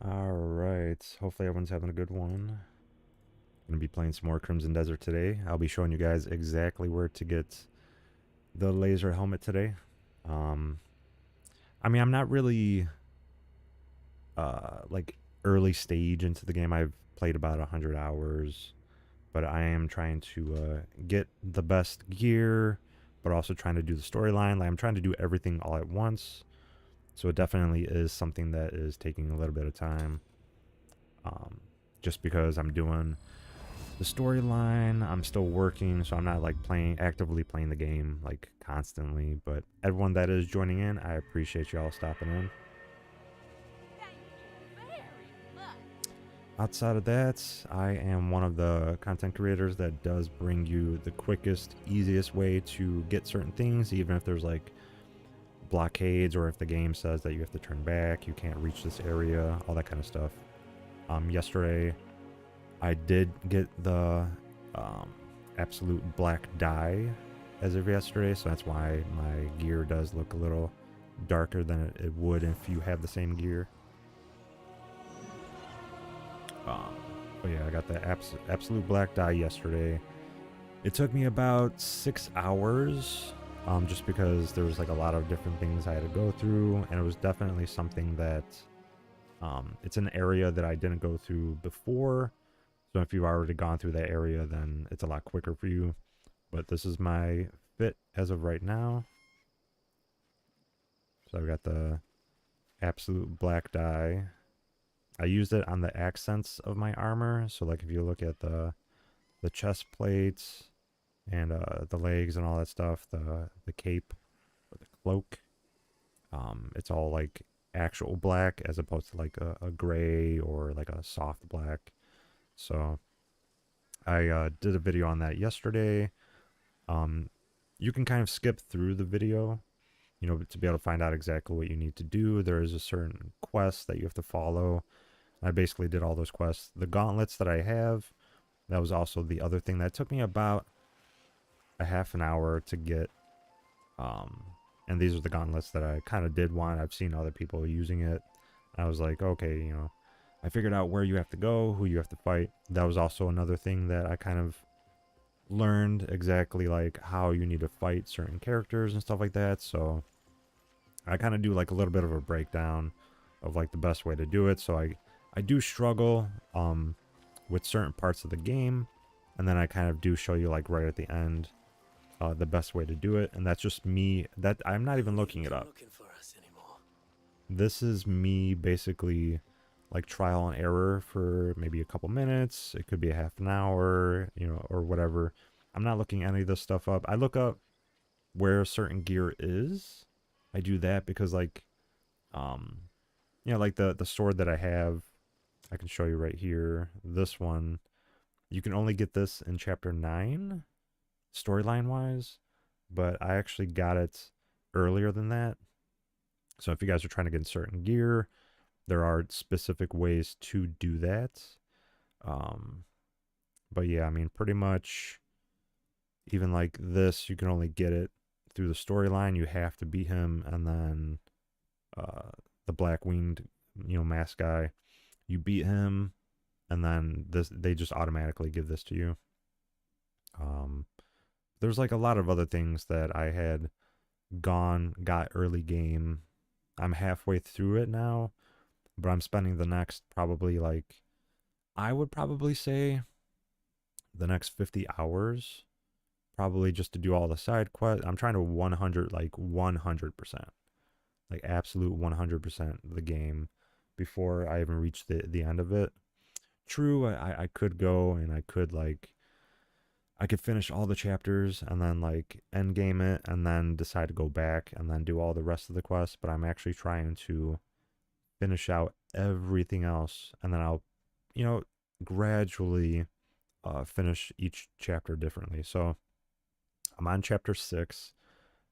Alright, hopefully everyone's having a good one. Gonna be playing some more Crimson Desert today. I'll be showing you guys exactly where to get the laser helmet today. Um, I'm not really like early stage into the game. I've played about 100 hours, but I am trying to get the best gear, but also trying to do the storyline. Like I'm trying to do everything all at once, so it definitely is something that is taking a little bit of time. Um, just because I'm doing the storyline, I'm still working, so I'm not like actively playing the game like constantly. But everyone that is joining in, I appreciate y'all stopping in. Outside of that, I am one of the content creators that does bring you the quickest, easiest way to get certain things, even if there's like blockades or if the game says that you have to turn back, you can't reach this area, all that kind of stuff. Yesterday, I did get the absolute black dye as of yesterday, so that's why my gear does look a little darker than it would if you have the same gear. But yeah, I got the absolute black dye yesterday. It took me about 6 hours, just because there was like a lot of different things I had to go through, and it was definitely something that it's an area that I didn't go through before. So if you've already gone through that area, then it's a lot quicker for you. But this is my fit as of right now. So I've got the absolute black dye. I used it on the accents of my armor. So like if you look at the chest plates and the legs and all that stuff, the cape or the cloak, it's all like actual black as opposed to like a gray or like a soft black. So I did a video on that yesterday. You can kind of skip through the video, you know, to be able to find out exactly what you need to do. There is a certain quest that you have to follow. I basically did all those quests. The gauntlets that I have, that was also the other thing that took me about a half an hour to get. And these are the gauntlets that I kind of did want. I've seen other people using it. I was like, okay, you know, I figured out where you have to go, who you have to fight. That was also another thing that I kind of learned, exactly like how you need to fight certain characters and stuff like that. So I kind of do like a little bit of a breakdown of like the best way to do it. So I do struggle with certain parts of the game, and then I kind of do show you like right at the end the best way to do it. And that's just me, that I'm not even looking it up. This is me basically like trial and error for maybe a couple minutes. It could be a half an hour, you know, or whatever. I'm not looking any of this stuff up. I look up where certain gear is. I do that because like you know, like the sword that I have, I can show you right here. This one, you can only get this in chapter 9 storyline wise, but I actually got it earlier than that. So if you guys are trying to get certain gear, there are specific ways to do that. Um, but yeah, I mean, pretty much even like this, you can only get it through the storyline. You have to beat him, and then the black winged, you know, mask guy. You beat him, and then this they just automatically give this to you. Um, there's like a lot of other things that I had got early game. I'm halfway through it now, but I'm spending the next probably like, I would probably say the next 50 hours probably just to do all the side quests. I'm trying to 100, like 100%, like absolute 100% the game before I even reach the end of it. True, I could go and I could like, I could finish all the chapters and then like end game it and then decide to go back and then do all the rest of the quests, but I'm actually trying to finish out everything else, and then I'll, you know, gradually finish each chapter differently. So I'm on chapter 6.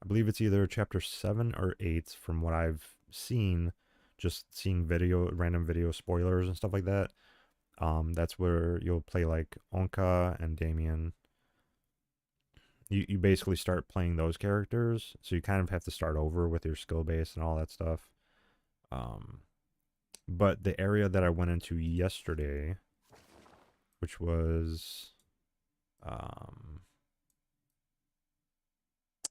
I believe it's either chapter 7 or 8 from what I've seen, just seeing random video spoilers and stuff like that. That's where you'll play like Onka and Damien. You basically start playing those characters, so you kind of have to start over with your skill base and all that stuff. Um, But the area that I went into yesterday, which was, um,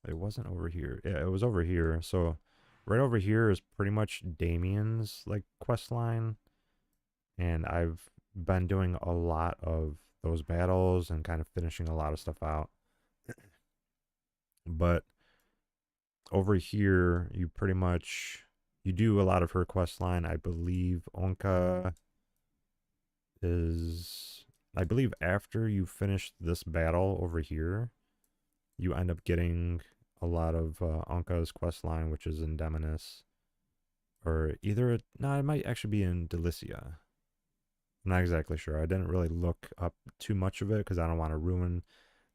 it wasn't over here. Yeah, it was over here. So right over here is pretty much Damien's like quest line, and I've been doing a lot of those battles and kind of finishing a lot of stuff out. But over here, you pretty much you do a lot of her quest line. I believe Onka is, I believe after you finish this battle over here, you end up getting a lot of Onka's quest line, which is in Demonis, or either no, it might actually be in Delicia. I'm not exactly sure. I didn't really look up too much of it because I don't want to ruin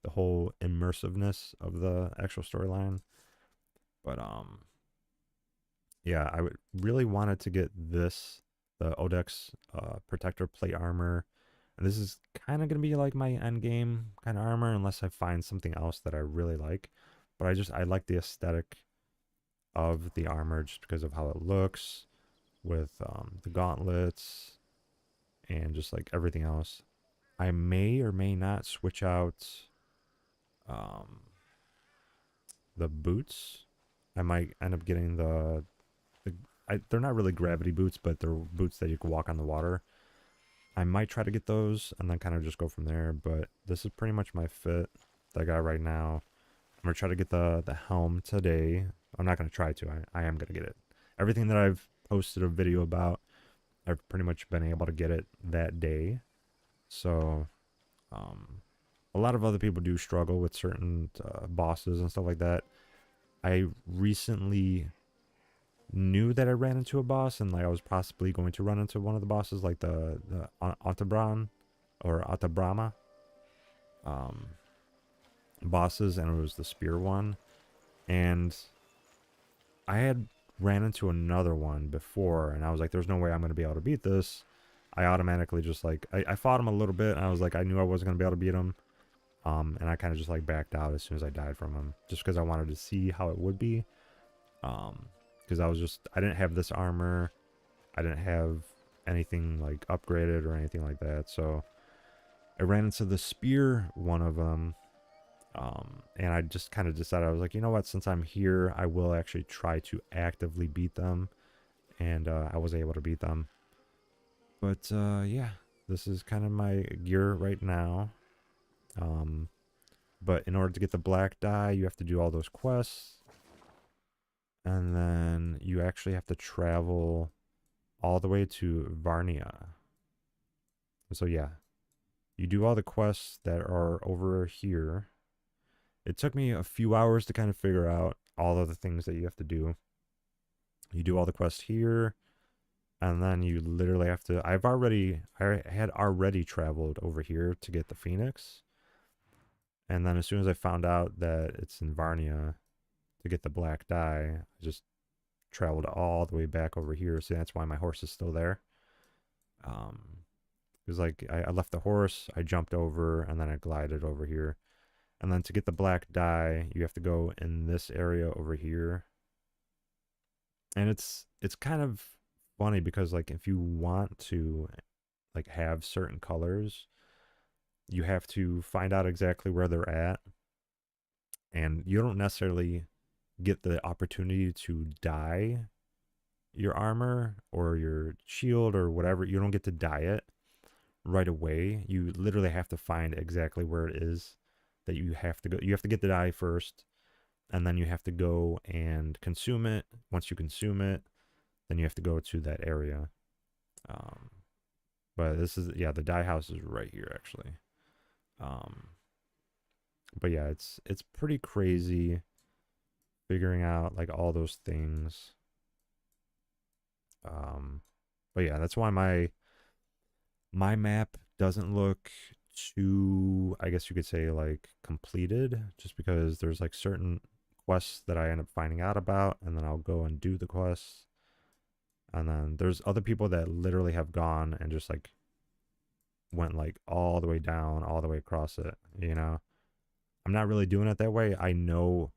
the whole immersiveness of the actual storyline. But yeah, I would really wanted to get this, the Odex protector plate armor. And this is kind of going to be like my end game kind of armor unless I find something else that I really like. But I like the aesthetic of the armor just because of how it looks with the gauntlets and just like everything else. I may or may not switch out um, the boots. I might end up getting they're not really gravity boots, but they're boots that you can walk on the water. I might try to get those and then kind of just go from there, but this is pretty much my fit that I got right now. I'm going to try to get the helm today. I'm not going to try to. I am going to get it. Everything that I've posted a video about, I've pretty much been able to get it that day. So, a lot of other people do struggle with certain bosses and stuff like that. I recently knew that I ran into a boss and like I was possibly going to run into one of the bosses, like the Antabran or Atabrama um, bosses, and it was the spear one. And I had ran into another one before, and I was like, "There's no way I'm going to be able to beat this." I automatically just like I fought him a little bit, and I was like, I knew I wasn't going to be able to beat him. And I kind of just like backed out as soon as I died from him, just because I wanted to see how it would be. Because I didn't have this armor, I didn't have anything like upgraded or anything like that. So I ran into the spear, one of them, and I just kind of decided, I was like, you know what? Since I'm here, I will actually try to actively beat them, and I was able to beat them. But yeah, this is kind of my gear right now. But in order to get the black dye, you have to do all those quests. And then you actually have to travel all the way to Varnia. So yeah, you do all the quests that are over here. It took me a few hours to kind of figure out all of the things that you have to do. You do all the quests here, and then you literally have to... I had already traveled over here to get the Phoenix. And then as soon as I found out that it's in Varnia to get the black dye, I just traveled all the way back over here. So that's why my horse is still there. It was like I left the horse, I jumped over, and then I glided over here. And then to get the black dye, you have to go in this area over here. And it's kind of funny because like if you want to like have certain colors, you have to find out exactly where they're at. And you don't necessarily get the opportunity to dye your armor or your shield or whatever. You don't get to dye it right away. You literally have to find exactly where it is that you have to go. You have to get the dye first, and then you have to go and consume it. Once you consume it, then you have to go to that area. But this is, yeah, the dye house is right here actually. But yeah, it's pretty crazy figuring out like all those things. But yeah, that's why my map doesn't look too, I guess you could say, like completed, just because there's like certain quests that I end up finding out about, and then I'll go and do the quests. And then there's other people that literally have gone and just like went like all the way down, all the way across it, you know? I'm not really doing it that way. I know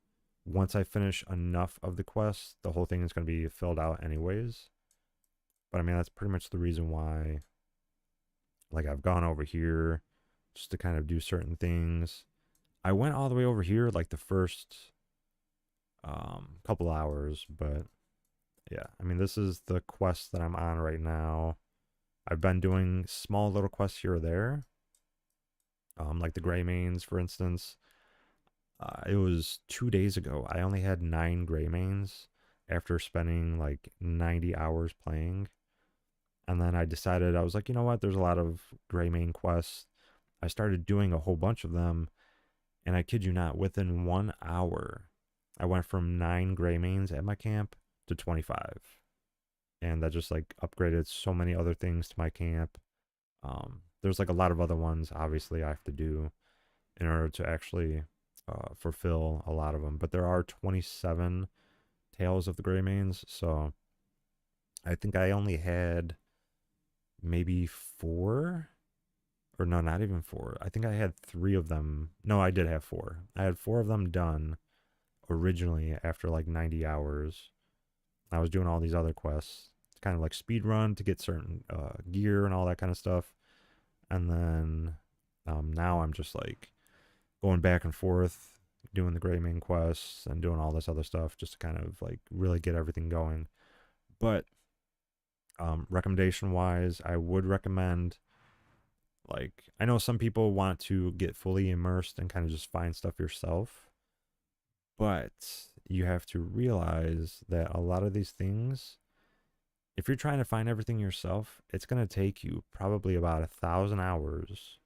once I finish enough of the quests, the whole thing is going to be filled out anyways. But I mean, that's pretty much the reason why, like, I've gone over here just to kind of do certain things. I went all the way over here like the first couple hours, but yeah, I mean, this is the quest that I'm on right now. I've been doing small little quests here or there, like the gray mains, for instance. It was 2 days ago. I only had 9 gray mains after spending like 90 hours playing. And then I decided, I was like, you know what? There's a lot of gray main quests. I started doing a whole bunch of them. And I kid you not, within 1 hour, I went from 9 gray mains at my camp to 25. And that just like upgraded so many other things to my camp. There's like a lot of other ones, obviously, I have to do in order to actually fulfill a lot of them. But there are 27 tails of the gray mains. So I think I only had maybe 4, or no, not even 4. I think I had 3 of them. No, I did have 4. I had 4 of them done originally after like 90 hours. I was doing all these other quests. It's kind of like speed run to get certain gear and all that kind of stuff. And then now I'm just like going back and forth doing the gray main quests and doing all this other stuff just to kind of like really get everything going. But recommendation wise, I would recommend, like, I know some people want to get fully immersed and kind of just find stuff yourself, but you have to realize that a lot of these things, if you're trying to find everything yourself, it's going to take you probably about 1,000 hours.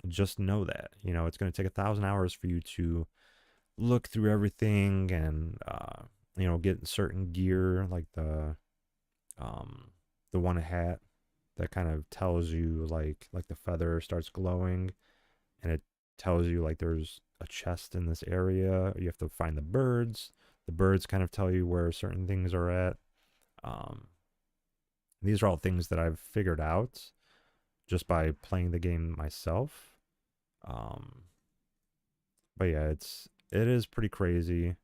Just know that, you know, it's going to take 1,000 hours for you to look through everything and, you know, get certain gear, like the one hat that kind of tells you like the feather starts glowing, and it tells you like there's a chest in this area. You have to find the birds. The birds kind of tell you where certain things are at. Um, these are all things that I've figured out just by playing the game myself. Um, but yeah, it is pretty crazy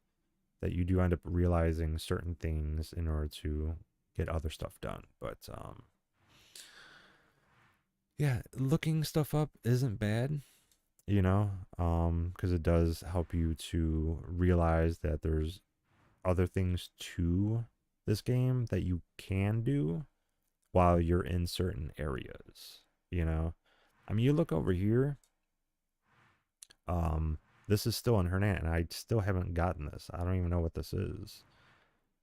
that you do end up realizing certain things in order to get other stuff done. But yeah, looking stuff up isn't bad, you know, because it does help you to realize that there's other things to this game that you can do while you're in certain areas, you know. I mean, you look over here, um, this is still in Hernan, and I still haven't gotten this. I don't even know what this is.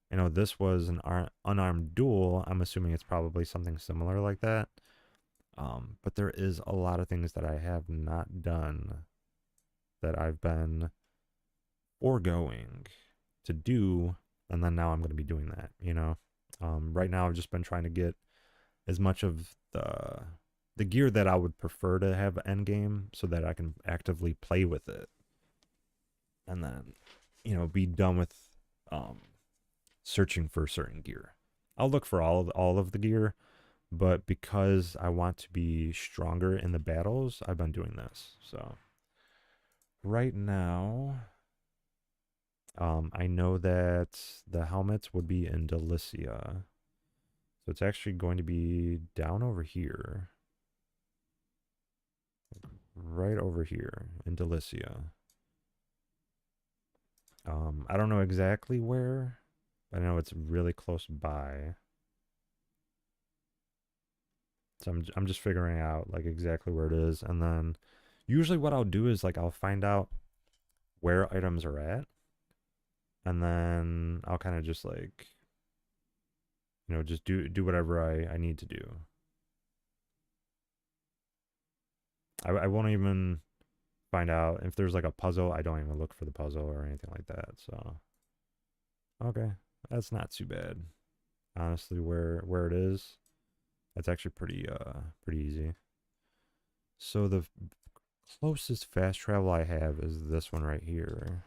You know, this was an unarmed duel. I'm assuming it's probably something similar like that. But there is a lot of things that I have not done that I've been foregoing to do, and then now I'm going to be doing that, you know. Right now I've just been trying to get as much of the gear that I would prefer to have end game so that I can actively play with it, and then, you know, be done with searching for certain gear. I'll look for all of the gear, but because I want to be stronger in the battles, I've been doing this. So right now, I know that the helmets would be in Delicia. So it's actually going to be down over here. Right over here in Delicia. I don't know exactly where, but I know it's really close by. So I'm just figuring out like exactly where it is, and then usually what I'll do is like I'll find out where items are at, and then I'll kind of just like, you know, just do whatever I need to do. I won't even find out if there's like a puzzle. I don't even look for the puzzle or anything like that. So okay, that's not too bad. Honestly, where it is, that's actually pretty easy. So the closest fast travel I have is this one right here.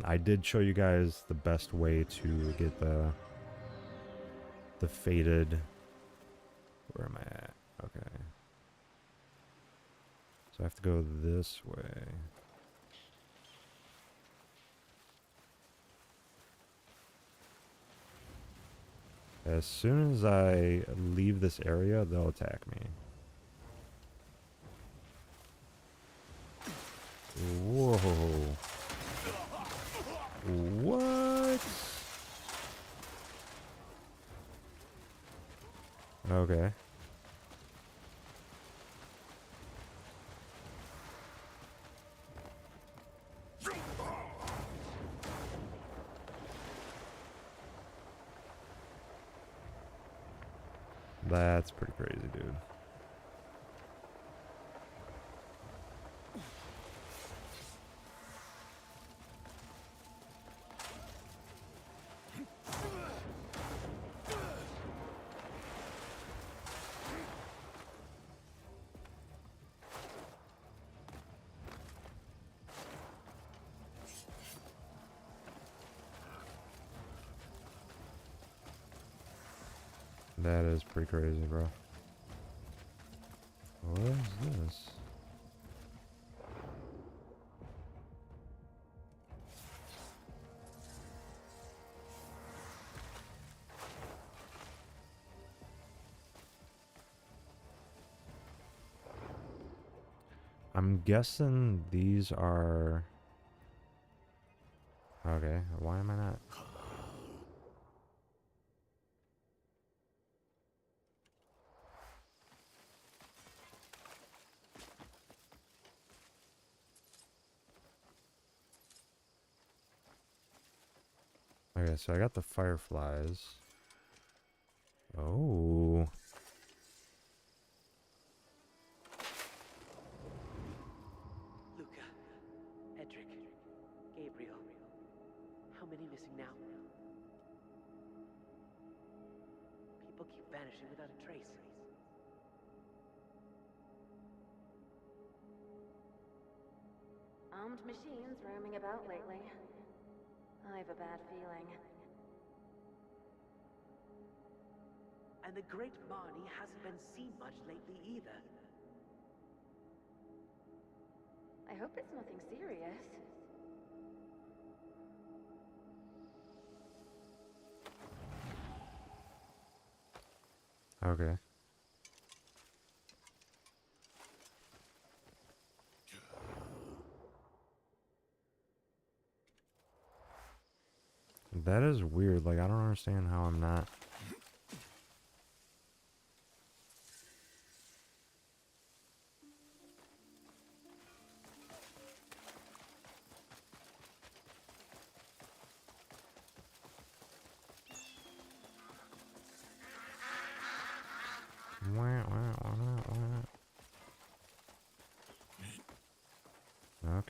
I did show you guys the best way to get the faded. Where am I at? Okay. So I have to go this way. As soon as I leave this area, they'll attack me. Whoa. What? Okay. That's pretty crazy, dude. That is pretty crazy, bro. What is this? I'm guessing these are... Okay, why am I not... Okay, so I got the fireflies. Oh. Luca, Edric, Gabriel. How many missing now? People keep vanishing without a trace. Armed machines roaming about lately. I have a bad feeling. And the great Marnie hasn't been seen much lately either. I hope it's nothing serious. Okay. That is weird. Like, I don't understand how I'm not...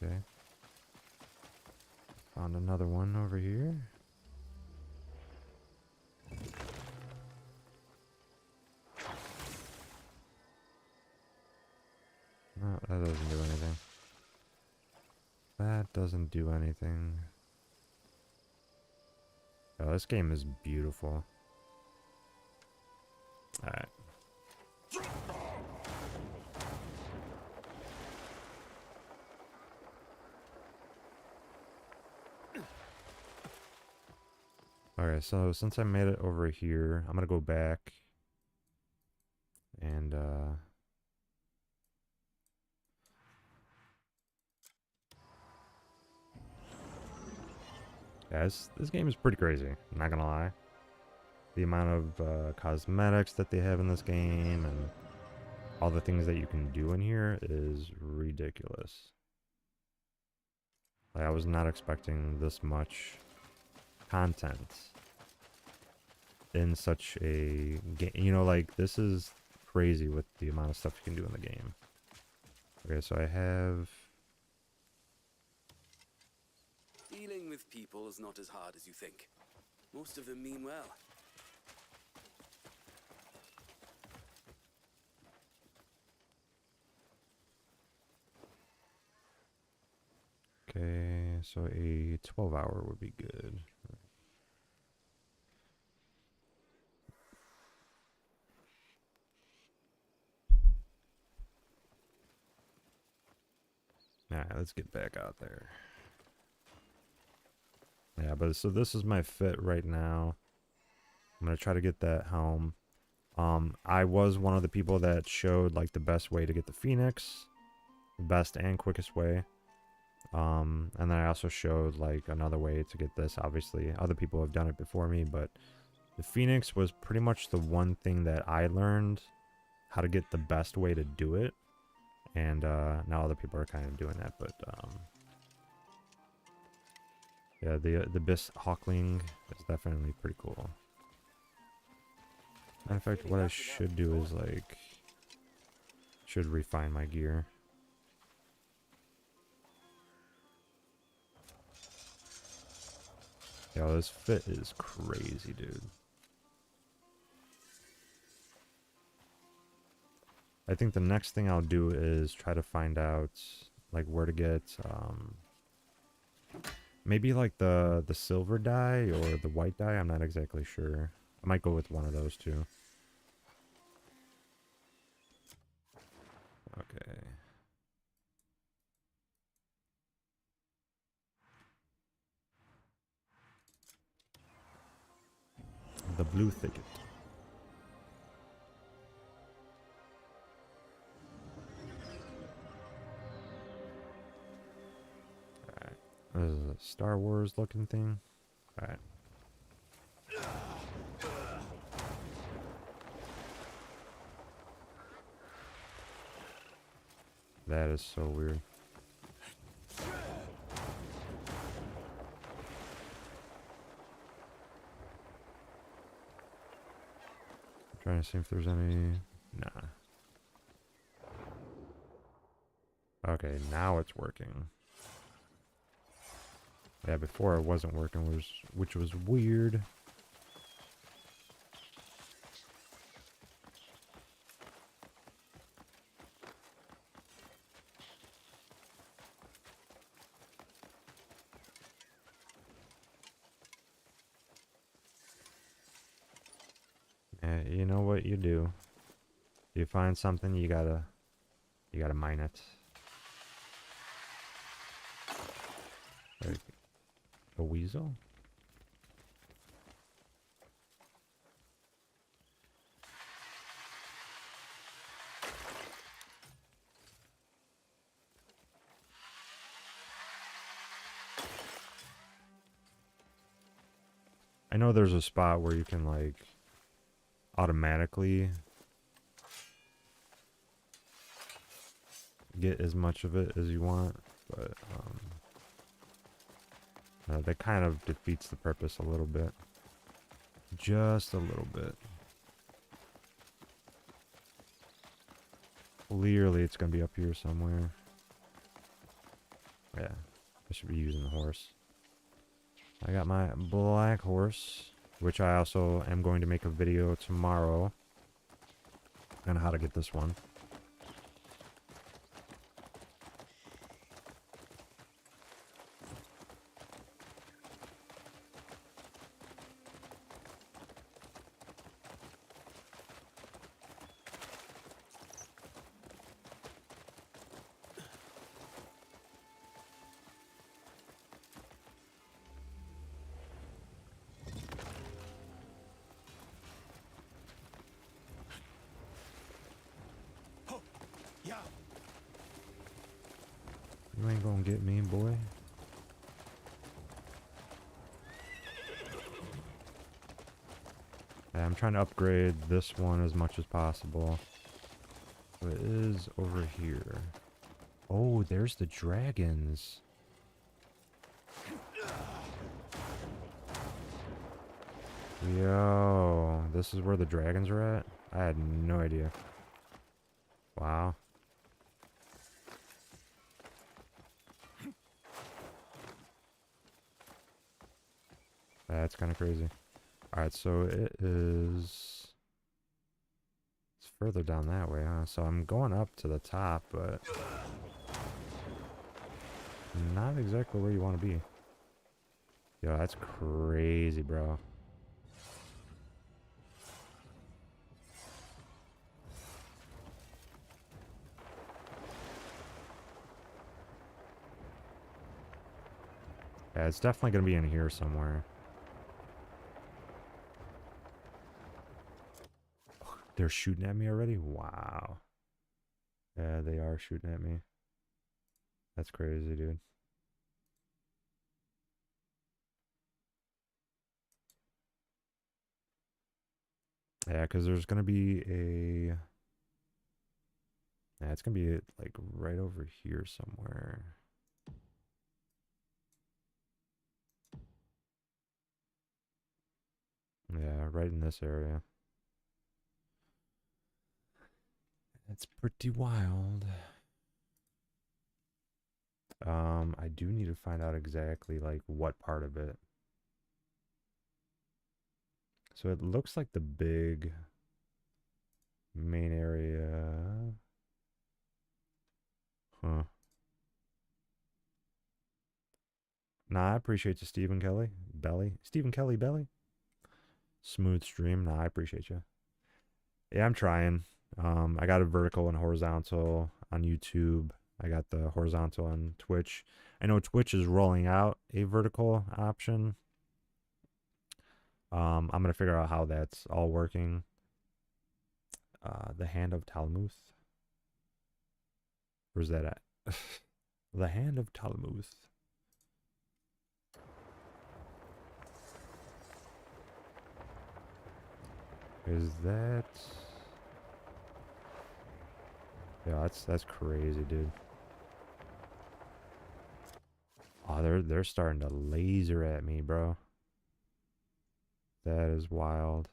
Okay. Found another one over here. No, that doesn't do anything. That doesn't do anything. Oh, this game is beautiful. Alright. Okay, so since I made it over here, I'm gonna go back and yeah, this game is pretty crazy, I'm not gonna lie. The amount of cosmetics that they have in this game and all the things that you can do in here is ridiculous. Like, I was not expecting this much content in such a game. You know, like, this is crazy with the amount of stuff you can do in the game. Okay, so I have... Dealing with people is not as hard as you think. Most of them mean well. Okay, so a 12-hour would be good. Alright, let's get back out there. Yeah, but so this is my fit right now. I'm gonna try to get that helm. I was one of the people that showed like the best way to get the Phoenix, the best and quickest way. And then I also showed like another way to get this. Obviously, other people have done it before me, but the Phoenix was pretty much the one thing that I learned how to get the best way to do it. And now other people are kind of doing that, but yeah, the Abyss Hawkling is definitely pretty cool. Matter of fact, what I should do is like should refine my gear. Yo, this fit is crazy, dude. I think the next thing I'll do is try to find out like where to get maybe like the silver dye or the white dye. I'm not exactly sure. I might go with one of those two. Okay. The blue thicket. Alright. This is a Star Wars looking thing. Alright. That is so weird. I'm trying to see if there's any... Nah. Okay, now it's working. Yeah, before it wasn't working, which was weird. Yeah, you know what you do. You find something, you gotta mine it. Like a weasel? I know there's a spot where you can like automatically get as much of it as you want, but that kind of defeats the purpose a little bit. Just a little bit. Clearly it's gonna be up here somewhere. Yeah, I should be using the horse. I got my black horse, which I also am going to make a video tomorrow on how to get this one. You ain't gonna get me, boy. Yeah, I'm trying to upgrade this one as much as possible. So it is over here. Oh, there's the dragons. Yo, this is where the dragons are at? I had no idea. Wow. That's kind of crazy. Alright, so it is... It's further down that way, huh? So I'm going up to the top, but... not exactly where you want to be. Yo, that's crazy, bro. Yeah, it's definitely going to be in here somewhere. They're shooting at me already? Wow. Yeah, they are shooting at me. That's crazy, dude. Yeah, because there's going to be a... Yeah, it's going to be like right over here somewhere. Yeah, right in this area. It's pretty wild. I do need to find out exactly like what part of it. So it looks like the big main area. Huh. Nah, I appreciate you, Stephen Kelly. Belly. Stephen Kelly Belly. Smooth stream. Nah, I appreciate you. Yeah, I'm trying. I got a vertical and horizontal on YouTube. I got the horizontal on Twitch. I know Twitch is rolling out a vertical option. I'm gonna figure out how that's all working. The Hand of Talmuth. Where's that at? The Hand of Talmuth. Is that? Yeah, that's crazy, dude. Oh, they're starting to laser at me, bro. That is wild.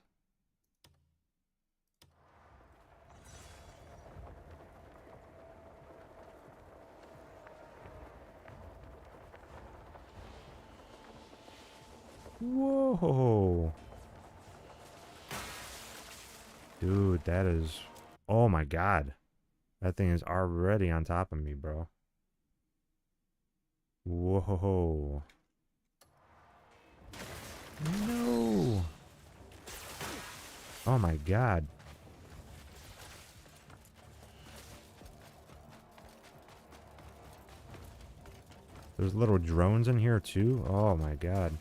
Whoa. Dude, that is... Oh my god. That thing is already on top of me, bro. Whoa. No. Oh my god. There's little drones in here too? Oh my god.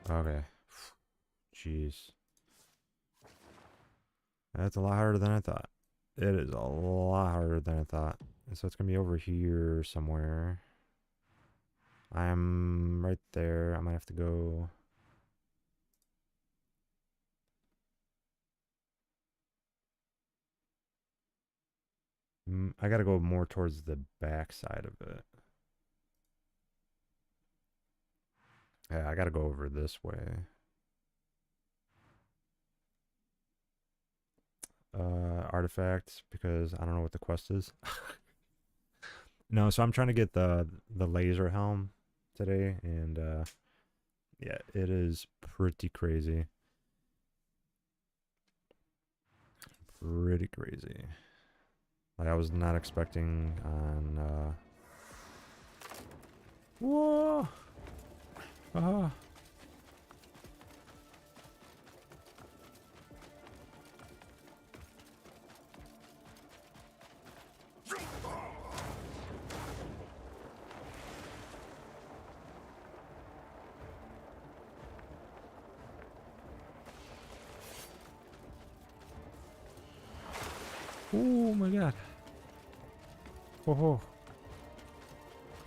Okay. Jeez. That's a lot harder than I thought. It is a lot harder than I thought. So it's going to be over here somewhere. I'm right there. I might have to go... I got to go more towards the back side of it. Yeah, I got to go over this way. Artifact, because I don't know what the quest is. No, so I'm trying to get the laser helm today, and yeah, it is pretty crazy. Pretty crazy. Like I was not expecting on whoa. Ah. Oh my god. Oh,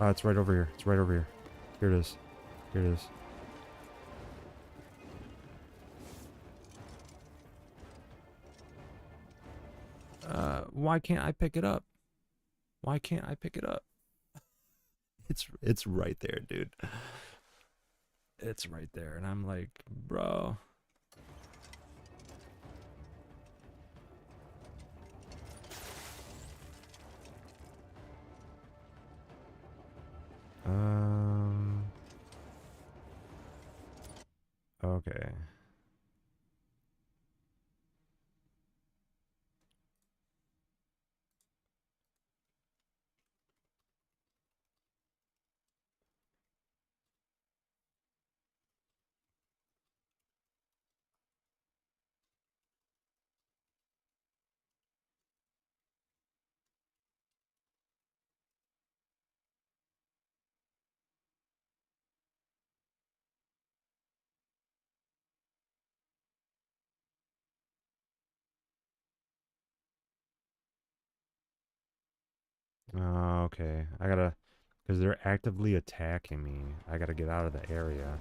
oh. It's right over here. It's right over here. Here it is. Here it is. Why can't I pick it up? Why can't I pick it up? It's right there, dude. It's right there, and I'm like, bro. Okay. Oh, okay. I gotta, because they're actively attacking me. I gotta get out of the area.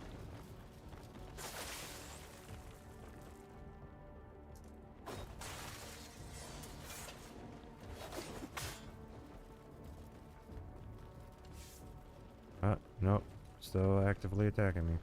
Nope. Still actively attacking me.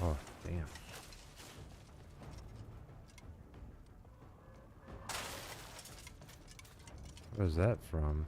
Oh, damn. What is that from?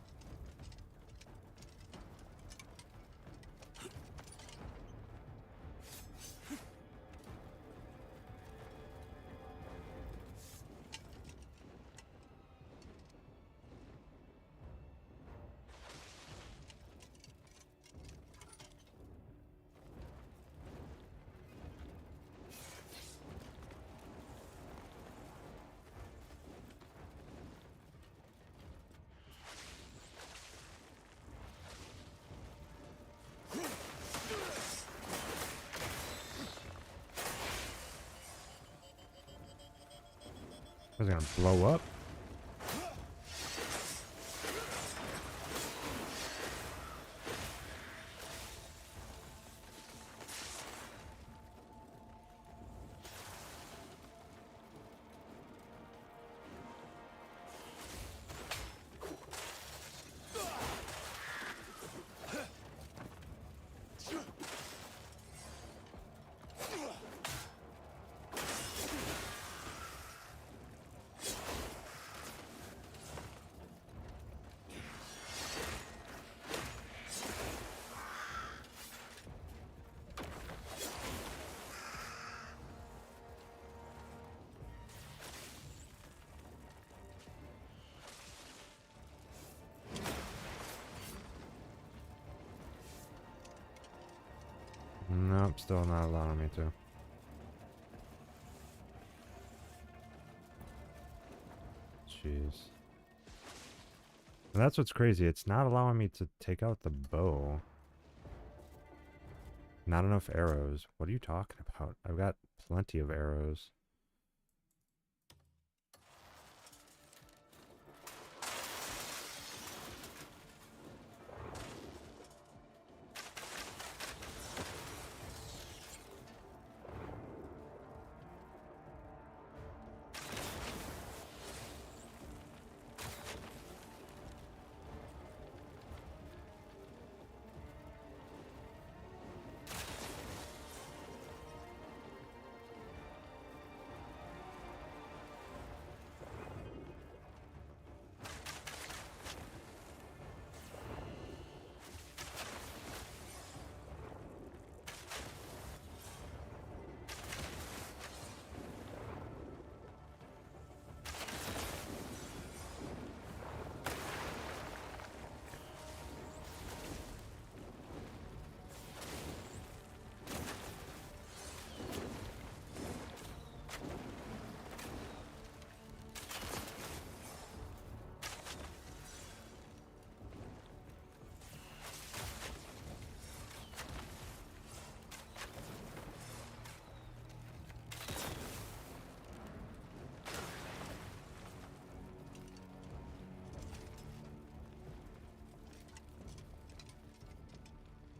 Was it gonna blow up? Nope, still not allowing me to. Jeez. And that's what's crazy. It's not allowing me to take out the bow. Not enough arrows. What are you talking about? I've got plenty of arrows.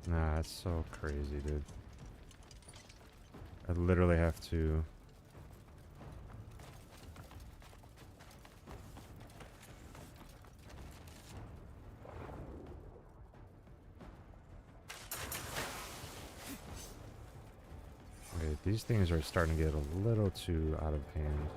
Nah, that's so crazy, dude. I literally have to... Okay, these things are starting to get a little too out of hand. Man.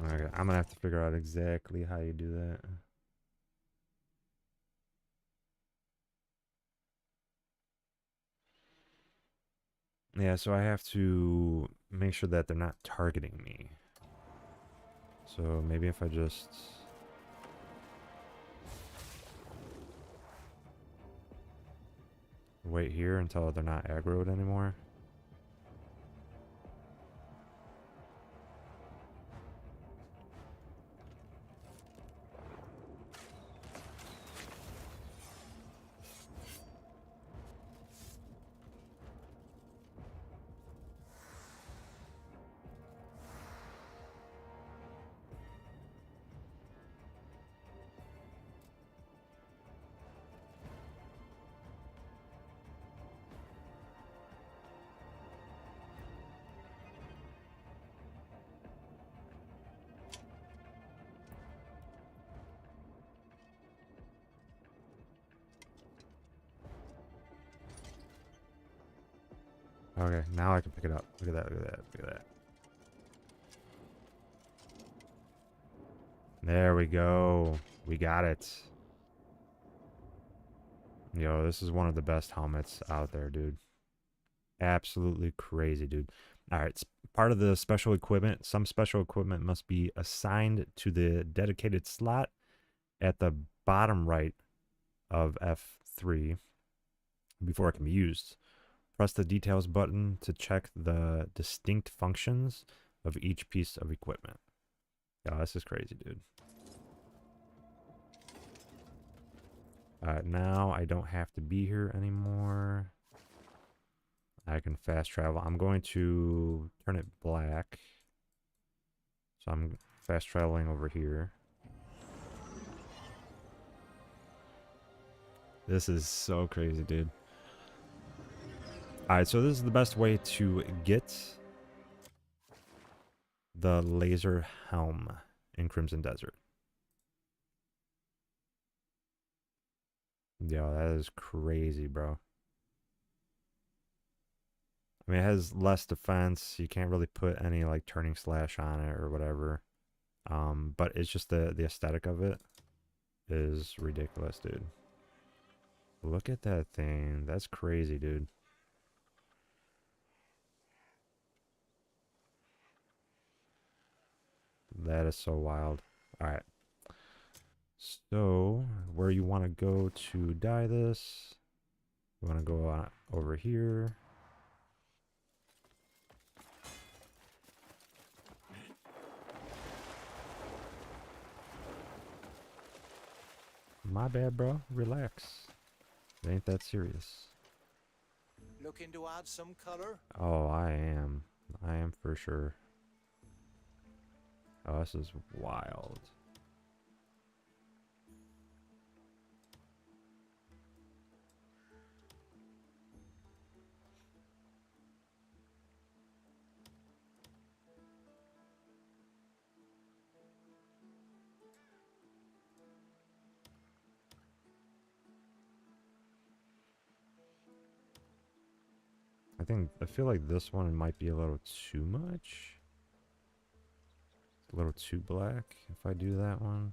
Okay, I'm gonna have to figure out exactly how you do that. Yeah, so I have to make sure that they're not targeting me. So maybe if I just... wait here until they're not aggroed anymore. Okay, now I can pick it up. Look at that, look at that, look at that. There we go. We got it. Yo, this is one of the best helmets out there, dude. Absolutely crazy, dude. All right, it's part of the special equipment. Some special equipment must be assigned to the dedicated slot at the bottom right of F3 before it can be used. Press the details button to check the distinct functions of each piece of equipment. Yeah, this is crazy, dude. Now I don't have to be here anymore. I can fast travel. I'm going to turn it black. So I'm fast traveling over here. This is so crazy, dude. Alright, so this is the best way to get the laser helm in Crimson Desert. Yo, that is crazy, bro. I mean, it has less defense. You can't really put any like turning slash on it or whatever. But it's just the aesthetic of it is ridiculous, dude. Look at that thing. That's crazy, dude. That is so wild. All right. So, where you want to go to dye this? You want to go over here. My bad, bro. Relax. It ain't that serious. Looking to add some color? Oh, I am. I am for sure. Oh, this is wild. I feel like this one might be a little too much. It's a little too black if I do that one.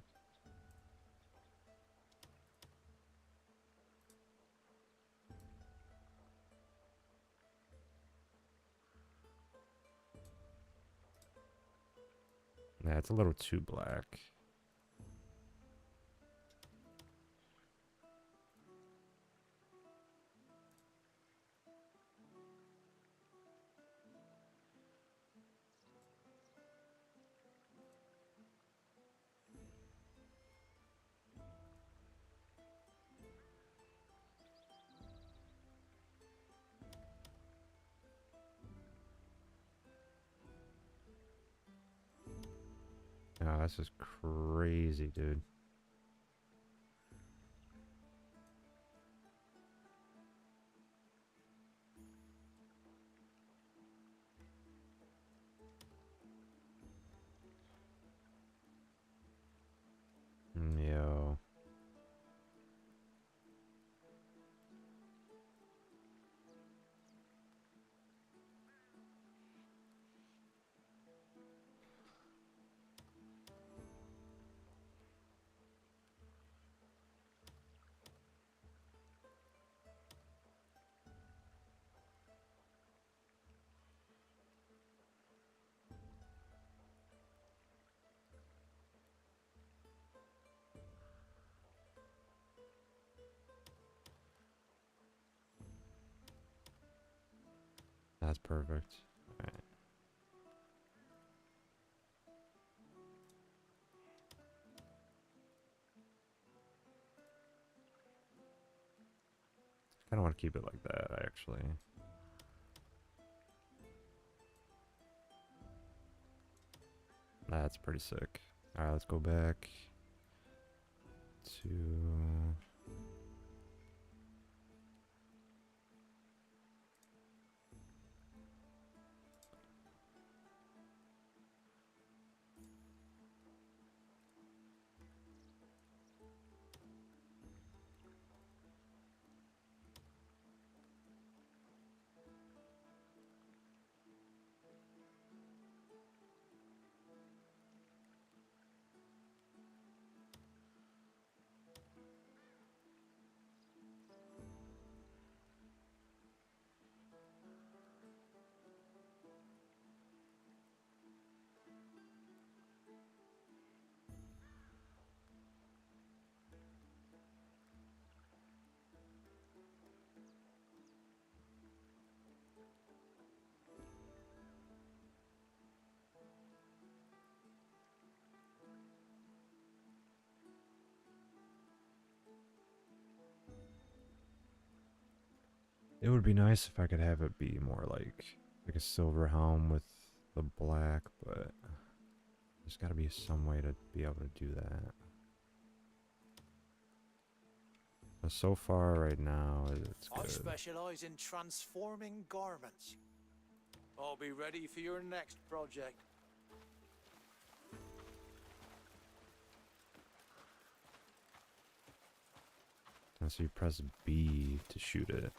Yeah, it's a little too black. Oh, that's just crazy, dude. Yo. That's perfect. Alright. I don't want to keep it like that, actually. That's pretty sick. Alright, let's go back to... It would be nice if I could have it be more like a silver helm with the black, but there's got to be some way to be able to do that. But so far, right now, it's I good. specialize in transforming garments. I'll be ready for your next project. And so you press B to shoot it.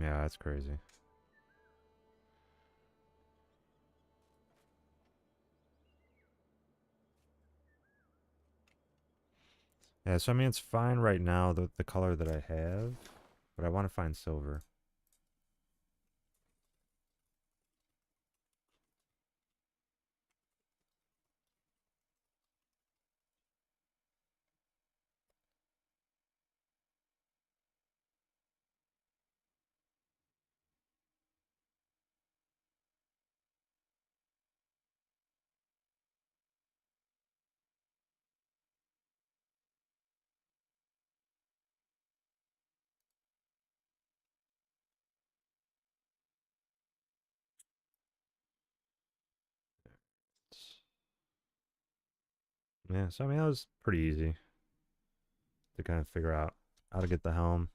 Yeah, that's crazy. Yeah, so I mean, it's fine right now, the color that I have, but I want to find silver. Yeah, so I mean, that was pretty easy to kind of figure out how to get the helm.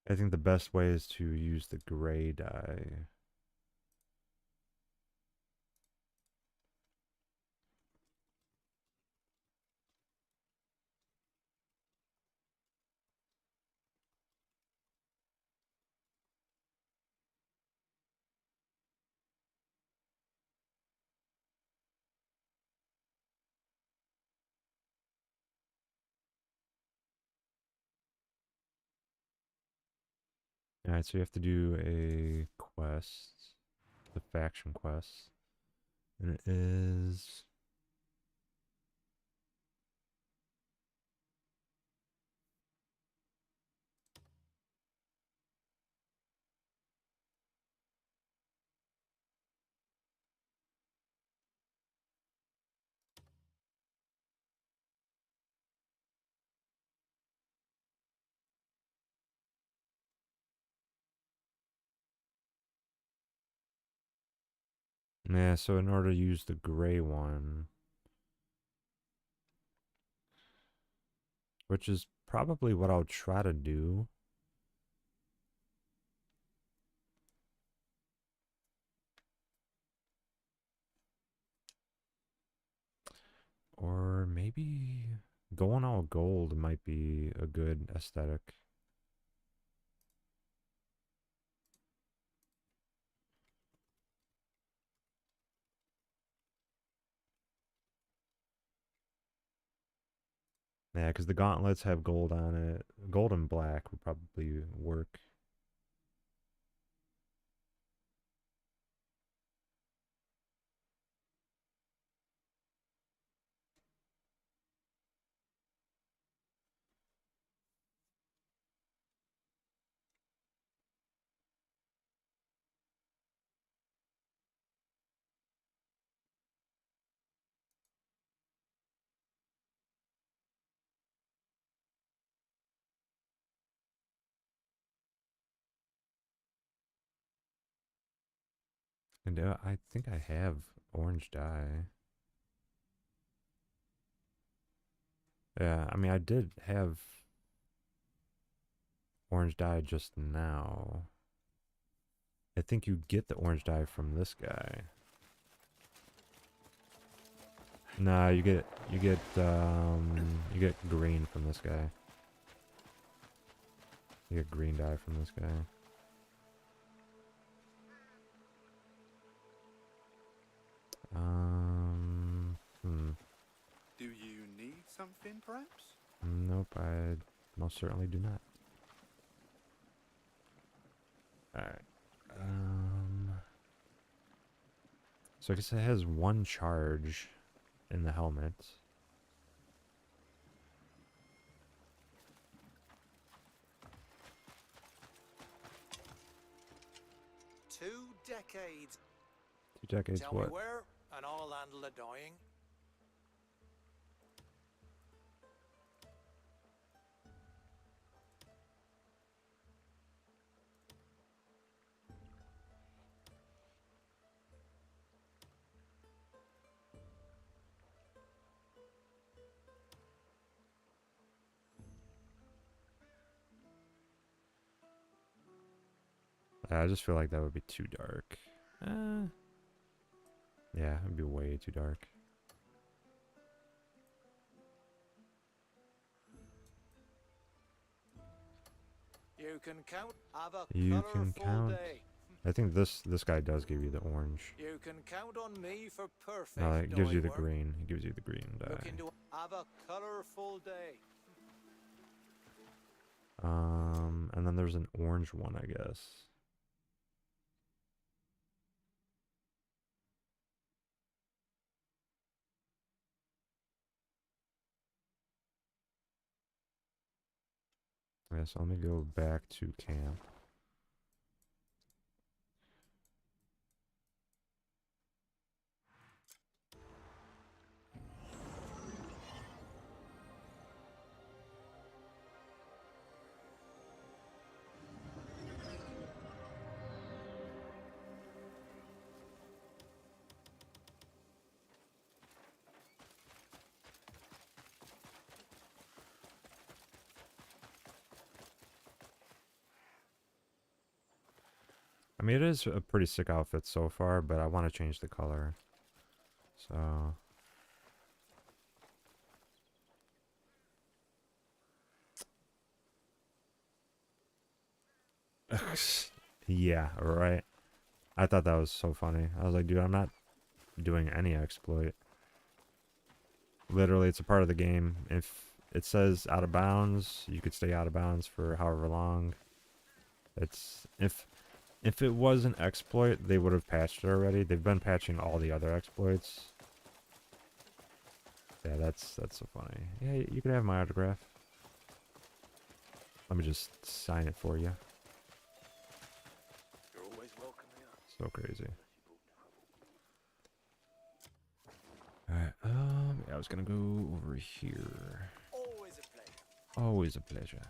I think the best way is to use the gray dye. Alright, so you have to do a quest. The faction quest. And it is... Yeah, so in order to use the gray one, which is probably what I'll try to do. Or maybe going all gold might be a good aesthetic. Yeah, because the gauntlets have gold on it. Gold and black would probably work. And I think I have orange dye. Yeah, I mean, I did have orange dye just now. I think you get the orange dye from this guy. Nah, you get green from this guy. You get green dye from this guy. Do you need something, perhaps? Nope, I most certainly do not. Alright. So I guess it has one charge in the helmet. Two decades. 2 decades, Tell what? me where, and I'll handle the dying. I just feel like that would be too dark. Yeah, it would be way too dark. You can count. Have a You can colorful count. day. I think this guy does give you the orange. You can count on me for perfect. No, it gives you the dye work. green. It gives you the green Looking dye. to have a colorful day. And then there's an orange one, I guess. Yeah, so let me go back to camp. I mean, it is a pretty sick outfit so far, but I want to change the color. So... yeah, right. I thought that was so funny. I was like, dude, I'm not doing any exploit. Literally, it's a part of the game. If it says out of bounds, you could stay out of bounds for however long. It's if it was an exploit, they would have patched it already. They've been patching all the other exploits. Yeah, that's so funny. Yeah, you could have my autograph. Let me just sign it for you. You're always welcome here. So crazy. Alright, yeah, I was gonna go over here. Always a pleasure. Always a pleasure.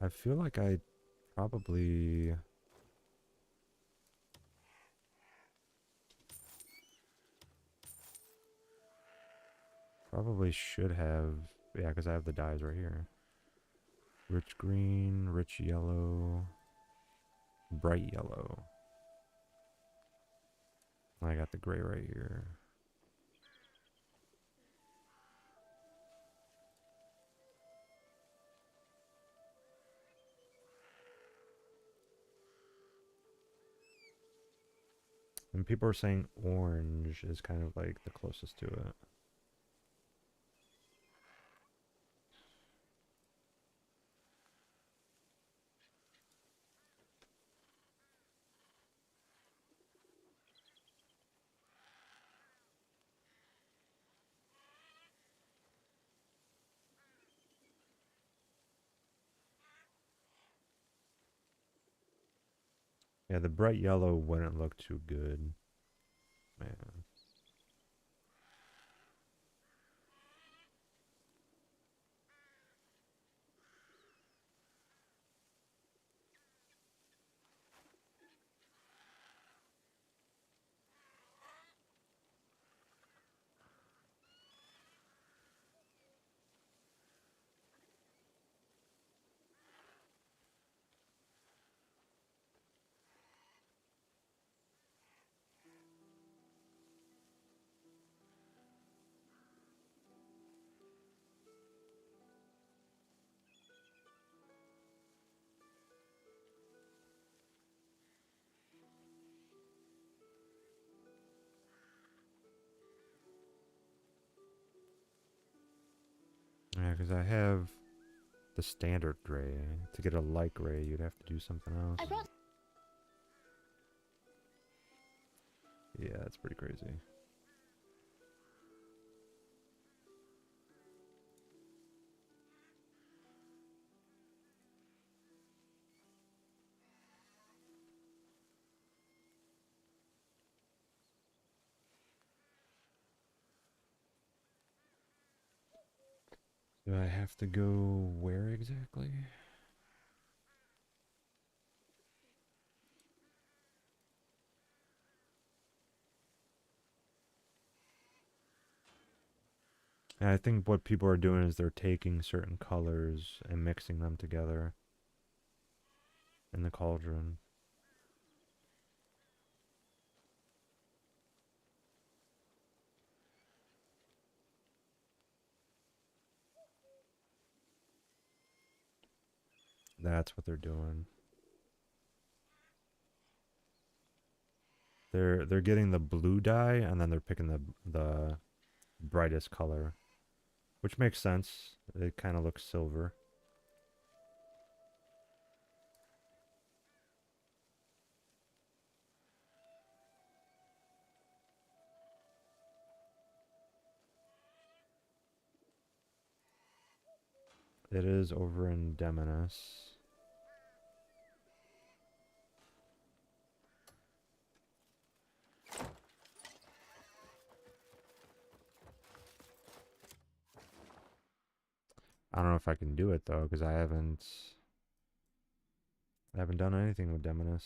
I feel like I probably should have, yeah, because I have the dyes right here. Rich green, rich yellow, bright yellow. I got the gray right here. And people are saying orange is kind of like the closest to it. Yeah, the bright yellow wouldn't look too good. Man. Yeah, because I have the standard gray. To get a light gray, you'd have to do something else. Yeah, that's pretty crazy. Do I have to go where exactly? And I think what people are doing is they're taking certain colors and mixing them together in the cauldron. That's what they're doing. They're getting the blue dye and then they're picking the brightest color, which makes sense. It kind of looks silver. It is over in Demonis. I don't know if I can do it though, because I haven't done anything with Demonis.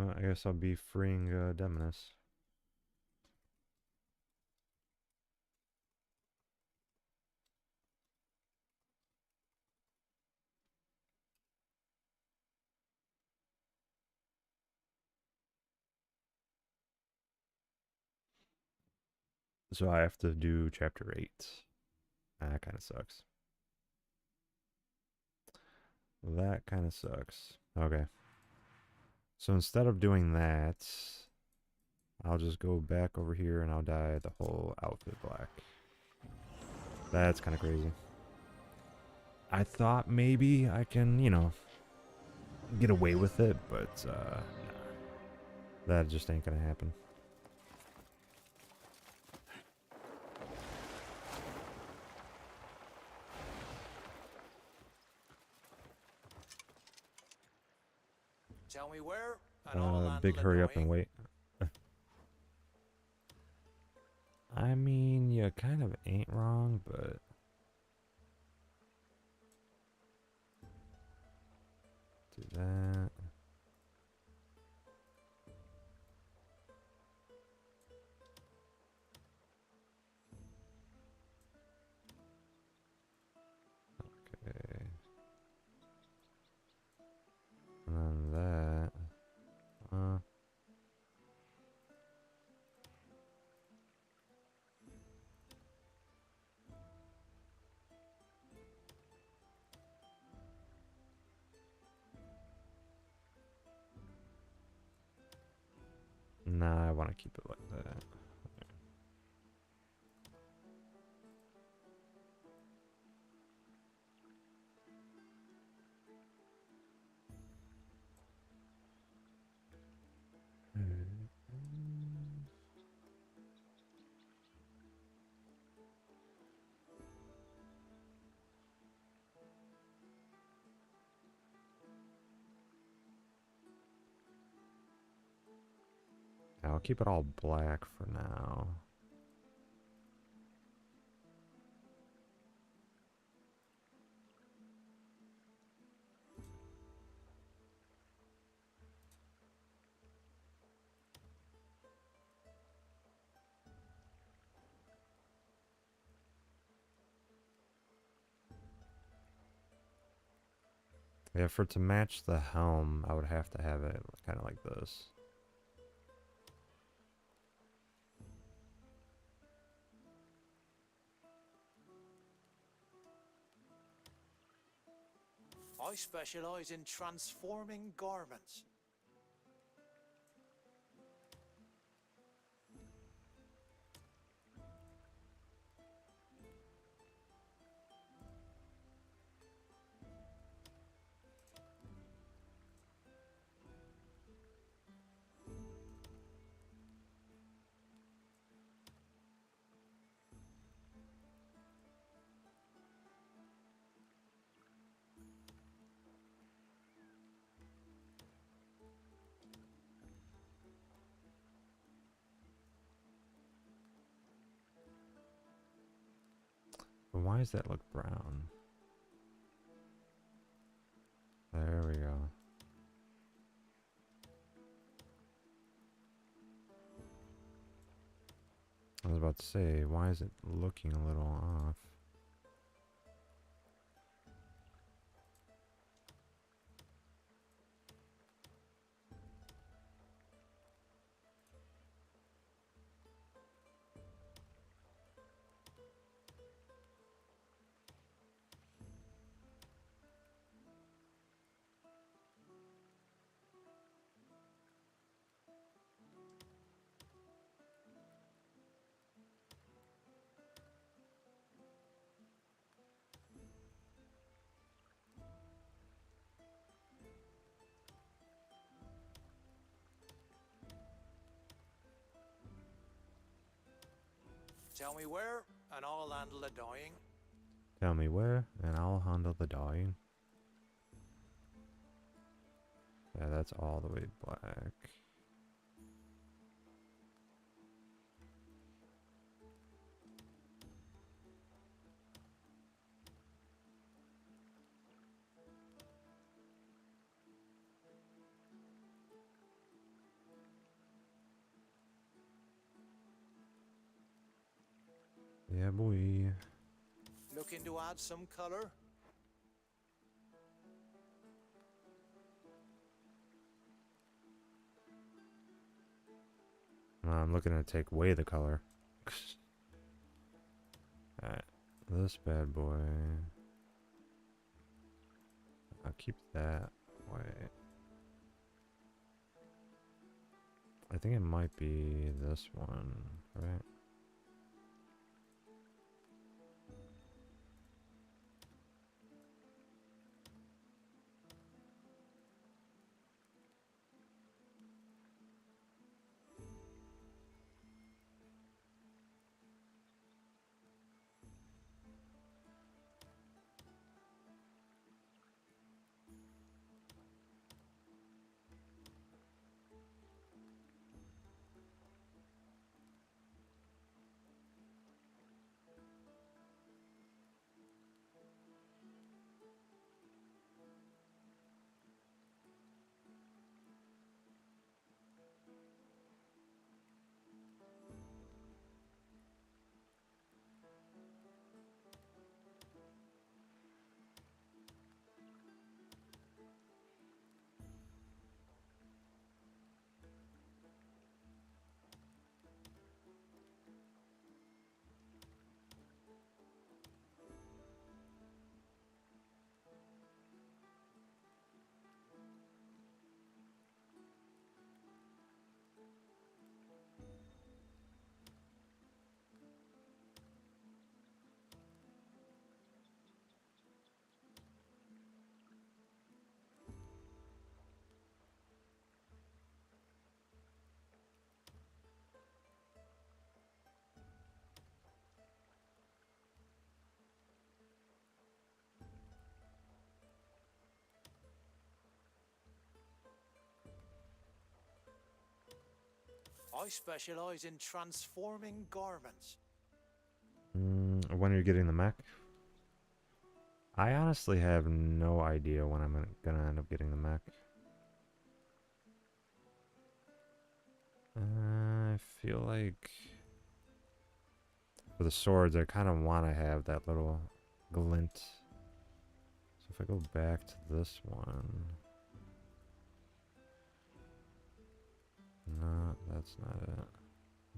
Well, I guess I'll be freeing Demonus. So I have to do chapter 8. That kind of sucks. That kind of sucks. Okay. So instead of doing that, I'll just go back over here and I'll dye the whole outfit black. That's kind of crazy. I thought maybe I can, you know, get away with it, but nah. That just ain't gonna happen. Tell me where, and I'll handle Big the hurry up and dying. wait. I mean, you kind of ain't wrong, but... Do that. Okay. And then that. Nah, I want to keep it like that. I'll keep it all black for now. Yeah, for it to match the helm, I would have to have it kind of like this. I specialize in transforming garments. But why does that look brown? There we go. I was about to say, why is it looking a little off? Tell me where, and I'll handle the dying. Tell me where, and I'll handle the dyeing. Yeah, that's all the way black. Yeah, boy. Looking to add some color? I'm looking to take away the color. Alright, this bad boy. I'll keep that way. I think it might be this one, right? I specialize in transforming garments. When are you getting the mech? I honestly have no idea when I'm gonna end up getting the mech. I feel like for the swords, I kind of want to have that little glint. So if I go back to this one, no, that's not it.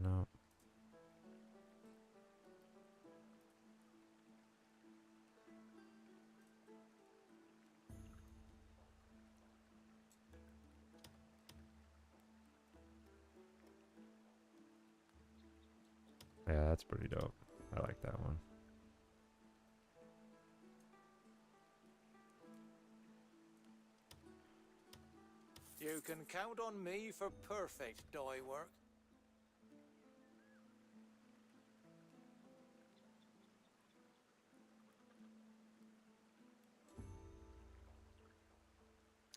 No. Yeah, that's pretty dope. I like that one. You can count on me for perfect dye work.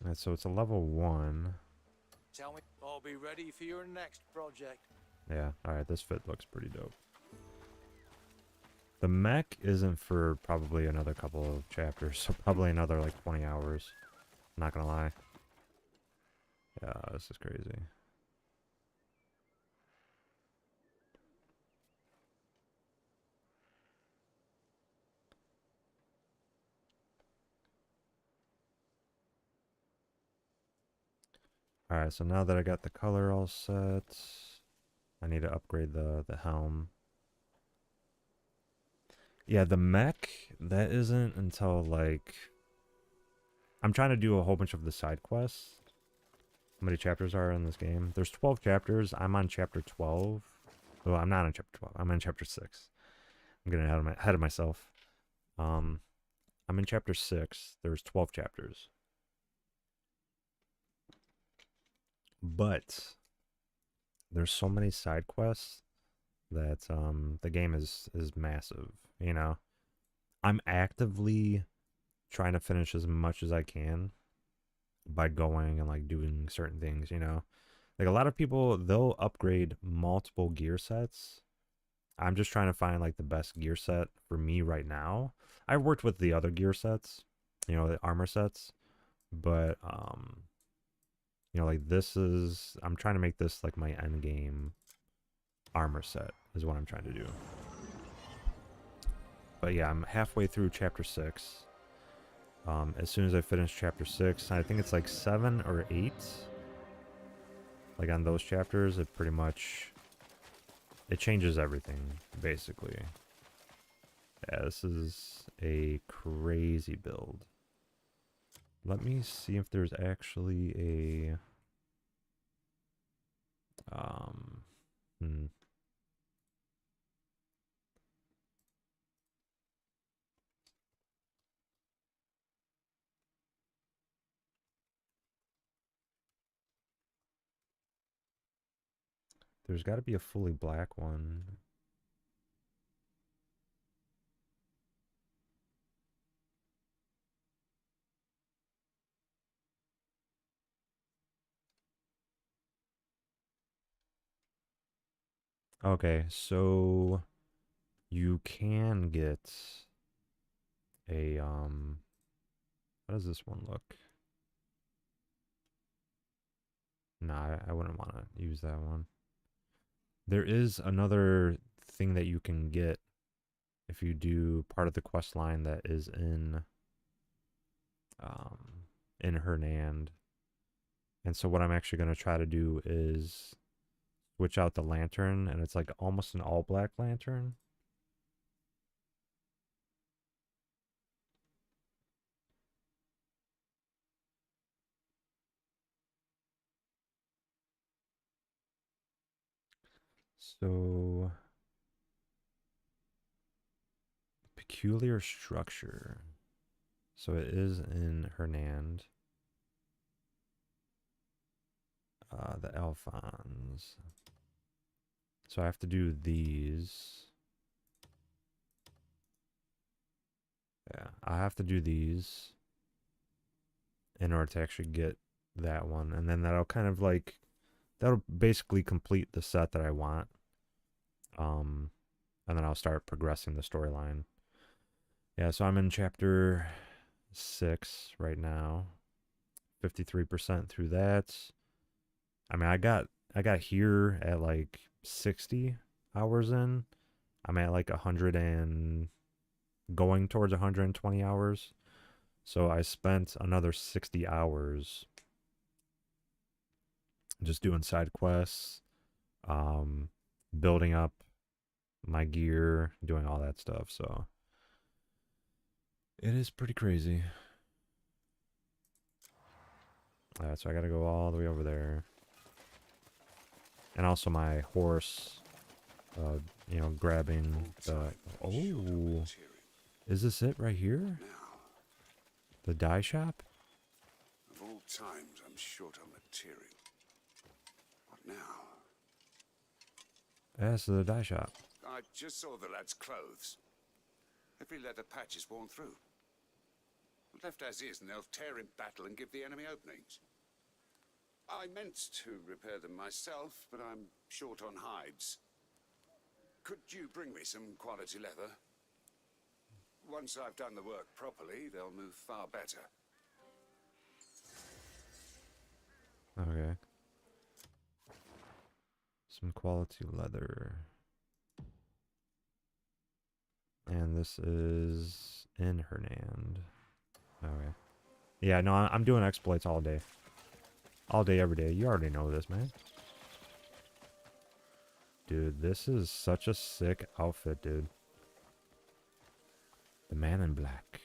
Alright, so it's a level 1. Tell me, I'll be ready for your next project. Yeah, alright, this fit looks pretty dope. The mech isn't for probably another couple of chapters, so probably another like 20 hours. Not gonna lie. Yeah, this is crazy. Alright, so now that I got the color all set, I need to upgrade the helm. Yeah, the mech, that isn't until like... I'm trying to do a whole bunch of the side quests. How many chapters are in this game? There's 12 chapters. I'm on chapter 12. Oh, I'm not on chapter 12. I'm on chapter 6. I'm getting ahead of myself. I'm in chapter 6. There's 12 chapters. But there's so many side quests that the game is massive, you know. I'm actively trying to finish as much as I can by going and like doing certain things, you know. Like a lot of people, they'll upgrade multiple gear sets. I'm just trying to find like the best gear set for me right now. I've worked with the other gear sets, you know, the armor sets, but you know, like this is, I'm trying to make this like my end game armor set is what I'm trying to do. But yeah, I'm halfway through chapter 6. As soon as I finish chapter 6, I think it's like 7 or 8. Like on those chapters, it pretty much, it changes everything, basically. Yeah, this is a crazy build. Let me see if there's actually a... hmm. There's got to be a fully black one. Okay, so you can get a how does this one look? Nah, I wouldn't want to use that one. There is another thing that you can get if you do part of the quest line that is in Hernand. And so what I'm actually going to try to do is switch out the lantern, and it's like almost an all black lantern. So peculiar structure. So it is in Hernand. The Alphons. So I have to do these. Yeah, I have to do these in order to actually get that one. And then that'll kind of like, that'll basically complete the set that I want. And then I'll start progressing the storyline. Yeah, so I'm in chapter 6 right now. 53% through that. I mean, I got here at like 60 hours in. I'm at like 100 and going towards 120 hours. So I spent another 60 hours just doing side quests, building up my gear, doing all that stuff. So it is pretty crazy. So I gotta go all the way over there. And also my horse, grabbing the... Oh, is this it right here? The dye shop? Of all times, I'm short on material. What now? That's the dye shop. I just saw the lad's clothes. Every leather patch is worn through. Left as is, and they'll tear in battle and give the enemy openings. I meant to repair them myself, but I'm short on hides. Could you bring me some quality leather? Once I've done the work properly, they'll move far better. Okay. Some quality leather. And this is in Hernand. Okay. Yeah, no, I'm doing exploits all day. All day, every day. You already know this, man. Dude, this is such a sick outfit, dude. The man in black.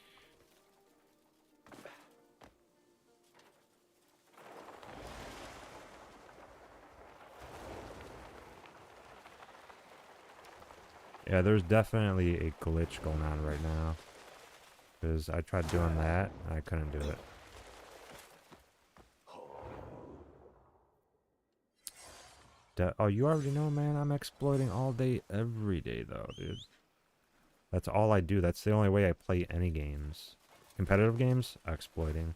Yeah, there's definitely a glitch going on right now. Because I tried doing that, and I couldn't do it. Oh, you already know, man. I'm exploiting all day, every day, though, dude. That's all I do. That's the only way I play any games. Competitive games, exploiting.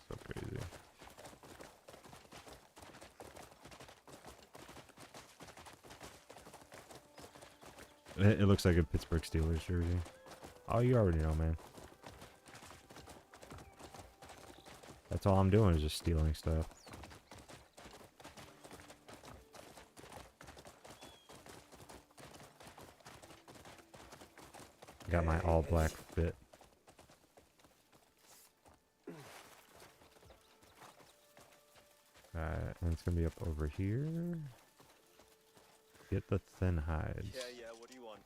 So crazy. It looks like a Pittsburgh Steelers jersey. Oh, you already know, man. That's all I'm doing is just stealing stuff. Got my all black fit. Alright, and it's gonna be up over here. Get the thin hides. Yeah, what do you want?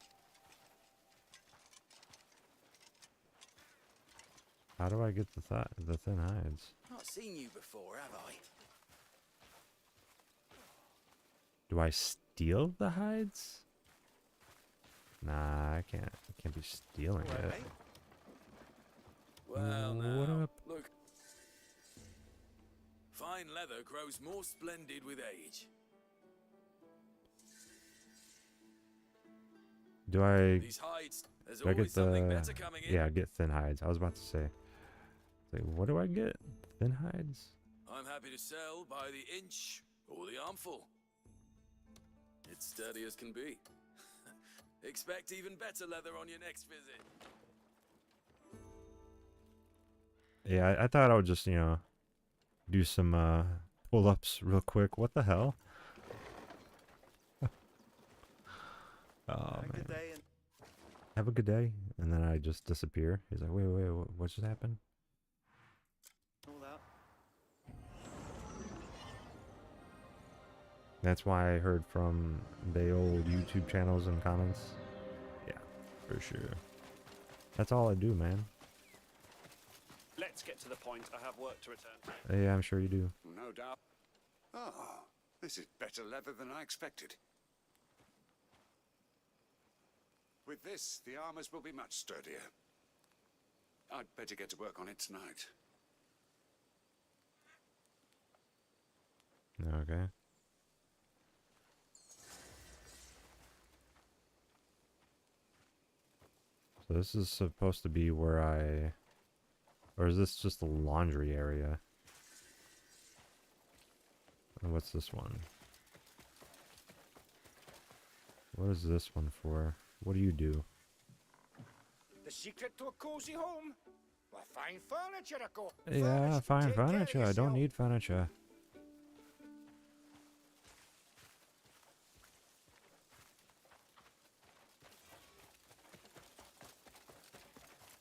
How do I get the thin hides? Not seen you before, have I? Do I steal the hides? Nah, I can't be stealing it. Right. Well, What now, up? look. Fine leather grows more splendid with age. Do I These hides, there's get always something better coming in. yeah, get thin hides. I was about to say. Like, what do I get? Thin hides? I'm happy to sell by the inch or the armful. It's sturdy as can be. Expect even better leather on your next visit. Yeah, I thought I would just, do some pull-ups real quick. What the hell? Oh Good man. day and Have a good day. And then I just disappear. He's like, wait, what just happened? all that. That's why I heard from the old YouTube channels and comments. Yeah, for sure. That's all I do, man. Let's get to the point. I have work to return. Yeah, I'm sure you do. No doubt. Oh, this is better leather than I expected. With this, the armors will be much sturdier. I'd better get to work on it tonight. Okay. So this is supposed to be where or is this just the laundry area? And what's this one? What is this one for? What do you do? The secret to a cozy home? Well, fine furniture, of course. Yeah, First, fine take care of furniture. I don't yourself. need furniture.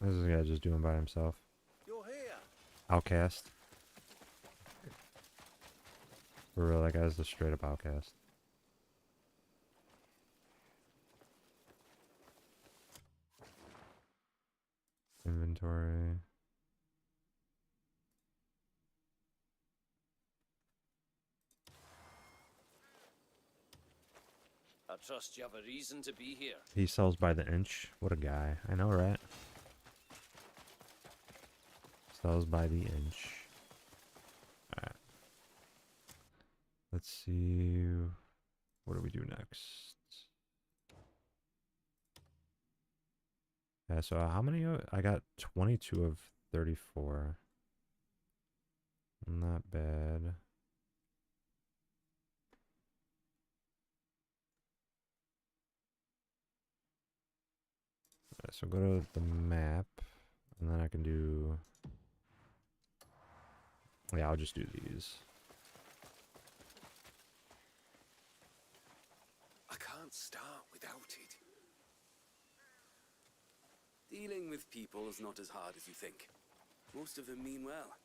This is a guy just doing by himself. You're here. Outcast. For real, that guy's the straight up outcast. Inventory. I trust you have a reason to be here. He sells by the inch. What a guy. I know, right? Sells by the inch. Alright. Let's see. What do we do next? Yeah, so how many? I got 22 of 34. Not bad. Alright, so go to the map, and then I can do. Yeah, I'll just do these. I can't start without it. Dealing with people is not as hard as you think. Most of them mean well.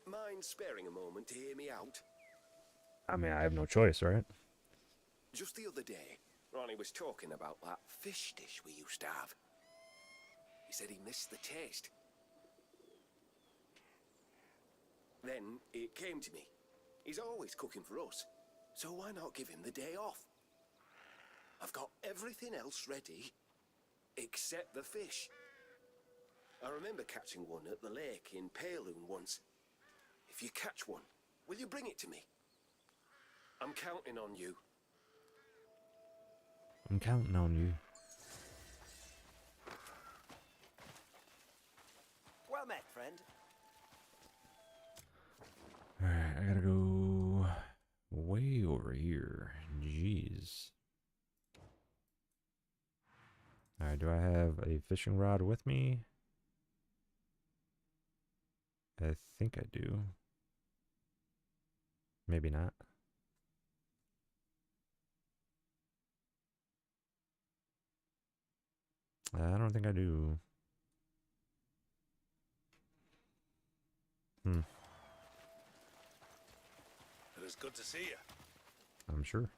Mind sparing a moment to hear me out? I mean, I have no choice, right? Just the other day, Ronnie was talking about that fish dish we used to have. He said he missed the taste. Then it came to me. He's always cooking for us, so why not give him the day off? I've got everything else ready, except the fish. I remember catching one at the lake in Paloon once. If you catch one, will you bring it to me? I'm counting on you. I'm counting on you. Well met, friend. Alright, I gotta go way over here. Jeez. Alright, do I have a fishing rod with me? I think I do. Maybe not. I don't think I do. It is good to see you. I'm sure.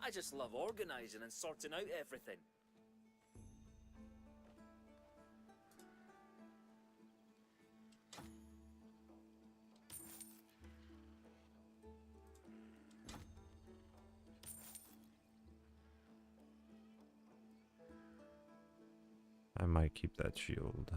I just love organizing and sorting out everything. I might keep that shield.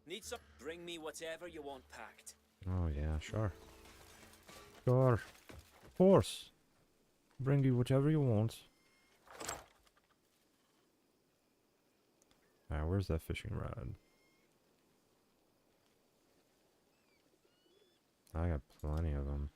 Need some? Bring me whatever you want packed. Oh yeah, sure. Sure. Of course. Bring you whatever you want. Alright, where's that fishing rod? I got plenty of them.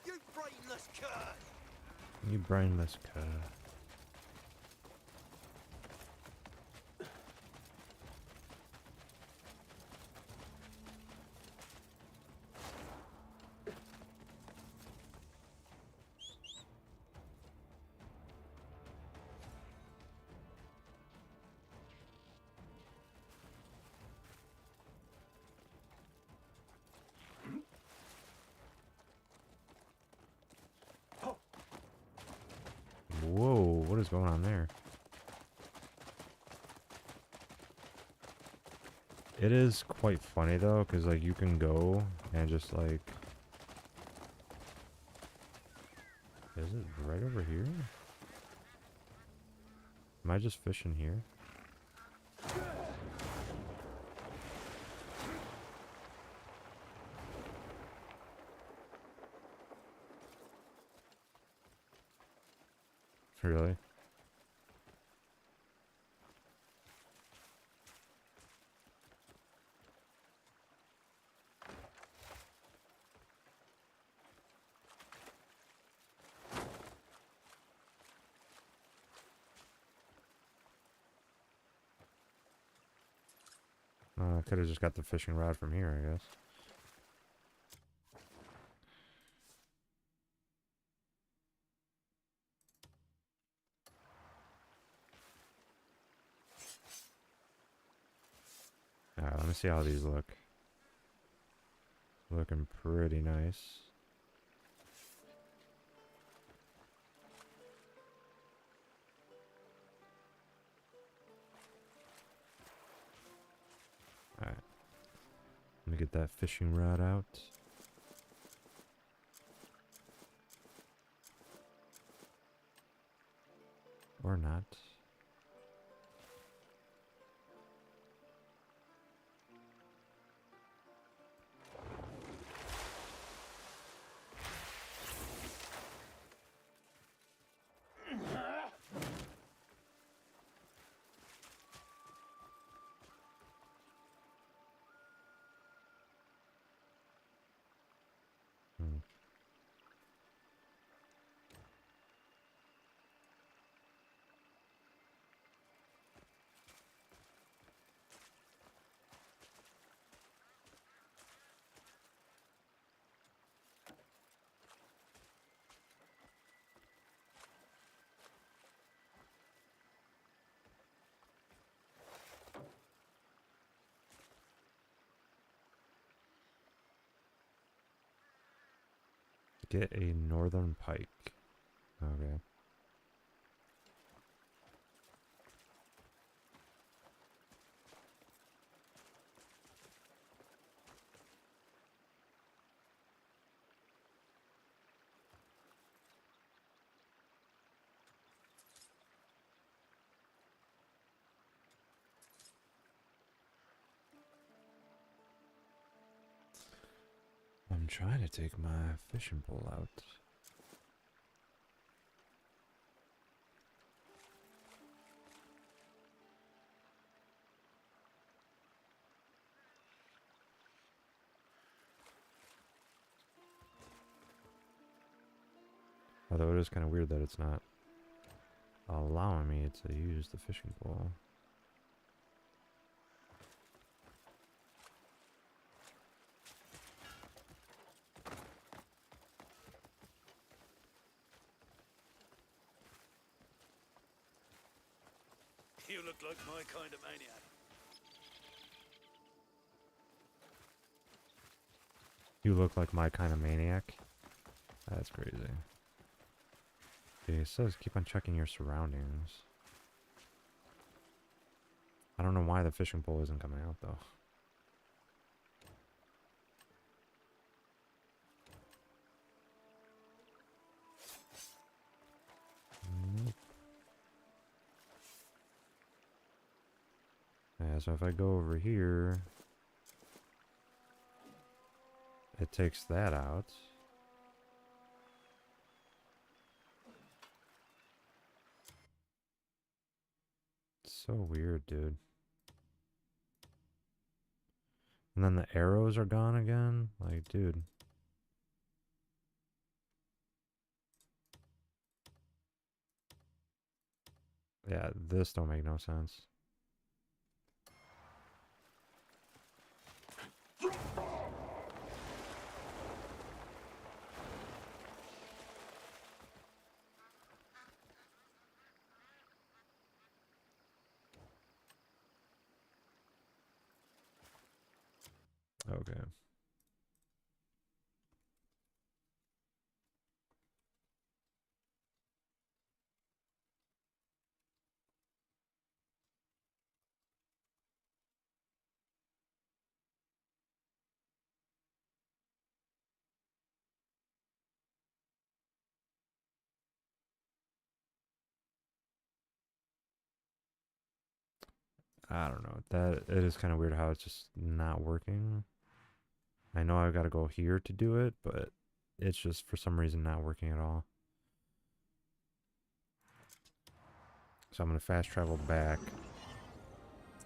You brainless cur! You brainless cur. Whoa, what is going on there? It is quite funny though, because like you can go and just like... Is it right over here? Am I just fishing here? Really? I could have just got the fishing rod from here, I guess. Alright, let me see how these look. Looking pretty nice. Alright. Let me get that fishing rod out. Or not. Get a northern pike. Okay. I'm trying to take my fishing pole out. Although it is kind of weird that it's not allowing me to use the fishing pole. You look like my kind of maniac. You look like my kind of maniac. That's crazy. Okay, it says keep on checking your surroundings. I don't know why the fishing pole isn't coming out though. Nope. Yeah, so if I go over here, it takes that out. So weird, dude. And then the arrows are gone again? Like, dude. Yeah, this don't make no sense. Okay. I don't know. That it is kind of weird how it's just not working. I know I've got to go here to do it, but it's just for some reason not working at all. So I'm going to fast travel back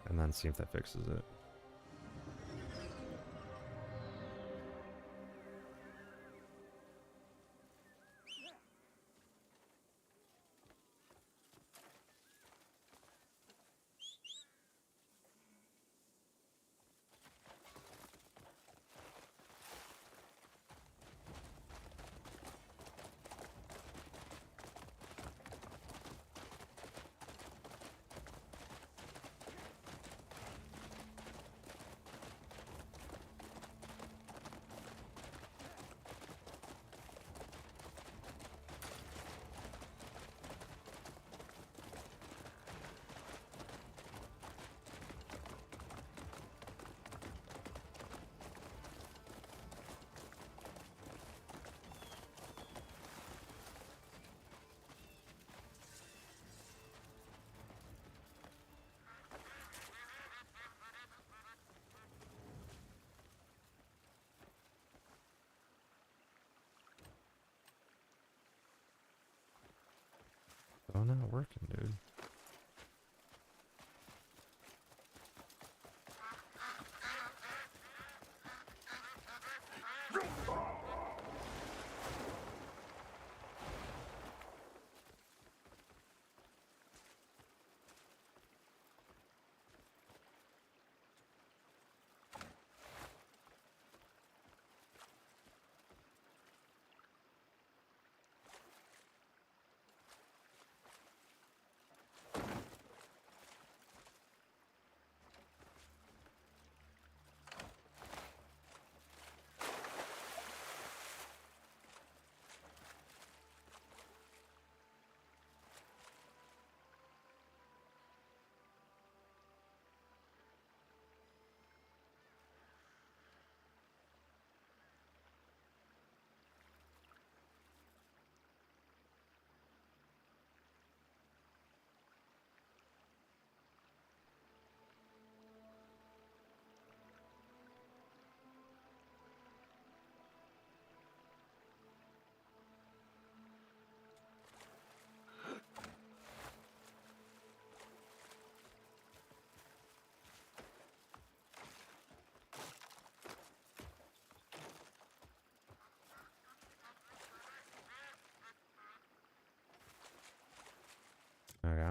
and then see if that fixes it. Still not working, dude.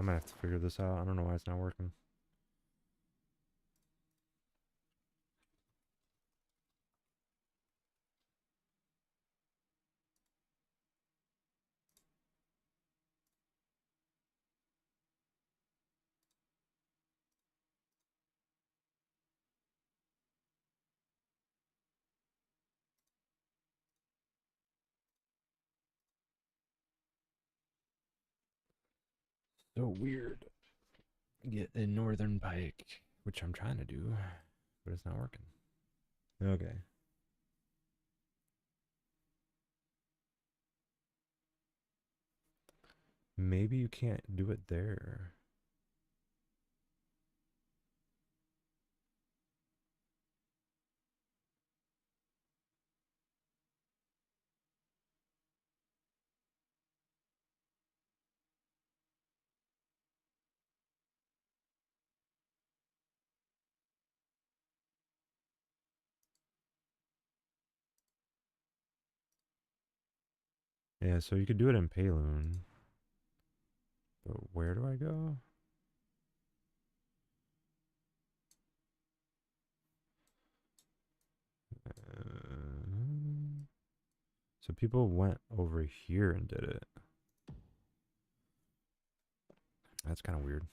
I might have to figure this out. I don't know why it's not working. So weird. Get a northern pike, which I'm trying to do, but it's not working. Okay. Maybe you can't do it there. Yeah, so you could do it in Payloon. But where do I go? So people went over here and did it. That's kind of weird.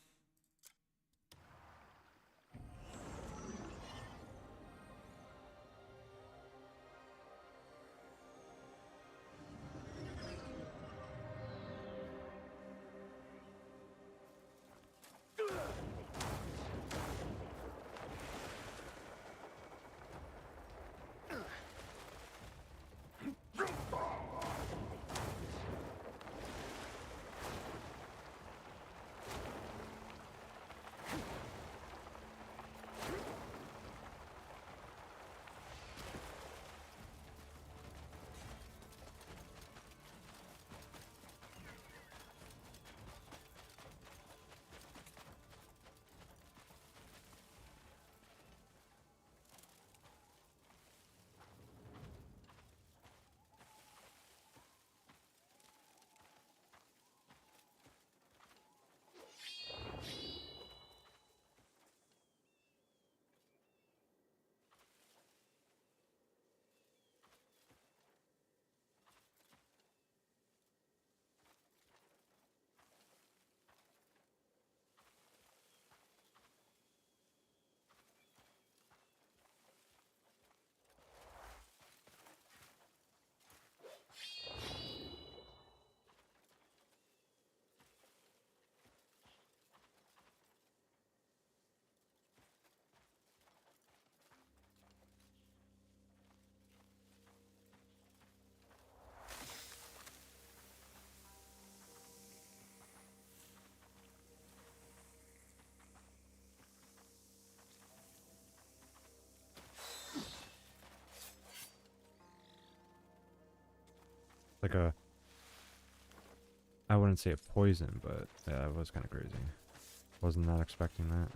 Like a, I wouldn't say a poison, but yeah, it was kind of crazy. Was not expecting that.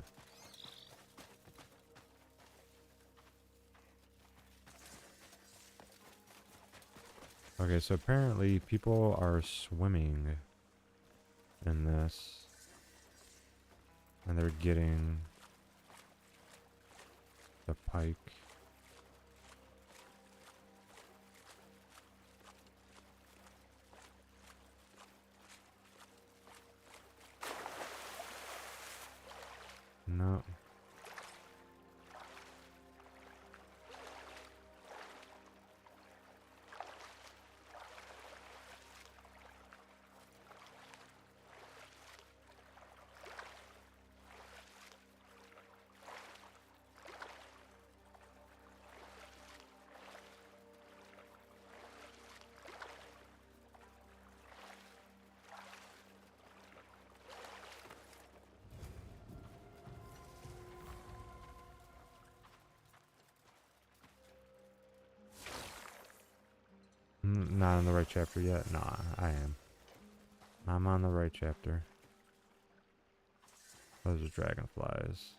Okay, so apparently people are swimming in this, and they're getting the pike. No. Not in the right chapter yet. Nah, I am. I'm on the right chapter. Those are dragonflies.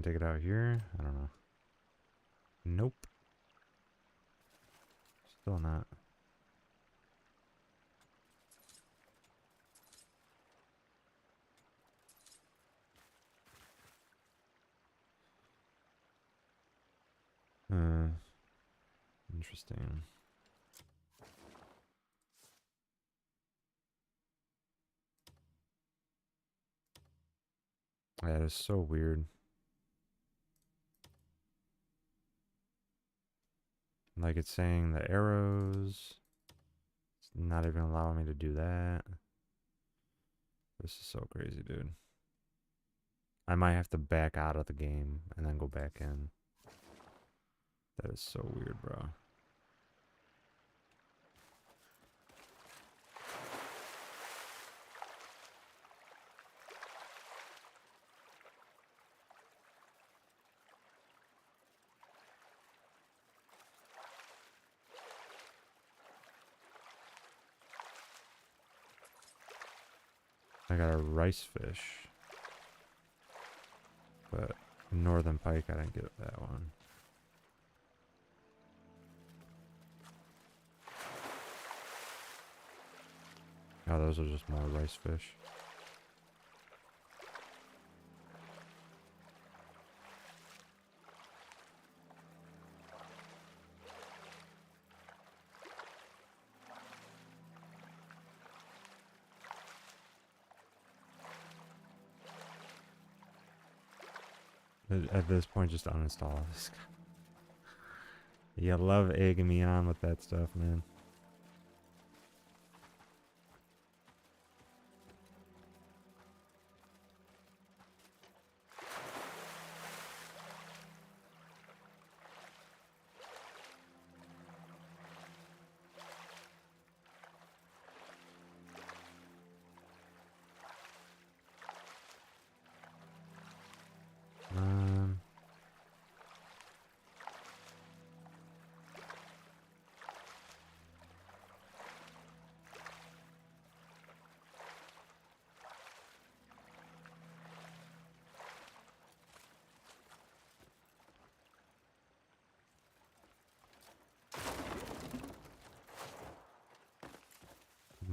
can take it out here. I don't know. Nope. Still not. Interesting. That is so weird. Like it's saying the arrows. It's not even allowing me to do that. This is so crazy, dude. I might have to back out of the game and then go back in. That is so weird, bro. I got a rice fish. But northern pike, I didn't get that one. Oh, those are just more rice fish. At this point, just uninstall this. You love egging me on with that stuff, man.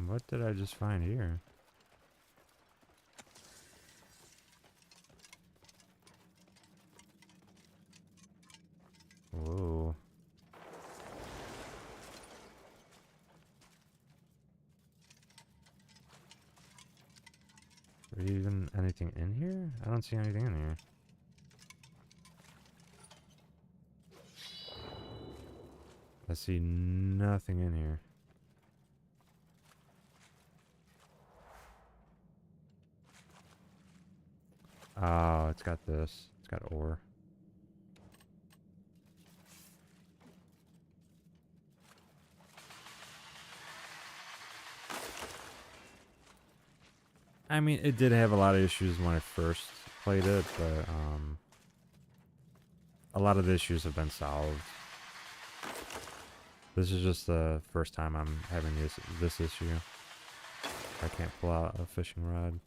What did I just find here? Whoa. Is there even anything in here? I don't see anything in here. I see nothing in here. Oh, it's got this. It's got ore. I mean, it did have a lot of issues when I first played it, but a lot of the issues have been solved. This is just the first time I'm having this issue. I can't pull out a fishing rod.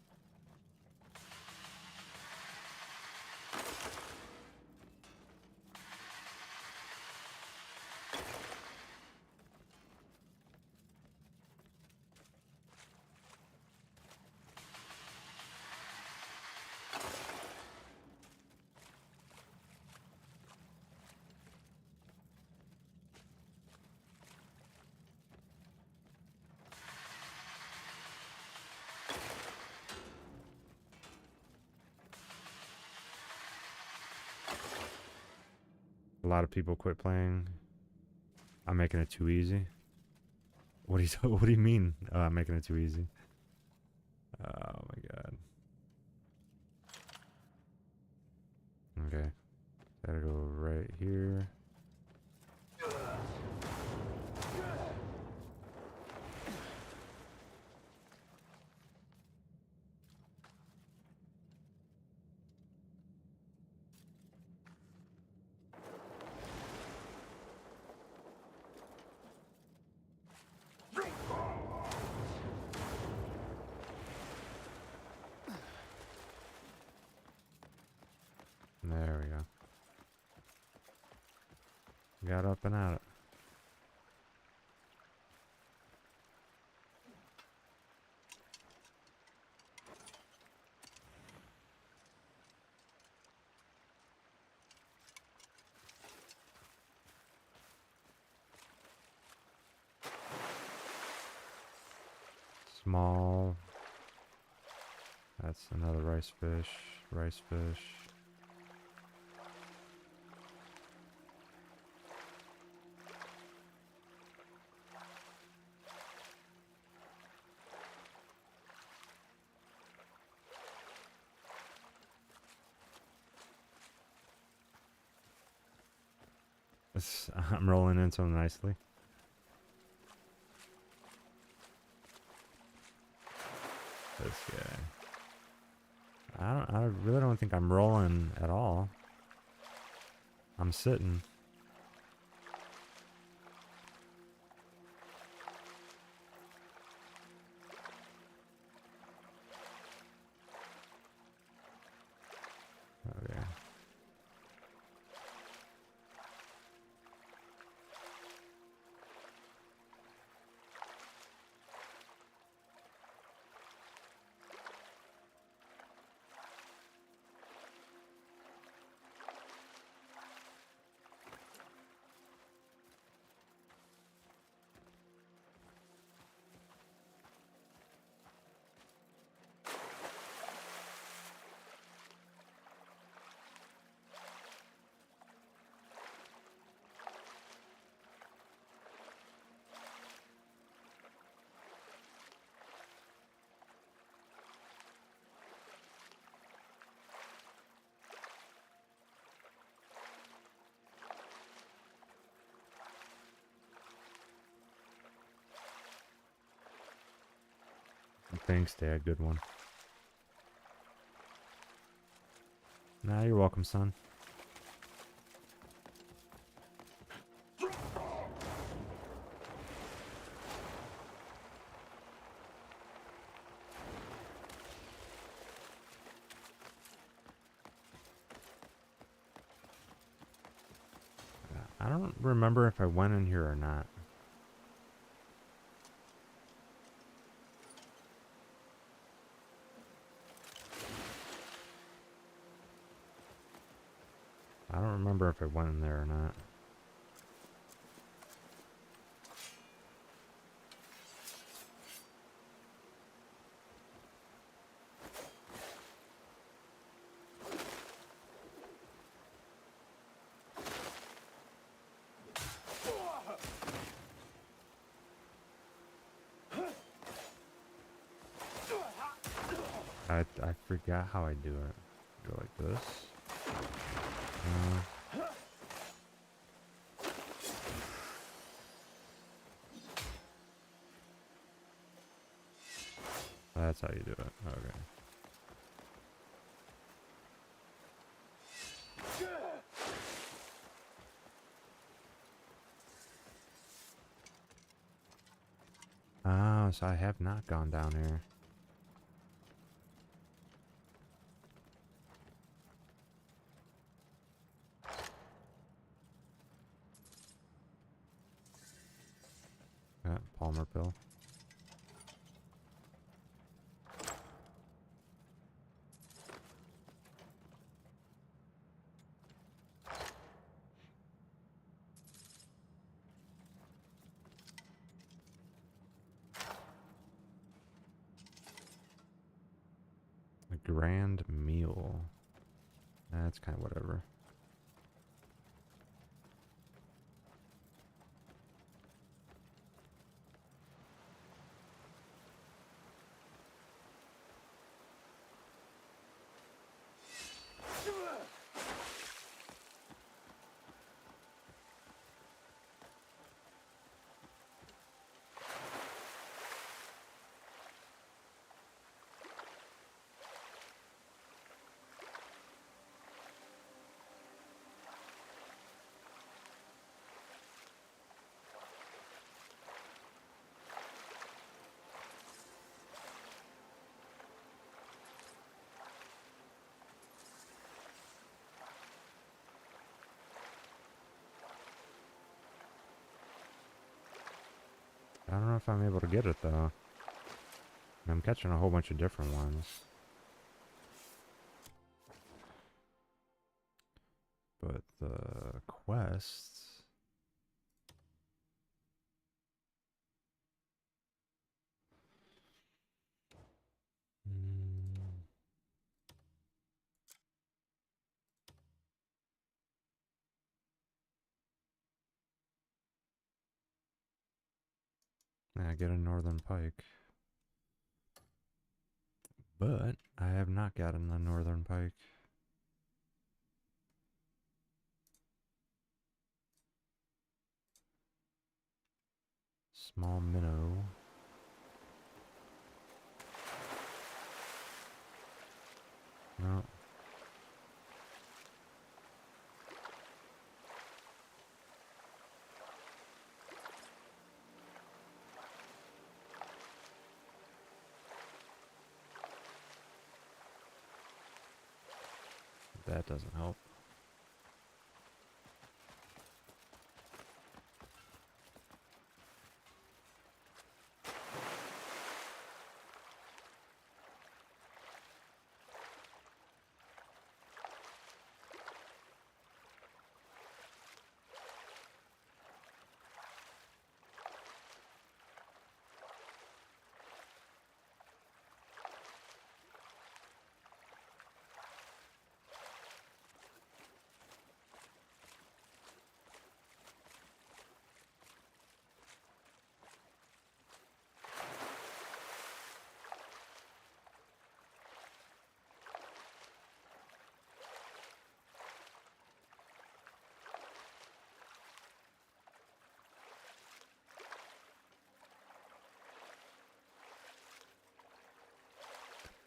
A lot of people quit playing. I'm making it too easy. What do you mean? I'm making it too easy. Oh my god. Okay. Gotta go right here. There got up and at it. Small. That's another rice fish. Rice fish. I'm rolling in so nicely. This guy. I really don't think I'm rolling at all. I'm sitting. Okay. Thanks, Dad. Good one. Nah, you're welcome, son. I don't remember if I went in here or not. I don't remember if I went in there or not. I forgot how I do it. Go like this. That's how you do it. Okay. Oh, so I have not gone down here. Palmer pill. A grand meal. That's kind of whatever. I don't know if I'm able to get it though. I'm catching a whole bunch of different ones. But the quests... I get a northern pike. But I have not gotten the northern pike. Small minnow. No. That doesn't help.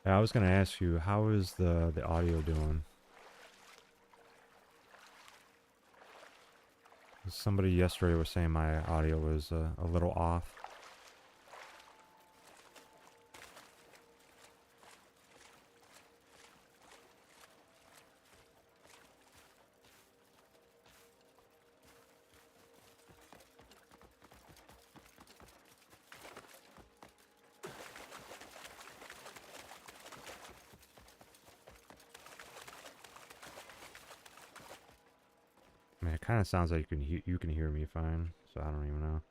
Yeah, I was gonna ask you, how is the audio doing? Somebody yesterday was saying my audio was a little off. I mean, it kind of sounds like you can hear me fine, so I don't even know.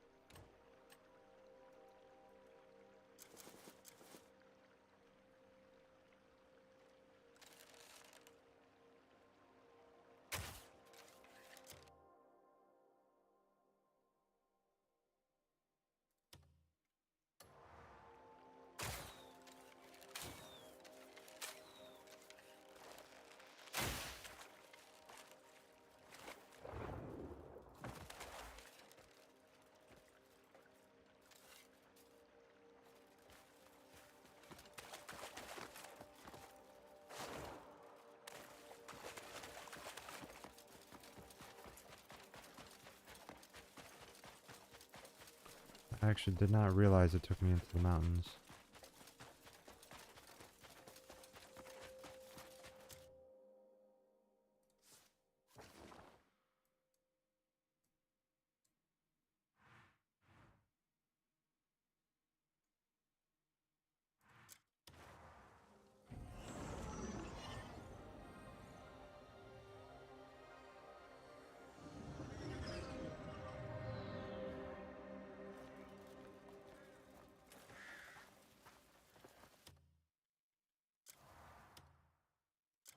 I actually did not realize it took me into the mountains.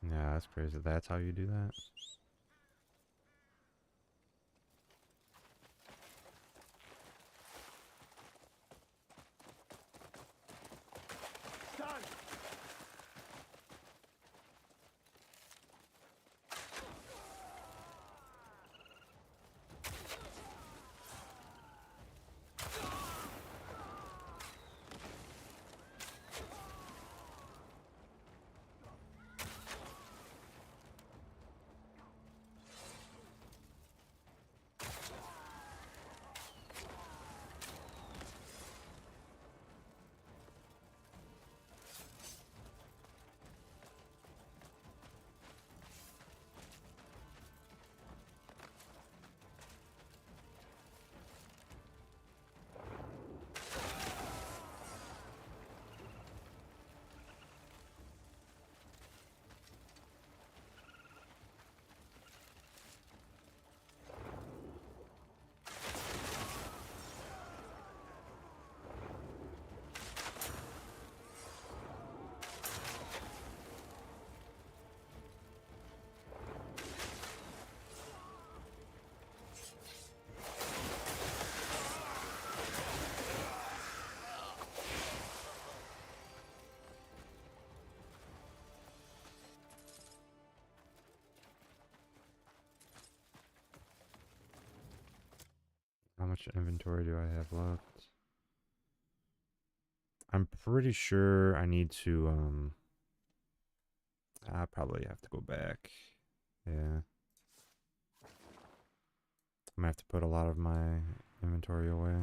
Yeah, that's crazy. That's how you do that? much inventory do I have left? I'm pretty sure I need to, I probably have to go back. Yeah. I'm gonna have to put a lot of my inventory away.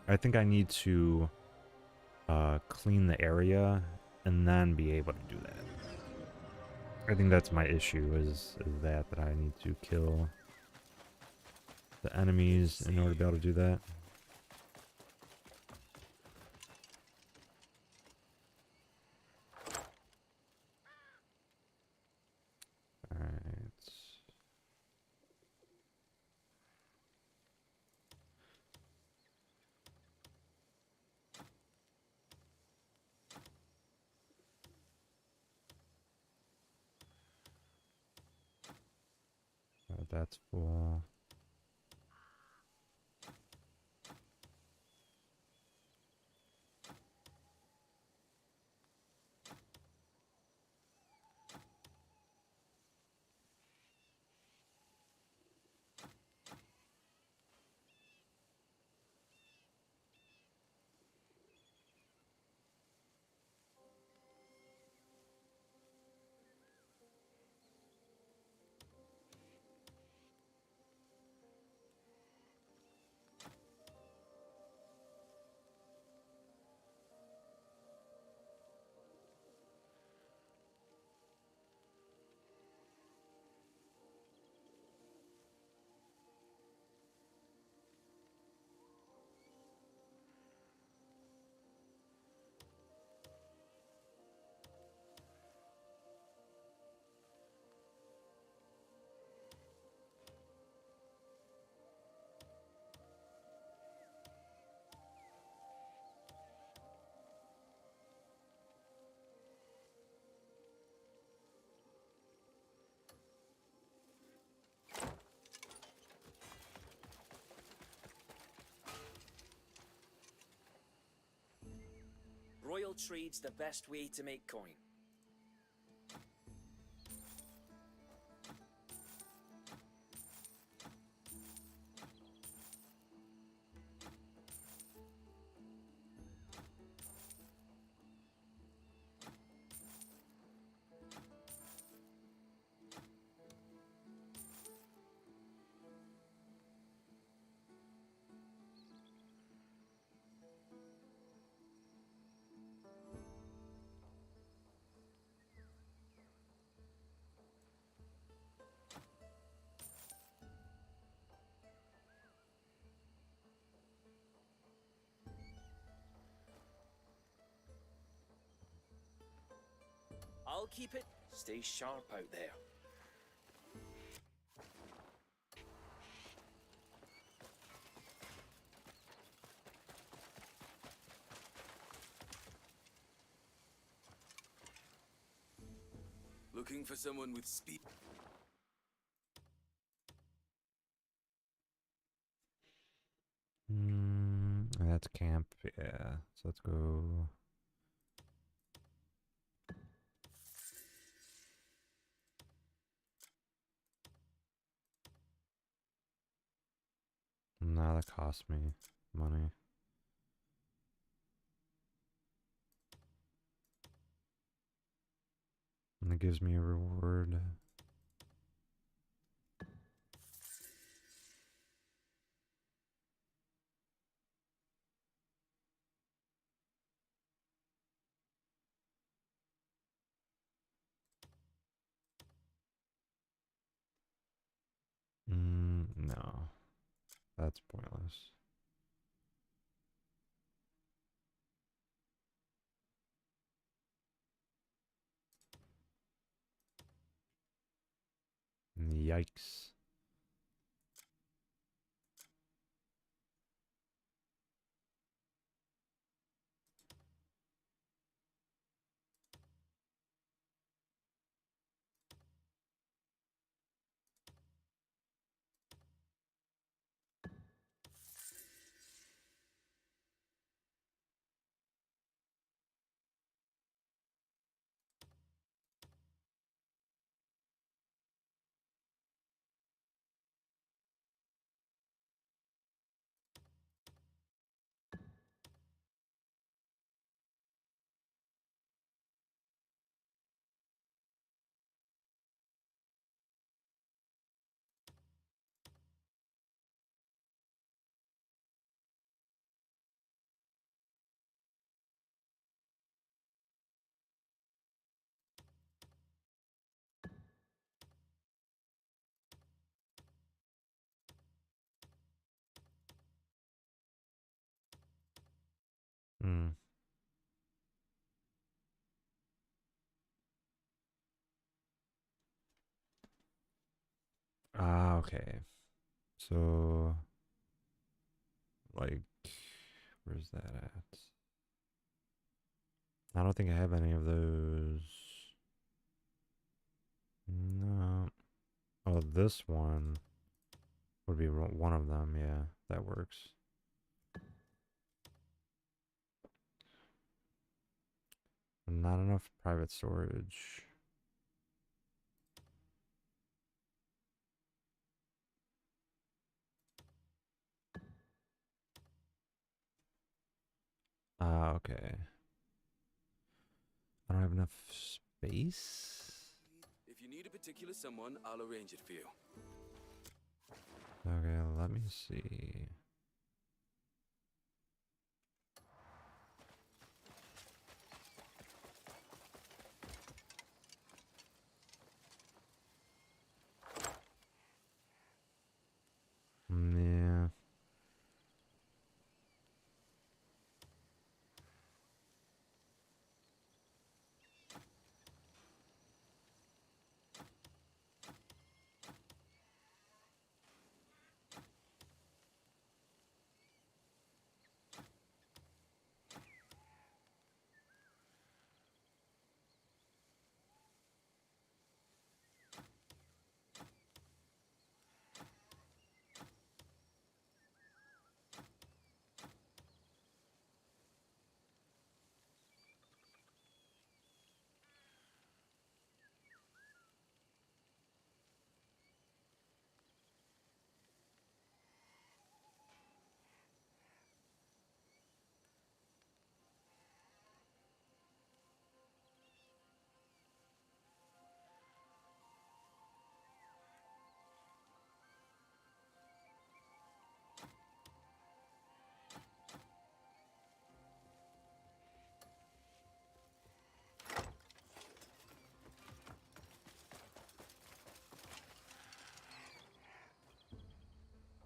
I think I need to clean the area and then be able to do that. I think that's my issue is that I need to kill the enemies in order to be able to do that. Alright. That's full. Royal trade's the best way to make coin. I'll keep it. Stay sharp out there. Looking for someone with speed. That's camp. Yeah. So let's go. Nah, that cost me money. And it gives me a reward. No. That's pointless. Yikes. Hmm. Ah, okay. So, like, where's that at? I don't think I have any of those. No. Oh, this one would be one of them. Yeah, that works. Not enough private storage. Ah, okay. I don't have enough space. If you need a particular someone, I'll arrange it for you. Okay, let me see. Yeah.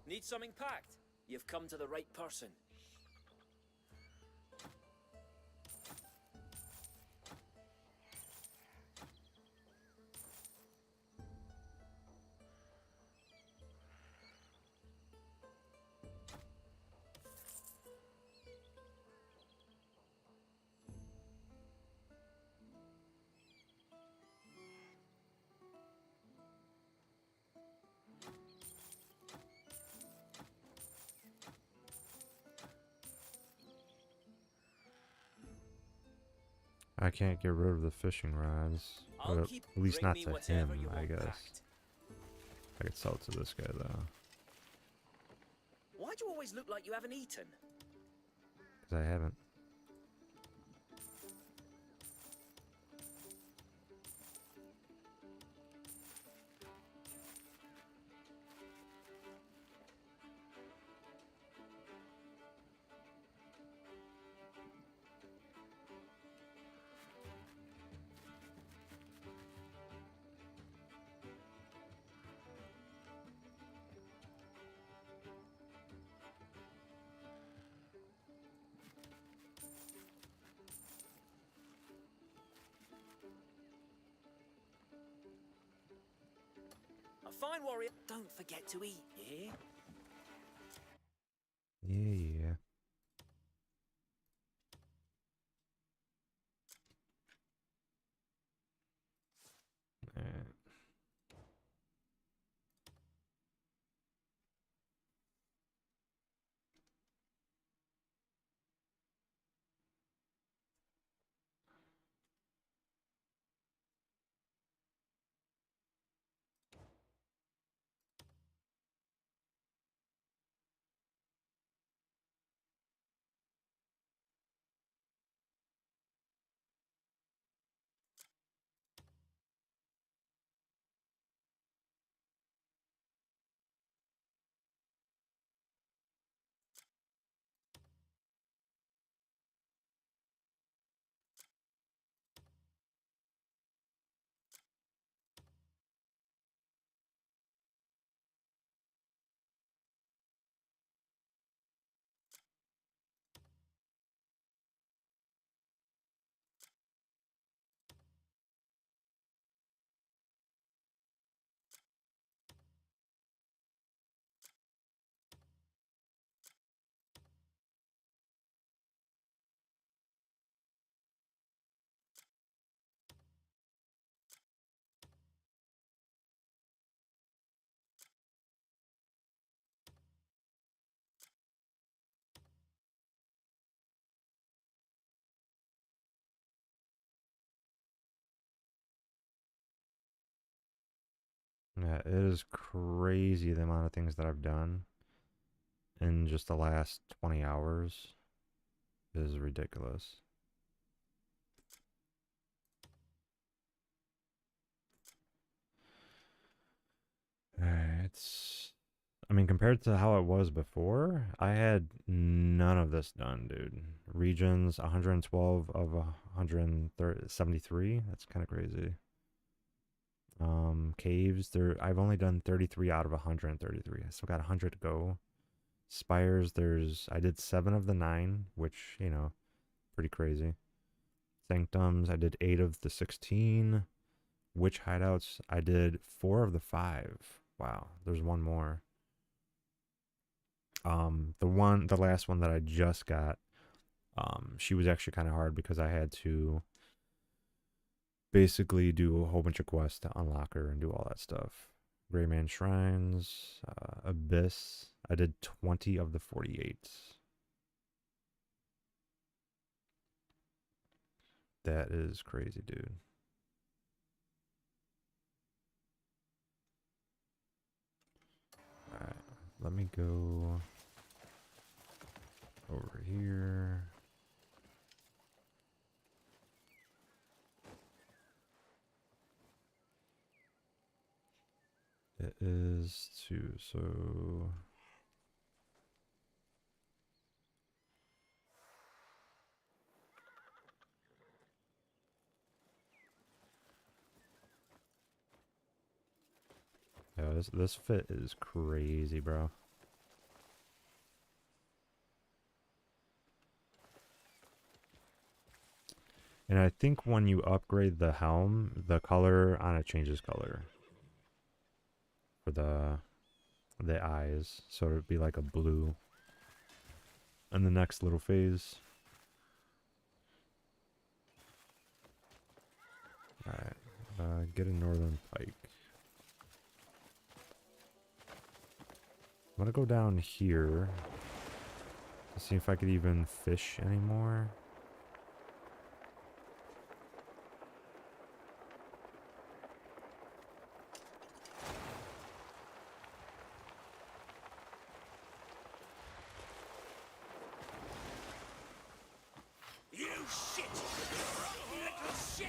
Need something packed? You've come to the right person. I can't get rid of the fishing rods. I'll Or keep. at least Bring not me to whatever him, you I want guess. packed. I could sell it to this guy, though. Why do you always look like you haven't eaten? Because I haven't. A fine warrior. Don't forget to eat, yeah? Yeah. Alright. Yeah, it is crazy the amount of things that I've done in just the last 20 hours. It is ridiculous. It's, I mean, compared to how it was before, I had none of this done, dude. Regions, 112 of 173. That's kind of crazy. Caves, I've only done 33 out of 133. I still got 100 to go. Spires, I did 7 of the 9, which, you know, pretty crazy. Sanctums, I did 8 of the 16. Witch hideouts, I did 4 of the 5. Wow, there's one more. The last one that I just got, she was actually kind of hard because I had to basically do a whole bunch of quests to unlock her and do all that stuff. Greyman Shrines, Abyss, I did 20 of the 48. That is crazy, dude. Alright, let me go over here. It is 2, so... Yeah, this fit is crazy, bro. And I think when you upgrade the helm, the color on it changes color for the eyes, so it'd be like a blue. And the next little phase. Alright, get a northern pike. I'm gonna go down here to see if I could even fish anymore. You shit! You little shit!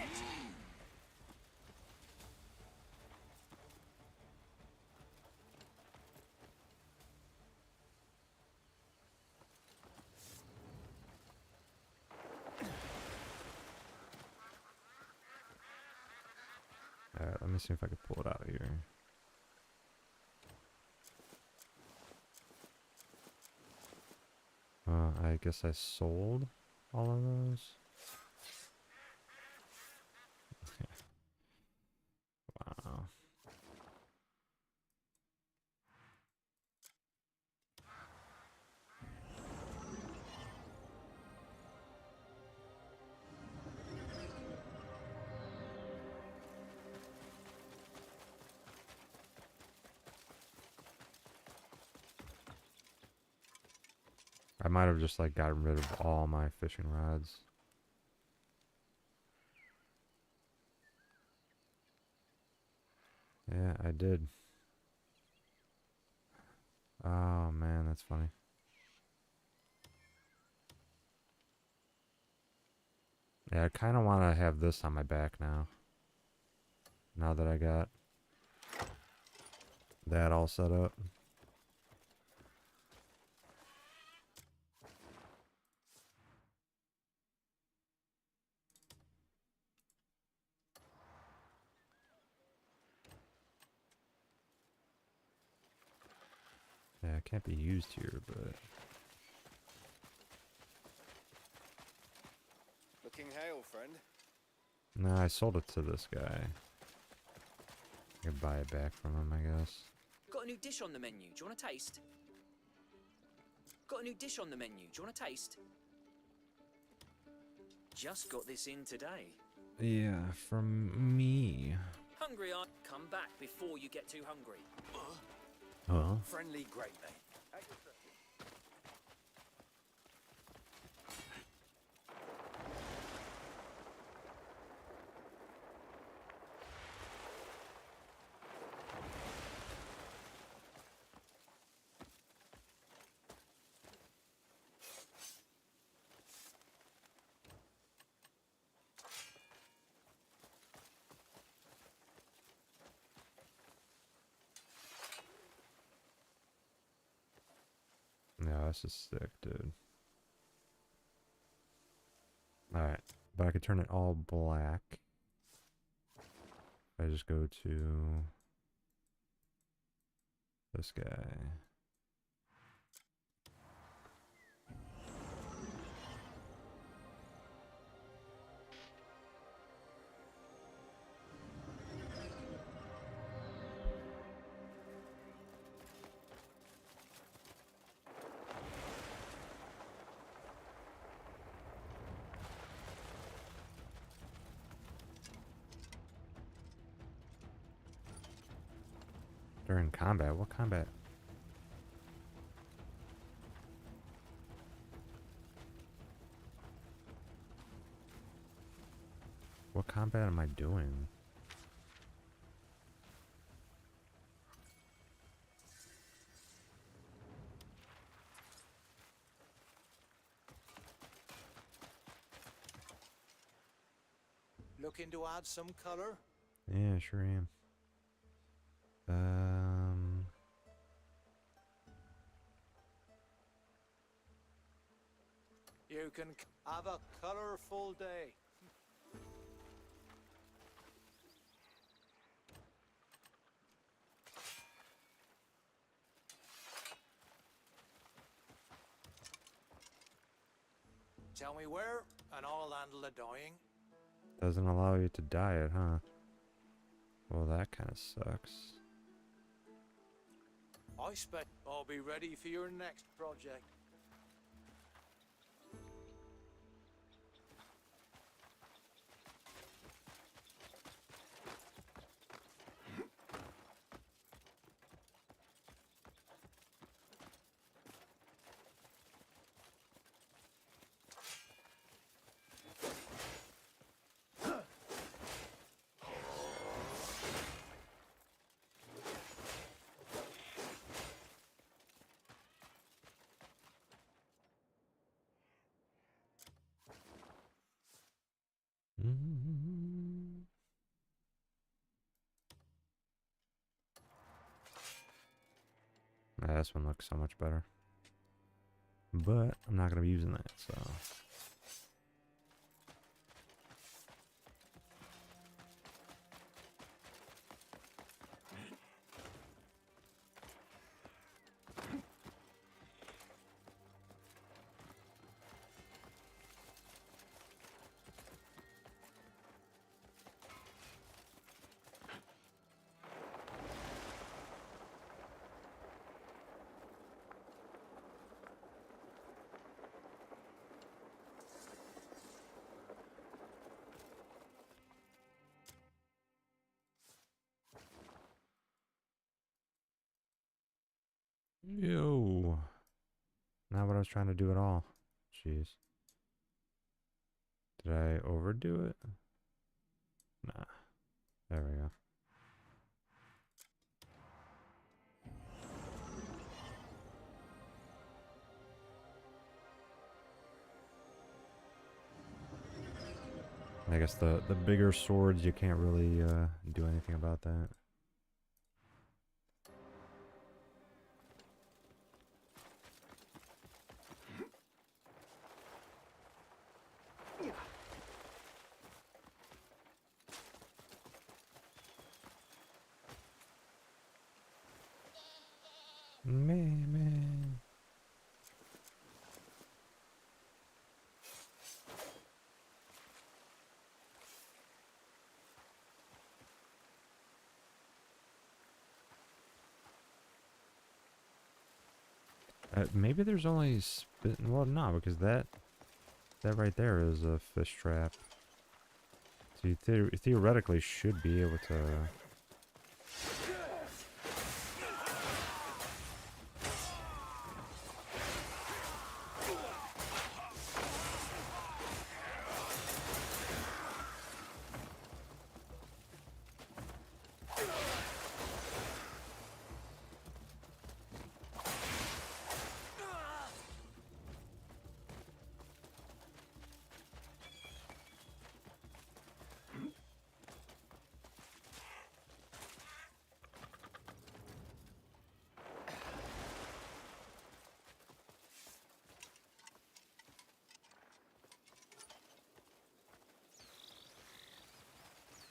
Alright, let me see if I can pull it out of here. I guess I sold all of those. Wow. I might have just like gotten rid of all my fishing rods. Yeah, I did. Oh man, that's funny. Yeah, I kind of want to have this on my back now. Now that I got that all set up. Yeah, it can't be used here, but... Looking hale, friend. No, I sold it to this guy. I could buy it back from him, I guess. Got a new dish on the menu. Do you want a taste? Got a new dish on the menu. Do you want a taste? Just got this in today. Yeah, from me. Hungry, I come back before you get too hungry. Oh. Friendly great mate. Oh, this is sick, dude. Alright, but I could turn it all black. I just go to this guy. During combat? What combat? What combat am I doing? Looking to add some color? Yeah, sure am. You can have a colorful day. Tell me where, and I'll handle the dying. Doesn't allow you to dye it, huh? Well, that kind of sucks. I expect I'll be ready for your next project. This one looks so much better. But I'm not going to be using that, so... Yo. Not what I was trying to do at all. Jeez. Did I overdo it? Nah. There we go. I guess the bigger swords, you can't really do anything about that. Man. Maybe there's only well, no, because that right there is a fish trap. So you theoretically should be able to.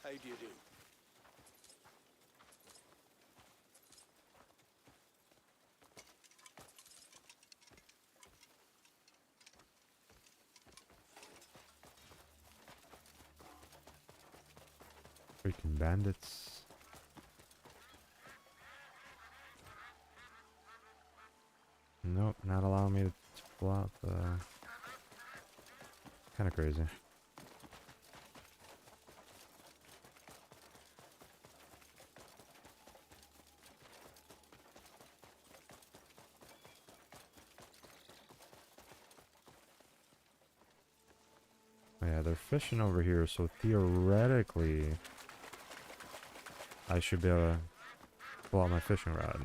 How do you do? Freaking bandits. Nope, not allowing me to pull out the... Kind of crazy. Yeah, they're fishing over here, so theoretically I should be able to pull out my fishing rod.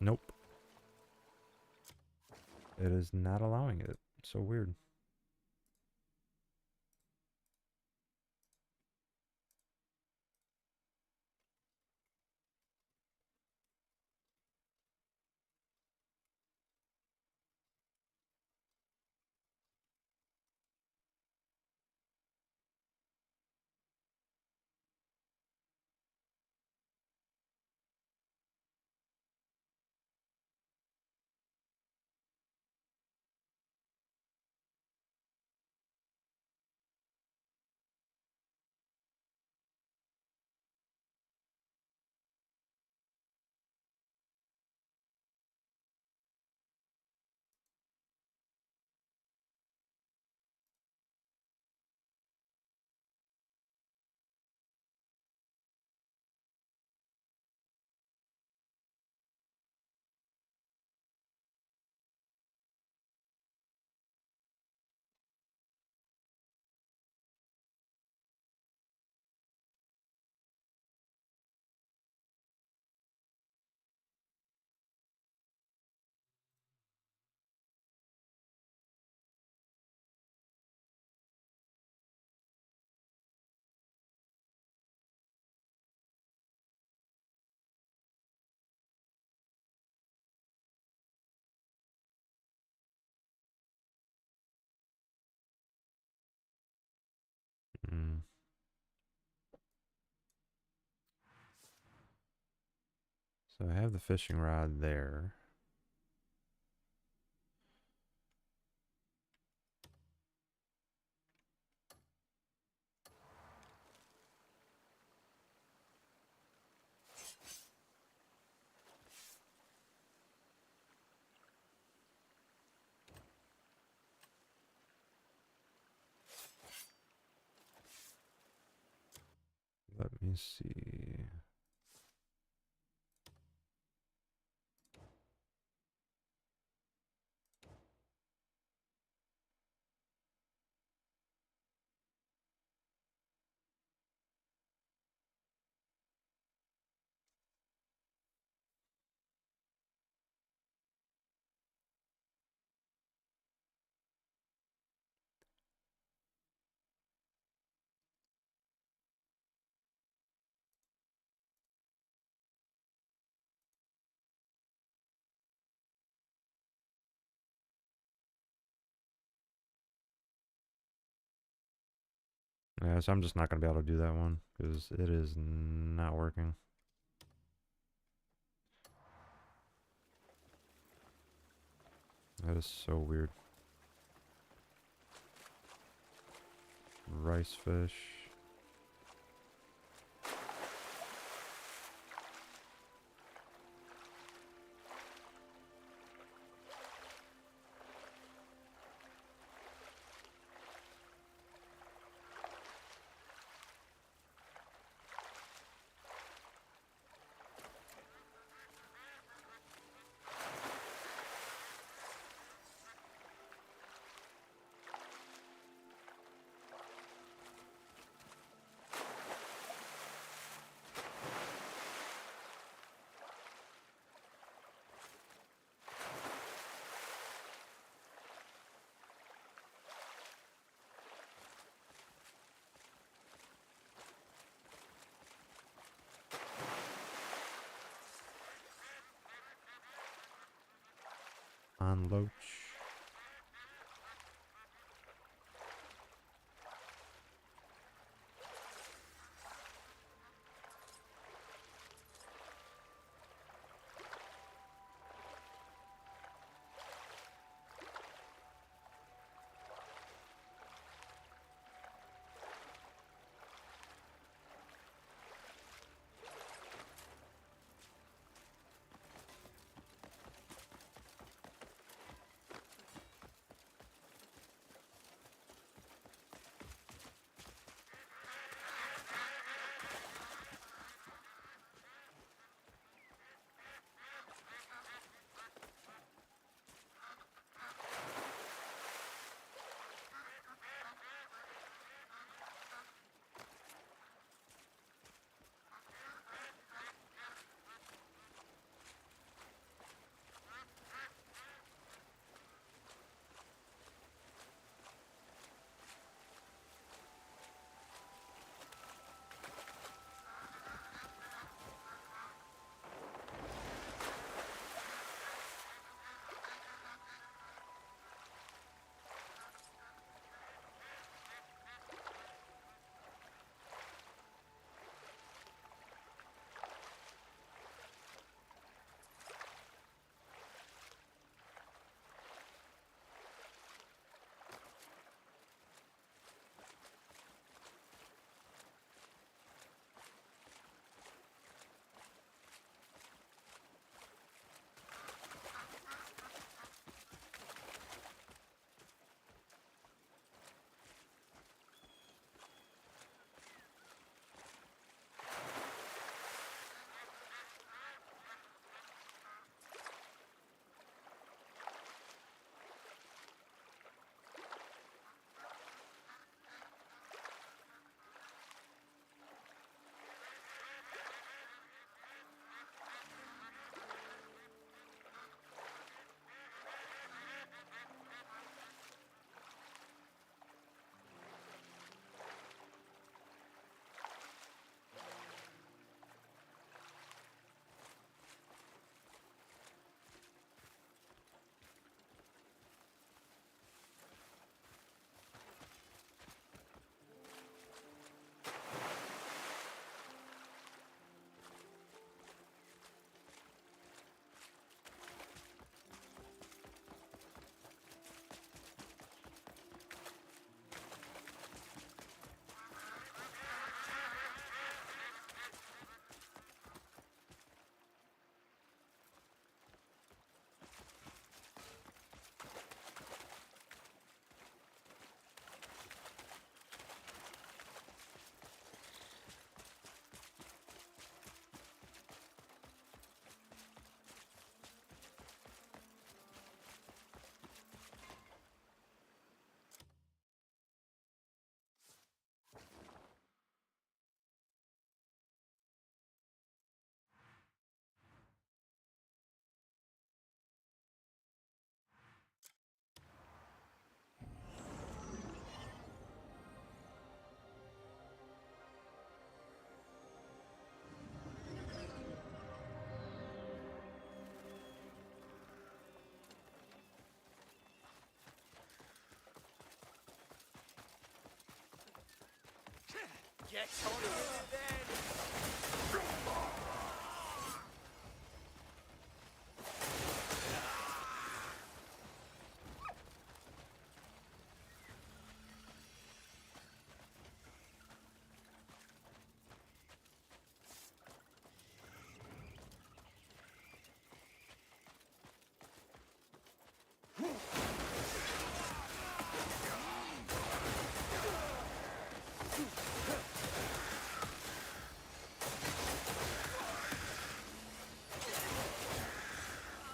Nope. It is not allowing it. So weird. Mm. So I have the fishing rod there. Let me see. Yeah, so I'm just not going to be able to do that one because it is not working. That is so weird. Rice fish. On loach. Get on with it then!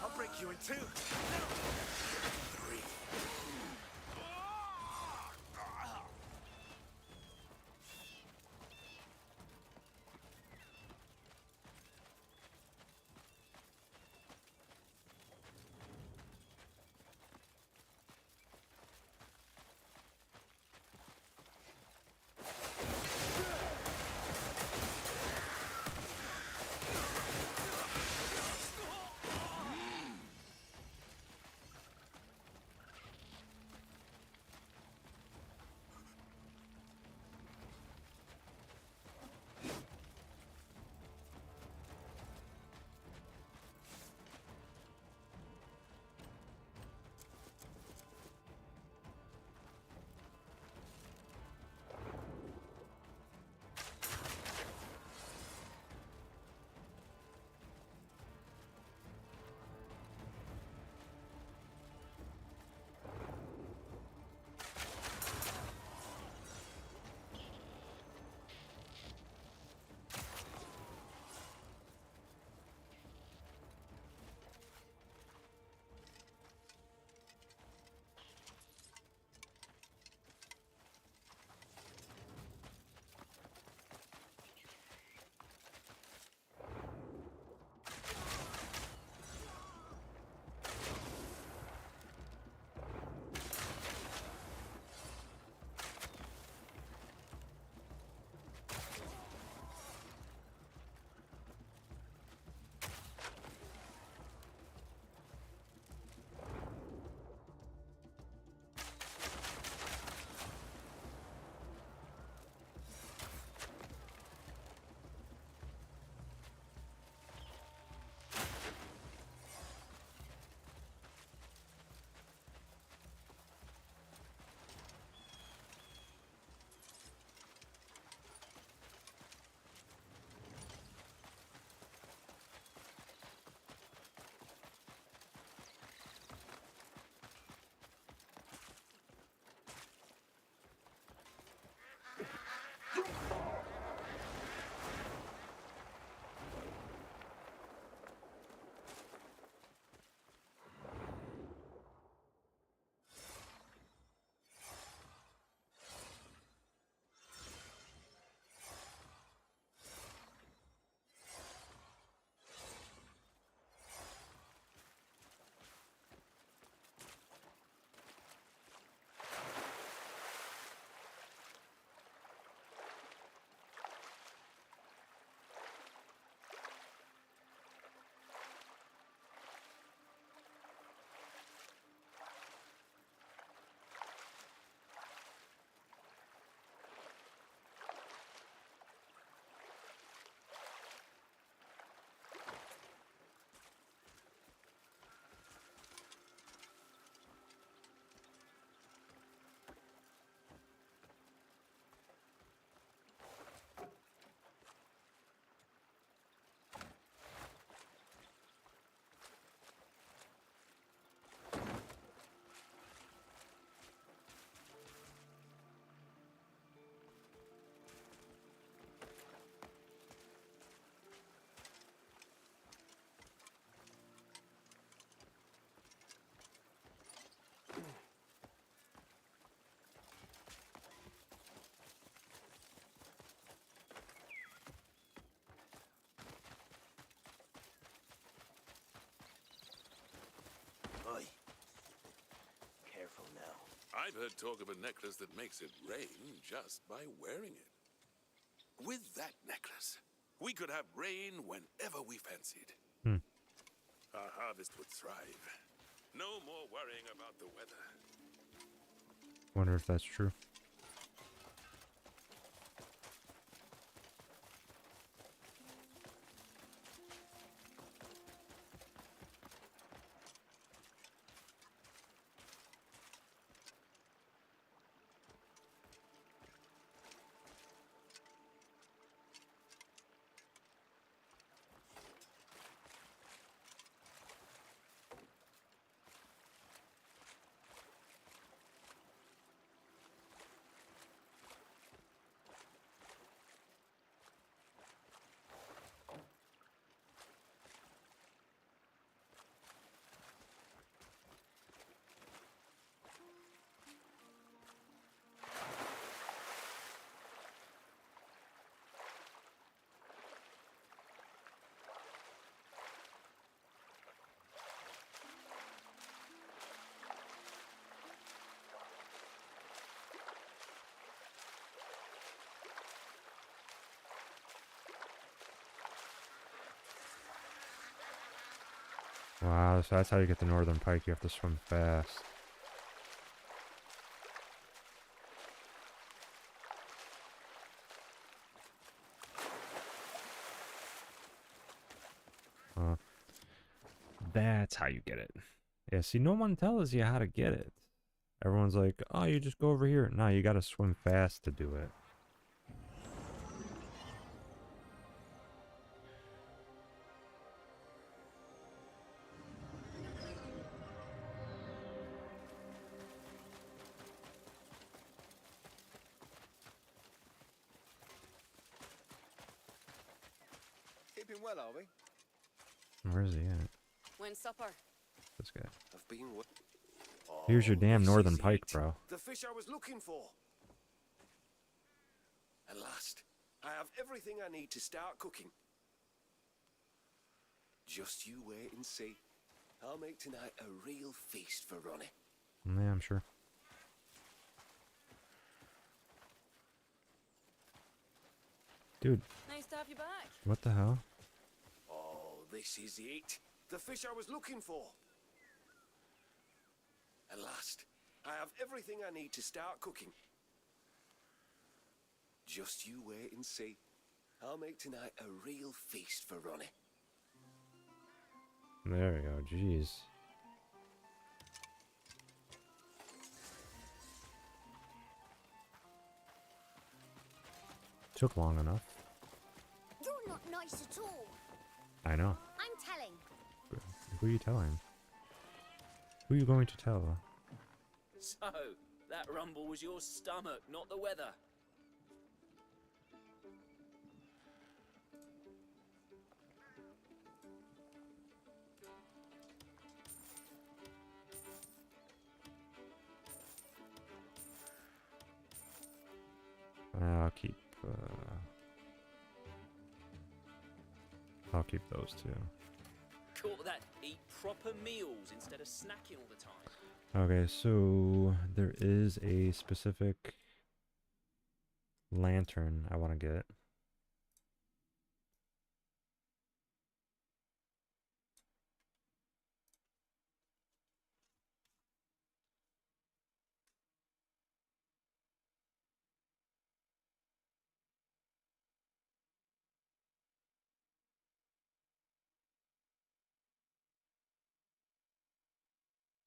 I'll break you in two. Oi. Careful now. I've heard talk of a necklace that makes it rain just by wearing it. With that necklace, we could have rain whenever we fancied. Our harvest would thrive. No more worrying about the weather. Wonder if that's true. Wow, so that's how you get the northern pike. You have to swim fast. That's how you get it. Yeah, see, no one tells you how to get it. Everyone's like, oh, you just go over here. No, you gotta swim fast to do it. Keeping well, are we? Where's he at? When's supper? This guy. I've been. Here's your damn this northern is pike, it. bro. The fish I was looking for. At last, I have everything I need to start cooking. Just you wait and see. I'll make tonight a real feast for Ronnie. Yeah, I'm sure. Dude, Nice to have you back. what the hell? Oh, this is it. The fish I was looking for. At last, I have everything I need to start cooking. Just you wait and see. I'll make tonight a real feast for Ronnie. There we go, jeez. Took long enough. You're not nice at all. I know. I'm telling. Who are you telling? Who are you going to tell? So, that rumble was your stomach, not the weather. I'll keep those two. Caught that eat proper meals instead of snacking all the time. Okay, so there is a specific lantern I want to get.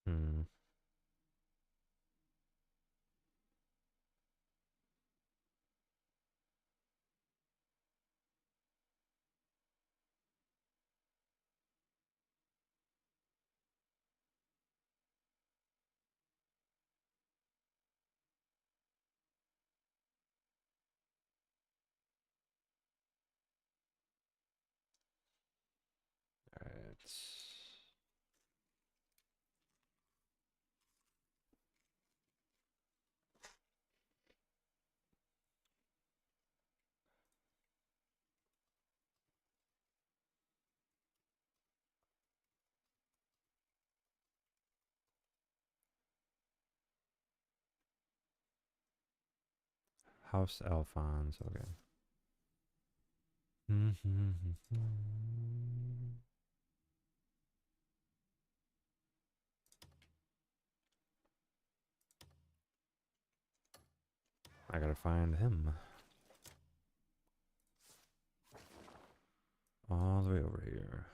Hmm. Alright. House Alphonse, okay. I gotta find him. All the way over here.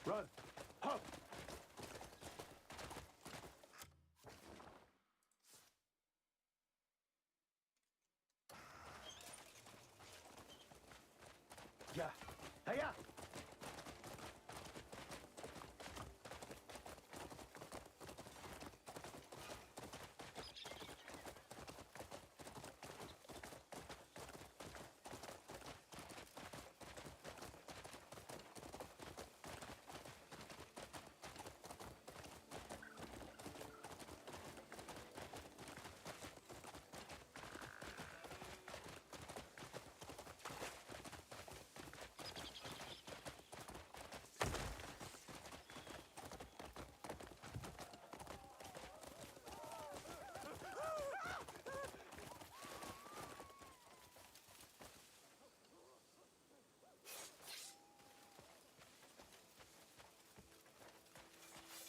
Run! Hop! Yeah. Hiya!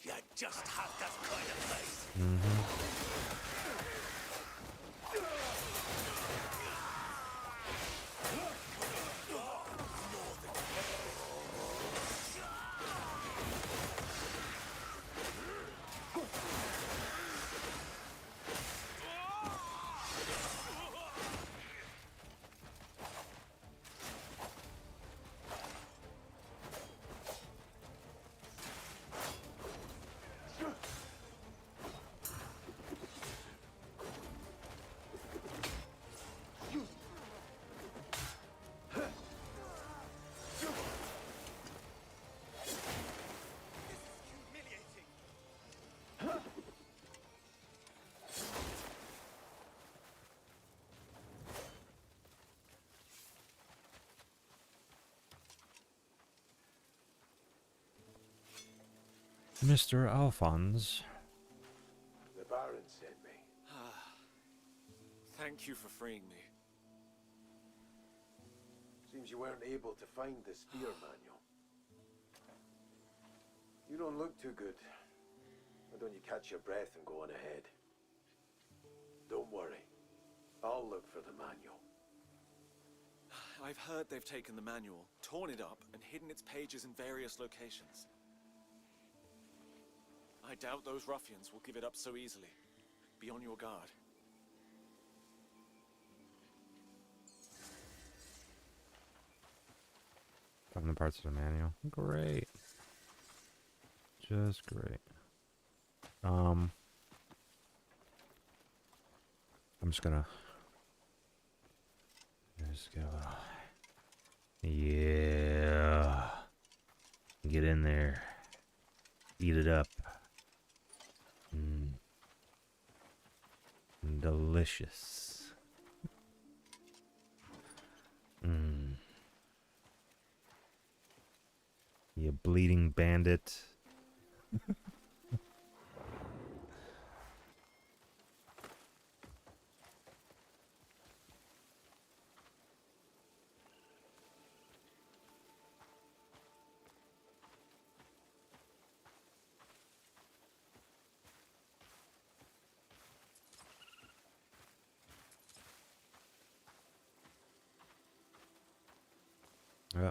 You just have that kind of face. Mr. Alphonse. The Baron sent me. Thank you for freeing me. Seems you weren't able to find the spear manual. You don't look too good. Why don't you catch your breath and go on ahead? Don't worry. I'll look for the manual. I've heard they've taken the manual, torn it up, and hidden its pages in various locations. I doubt those ruffians will give it up so easily. Be on your guard. Found the parts of the manual. Great. Just great. I'm just gonna go. Yeah. Get in there. Eat it up. Delicious. You bleeding bandit.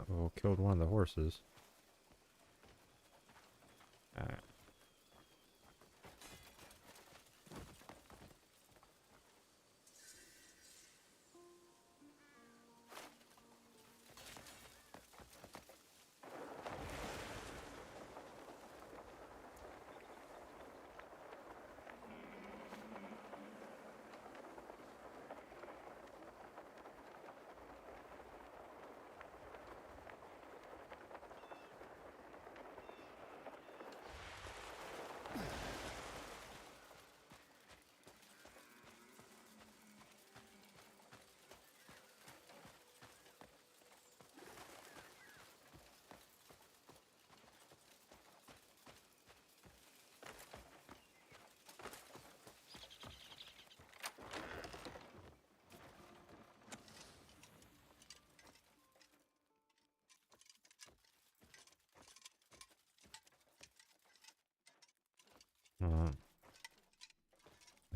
Well, killed one of the horses. Alright.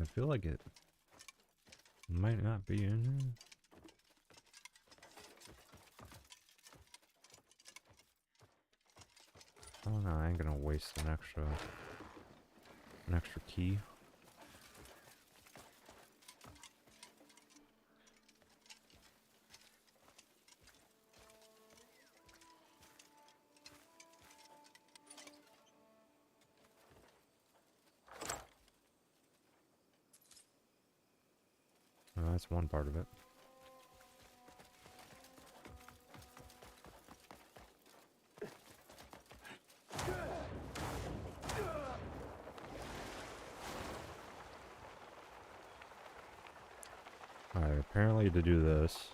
I feel like it might not be in here. Oh no, I ain't gonna waste an extra key. Oh, that's one part of it. Alright, apparently to do this,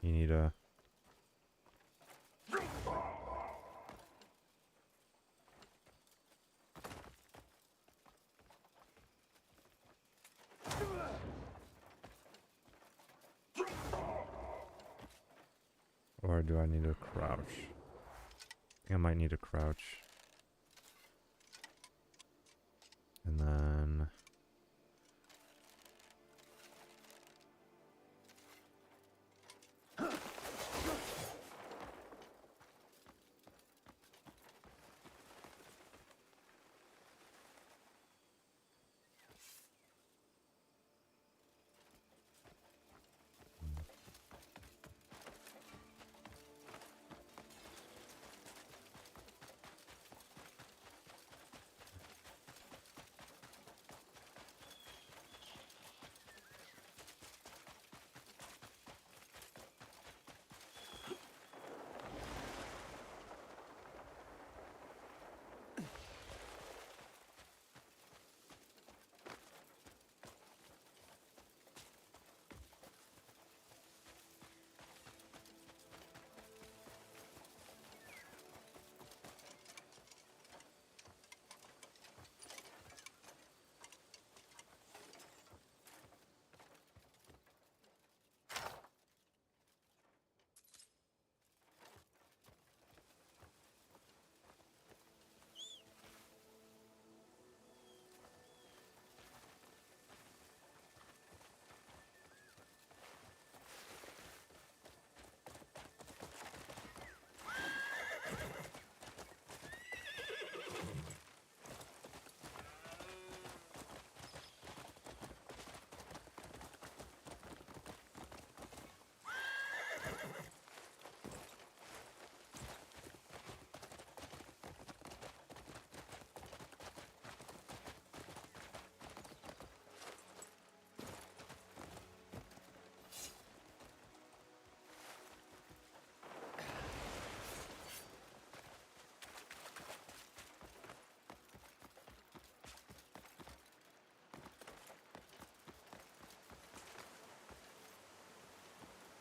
you need a... Or do I need a crouch? I think I might need a crouch. And then...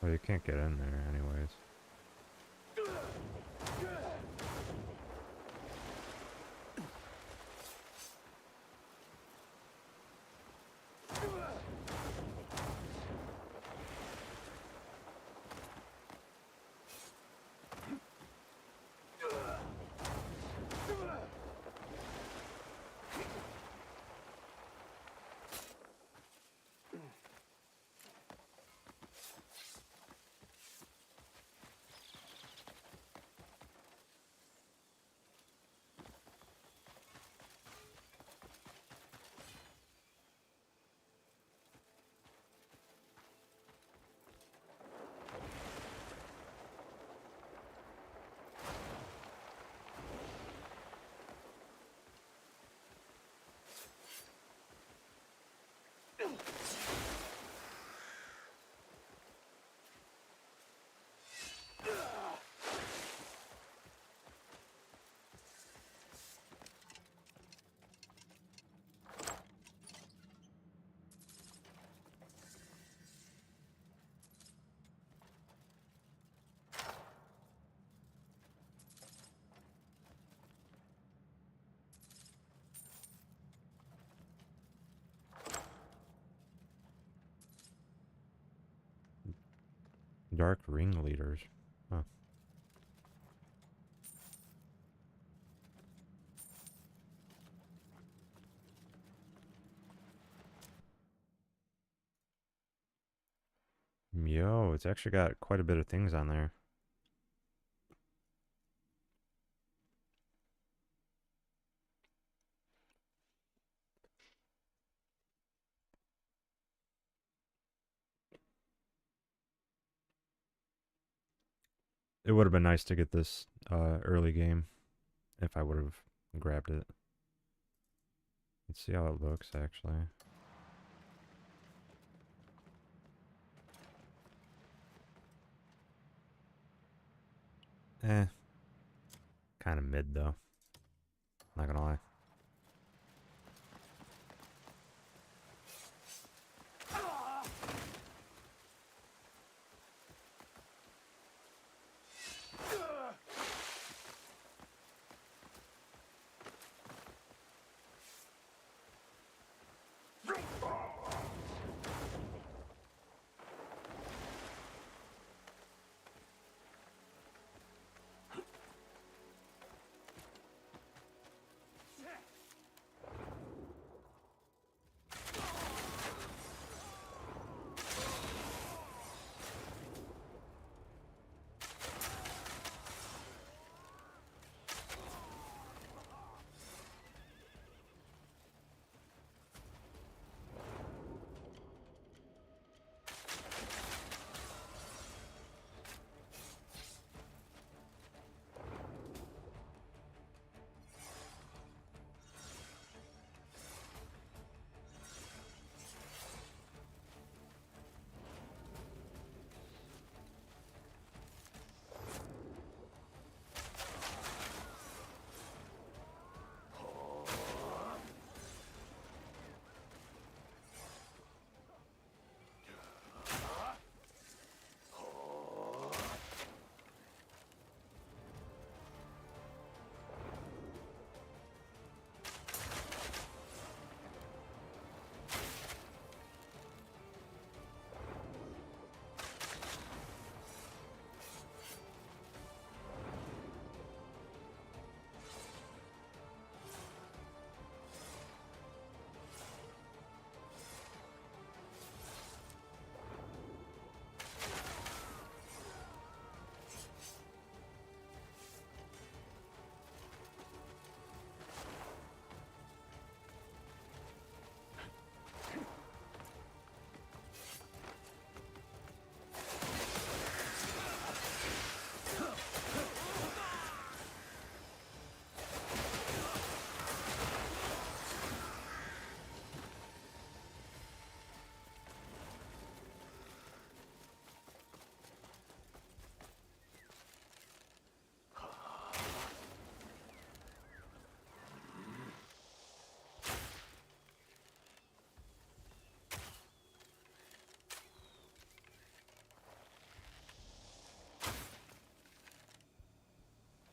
Well, you can't get in there anyways. Dark ringleaders. Huh. Yo, it's actually got quite a bit of things on there. It would have been nice to get this early game if I would have grabbed it. Let's see how it looks, actually. Eh. Kind of mid, though. Not gonna lie.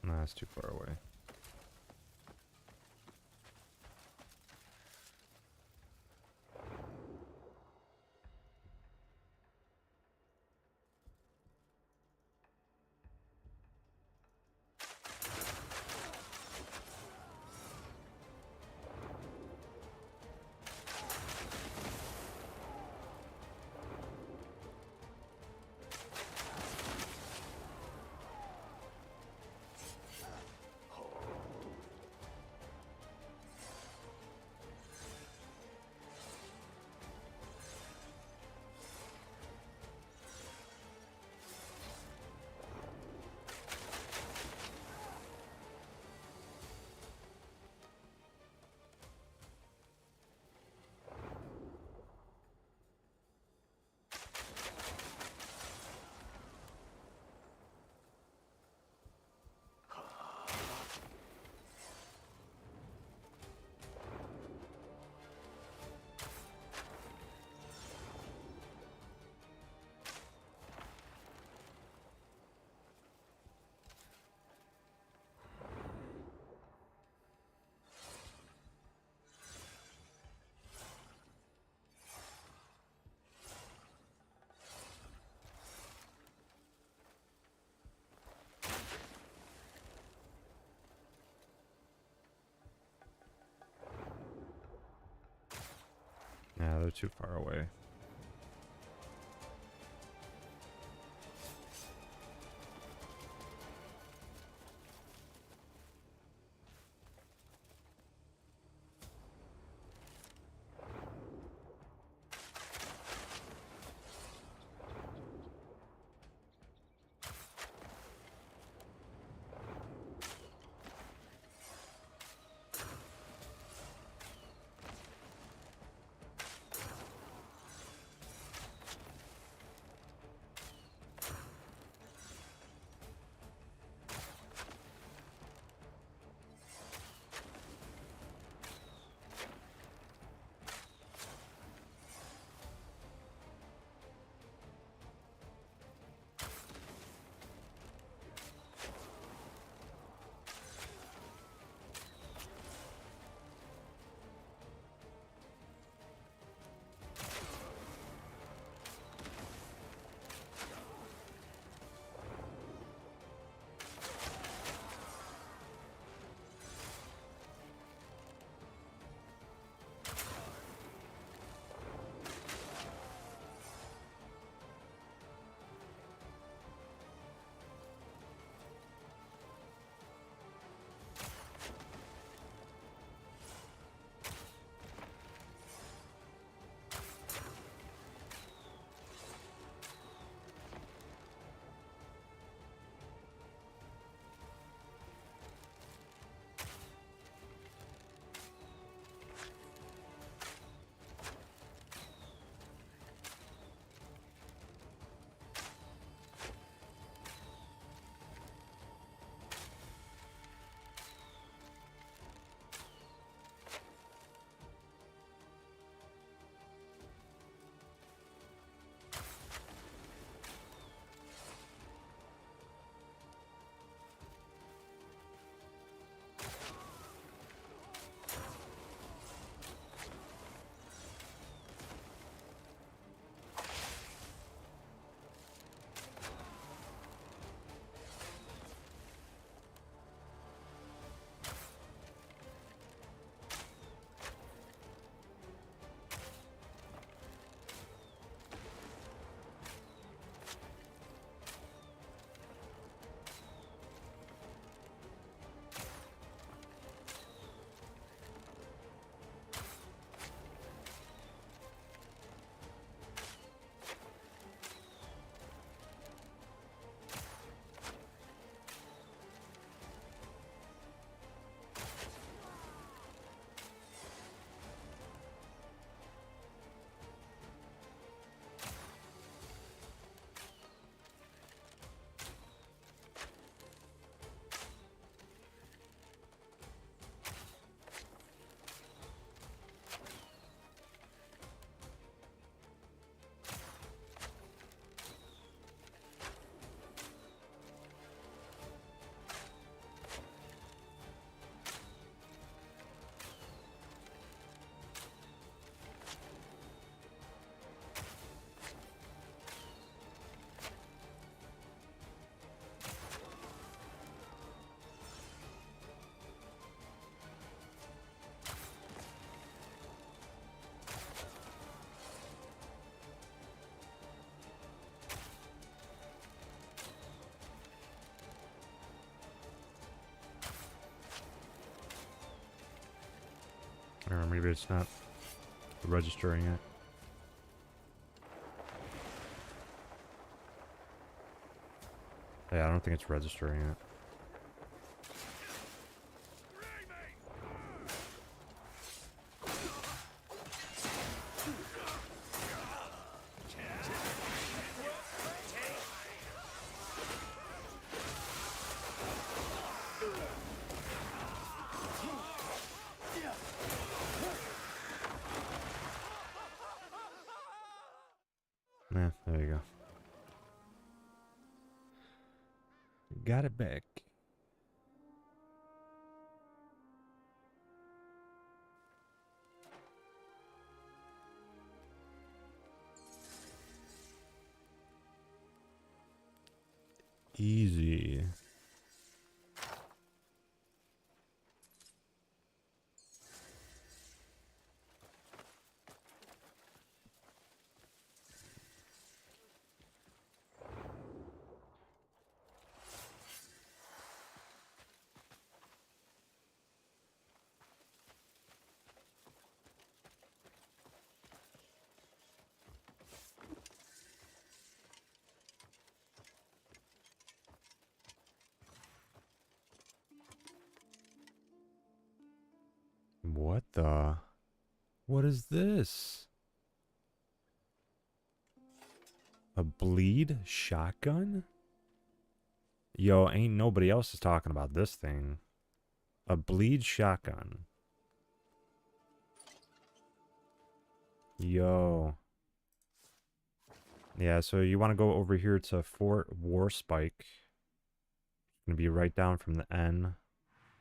No, that's too far away. Yeah, they're too far away. Or maybe it's not registering it. Yeah, I don't think it's registering it. Yeah, there you go. Got it back. Easy. What the? What is this? A bleed shotgun? Yo, ain't nobody else is talking about this thing. A bleed shotgun. Yo. Yeah, so you want to go over here to Fort Warspike. It's going to be right down from the N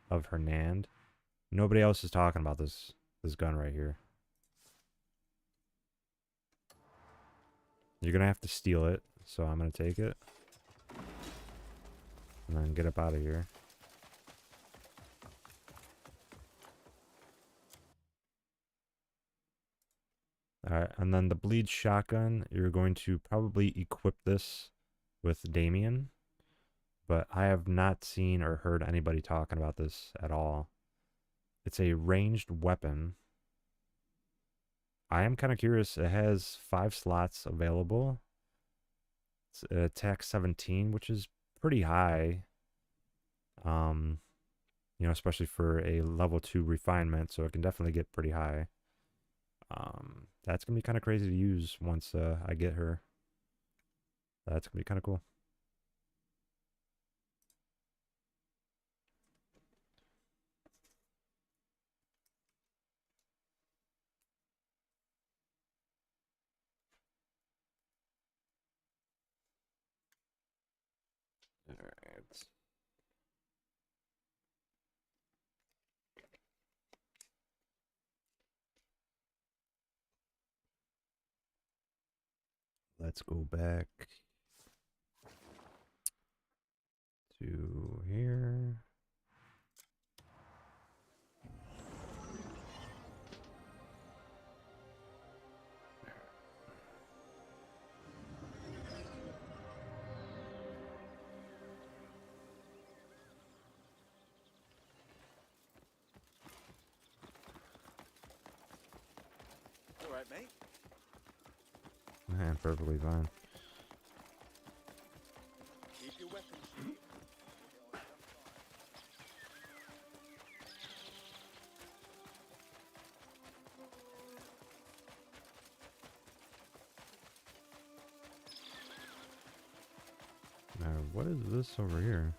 of Hernand. Nobody else is talking about this gun right here. You're going to have to steal it, so I'm going to take it. And then get up out of here. Alright, and then the bleed shotgun, you're going to probably equip this with Damien. But I have not seen or heard anybody talking about this at all. It's a ranged weapon. I am kind of curious. It has 5 slots available. It's attack 17, which is pretty high. You know, especially for a level 2 refinement, so it can definitely get pretty high. That's gonna be kind of crazy to use once I get her. That's gonna be kind of cool. Alright. Let's go back to here. All right, mate. Man, perfectly fine. Keep your weapons. Now, what is this over here?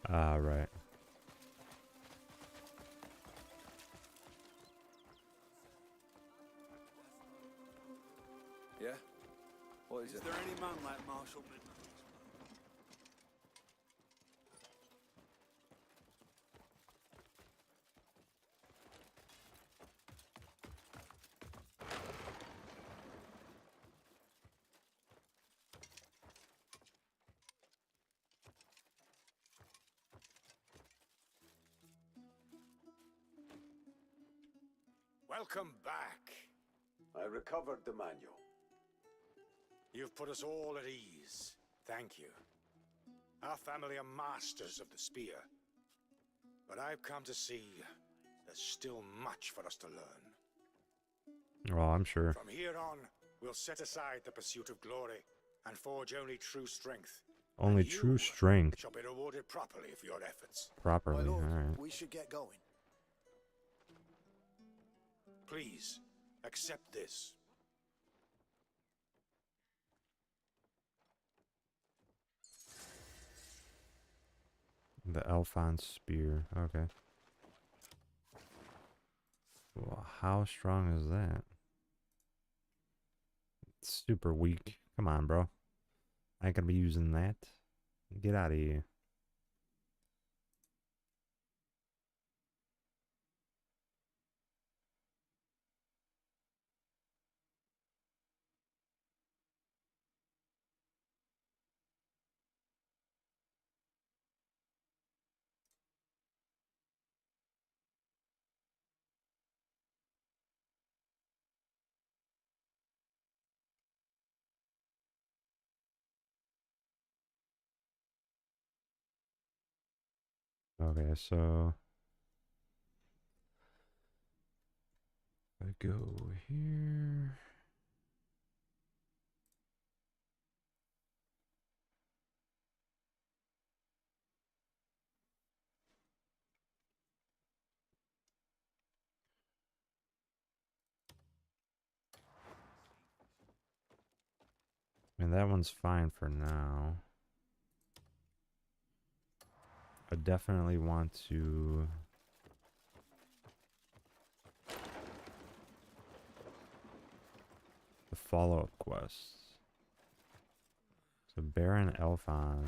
Ah, right. Yeah? What is Is it? there any man like Marshal Rednote? Welcome back. I recovered the manual. You've put us all at ease. Thank you. Our family are masters of the spear. but I've come to see there's still much for us to learn. Well, I'm sure. From here on, we'll set aside the pursuit of glory and forge only true strength. Only And true you strength. shall be rewarded properly for your efforts. Properly, My lord, alright. we should get going. Please, accept this. The Elfon spear, okay. Well, how strong is that? It's super weak. Come on, bro. I ain't gonna be using that. Get out of here. Okay, so I go here. I mean, that one's fine for now. I definitely want to the follow-up quests. So Baron Elfons.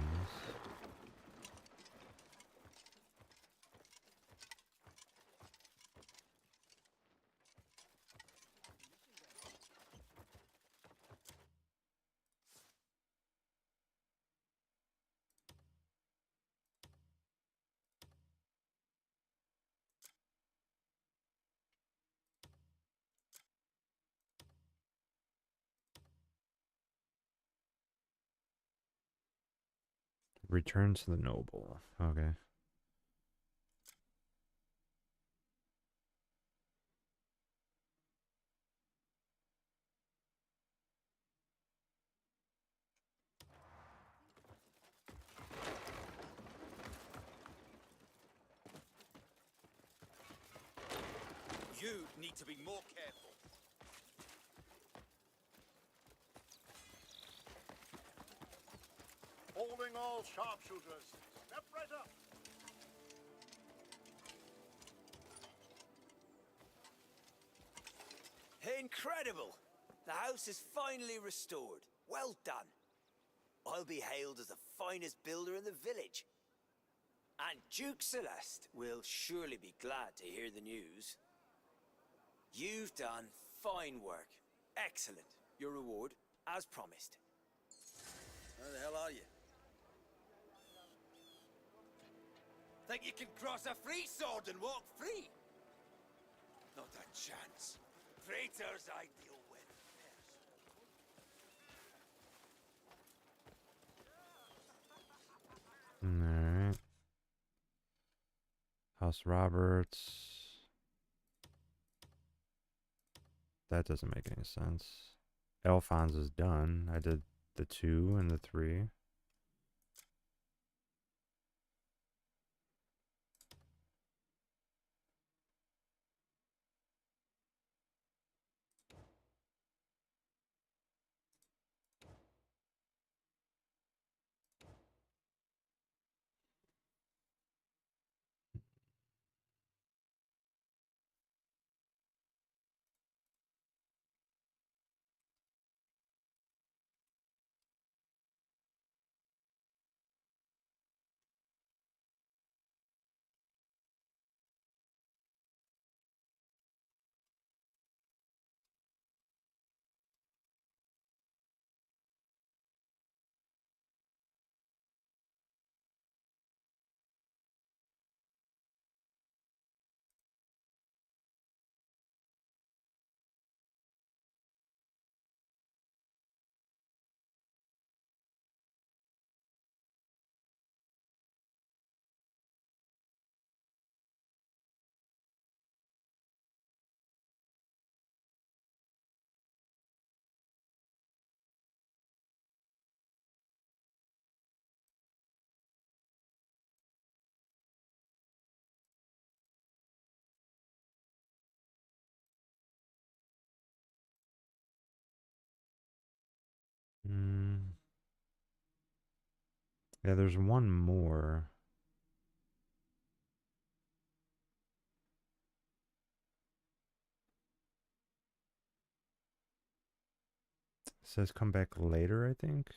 Return to the noble. Okay. You need to be more careful. Holding all sharpshooters. Step right up. Incredible! The house is finally restored. Well done. I'll be hailed as the finest builder in the village. And Duke Celeste will surely be glad to hear the news. You've done fine work. Excellent. Your reward, as promised. How the hell are you? Think you can cross a free sword and walk free? Not a chance. Traitors I deal with. Alright. House Roberts. That doesn't make any sense. Elfons is done. I did the 2 and the 3. Yeah, there's one more. It says come back later, I think.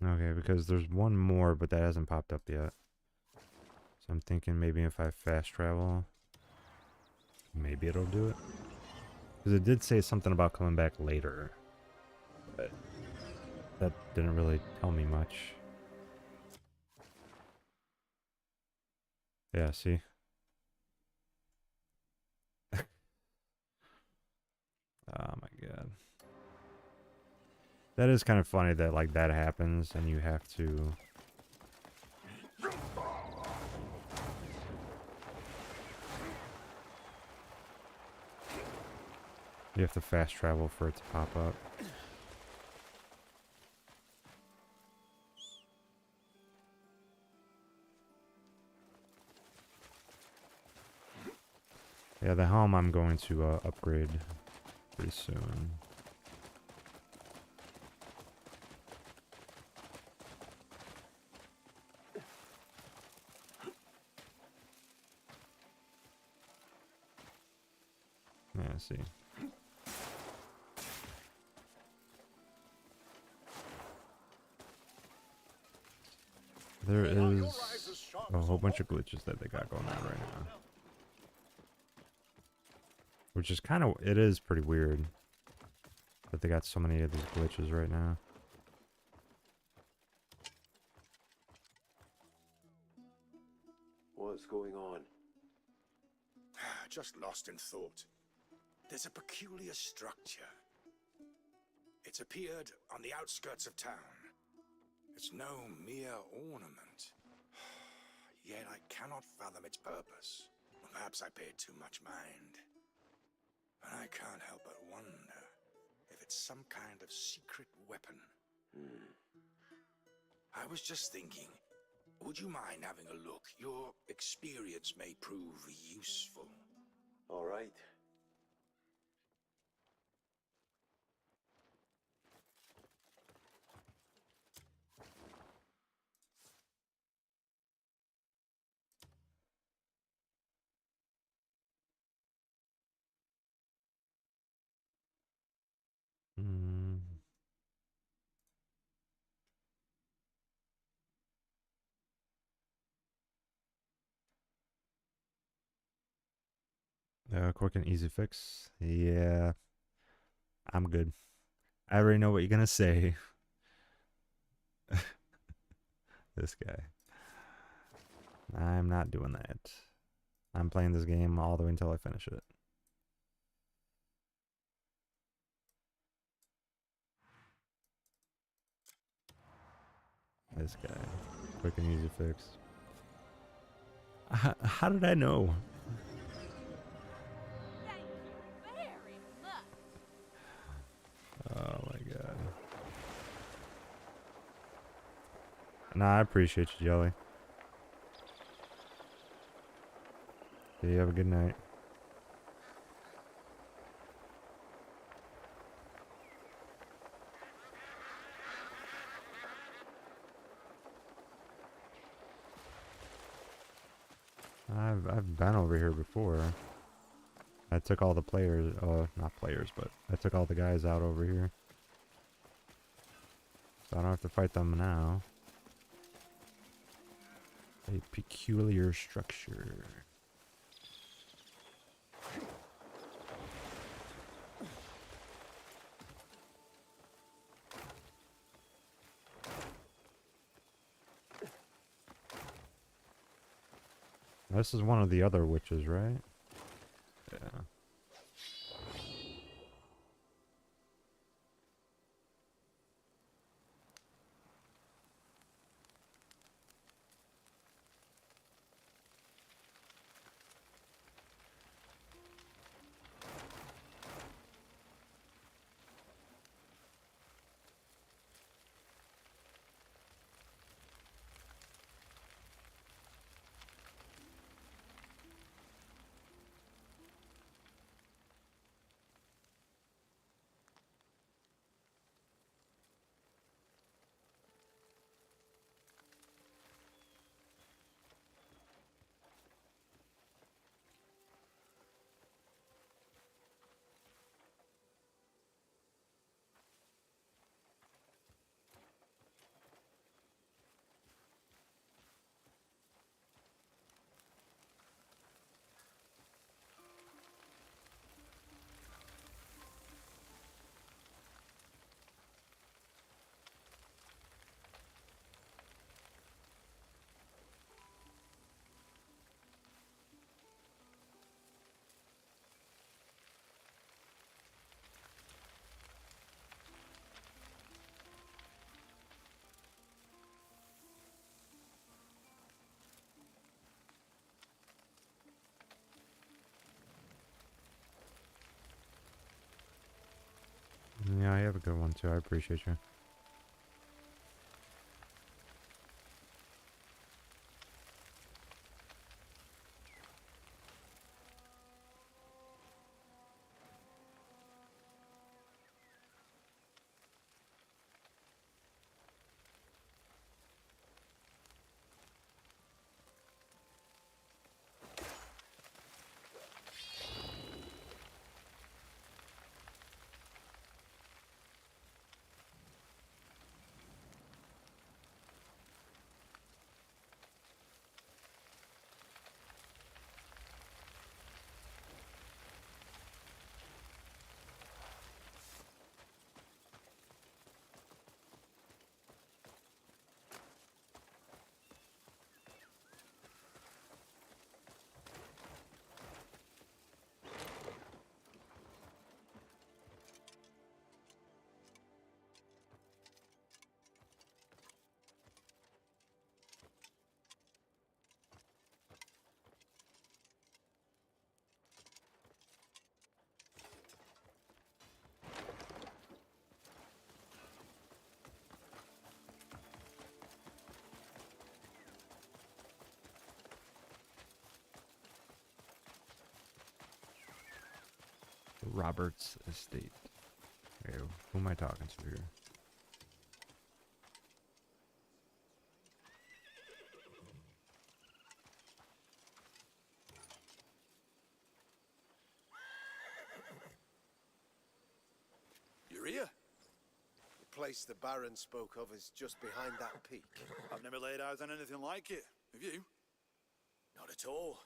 Okay, because there's one more, but that hasn't popped up yet. So I'm thinking maybe if I fast travel, maybe it'll do it. Because it did say something about coming back later. But that didn't really tell me much. Yeah, see? Oh my god. That is kind of funny that like that happens and you have to... You have to fast travel for it to pop up. Yeah, the helm I'm going to upgrade pretty soon. Yeah, see. There is a whole bunch of glitches that they got going on right now. Which is kind of, it is pretty weird that they got so many of these glitches right now. What's going on? Just lost in thought. There's a peculiar structure. It's appeared on the outskirts of town. It's no mere ornament. Yet I cannot fathom its purpose. Perhaps I paid too much mind. But I can't help but wonder if it's some kind of secret weapon. I was just thinking, would you mind having a look? Your experience may prove useful. All right. Quick and easy fix. Yeah, I'm good. I already know what you're gonna say. This guy. I'm not doing that. I'm playing this game all the way until I finish it. This guy. Quick and easy fix. How did I know? Oh my god. Nah, I appreciate you, Jelly. You have a good night. I've been over here before. I took all the players, not players, but I took all the guys out over here. So I don't have to fight them now. A peculiar structure. This is one of the other witches, right? Yeah. Yeah, you have a good one too. I appreciate you. Robert's estate. Okay, who am I talking to here? You're here? The place the Baron spoke of is just behind that peak. I've never laid eyes on anything like it. Have you? Not at all.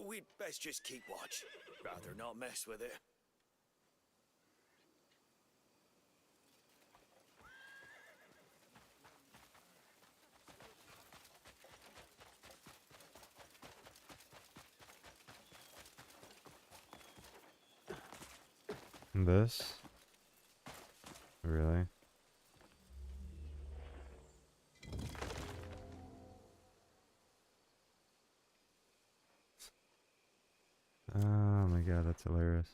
We'd best just keep watch. Rather not mess with it. This? Really? Oh my god, that's hilarious.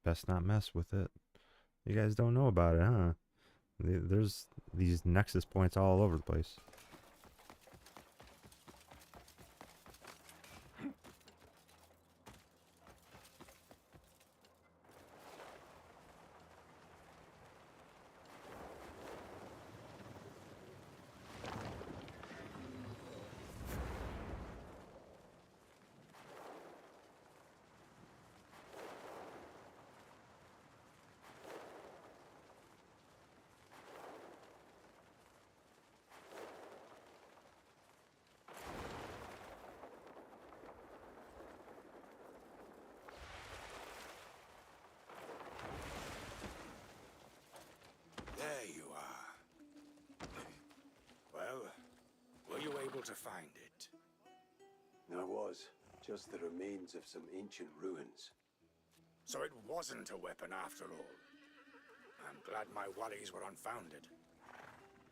Best not mess with it. You guys don't know about it, huh? There's these nexus points all over the place. There you are. Well, were you able to find it? I was. Just the remains of some ancient ruins. So it wasn't a weapon after all. I'm glad my worries were unfounded.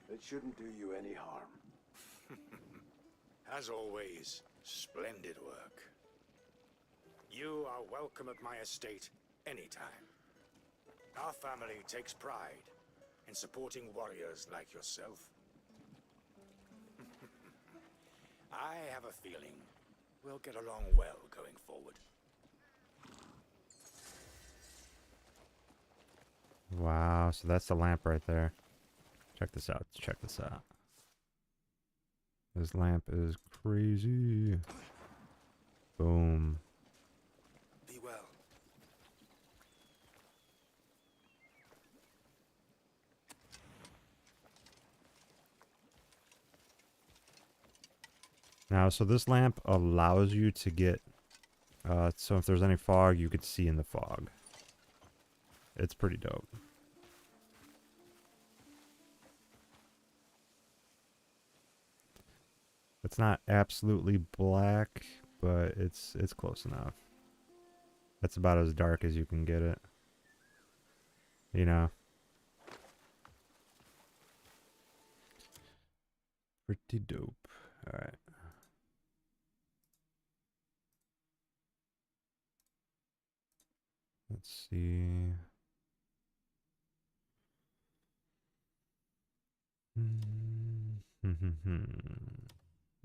It shouldn't do you any harm. As always, splendid work. You are welcome at my estate anytime. Our family takes pride in supporting warriors like yourself. I have a feeling we'll get along well going forward. Wow, so that's the lamp right there. Check this out. Check this out. This lamp is crazy. Boom. Be well. Now, so this lamp allows you to get, so if there's any fog, you could see in the fog. It's pretty dope. It's not absolutely black, but it's close enough. That's about as dark as you can get it. You know. Pretty dope. All right. Let's see.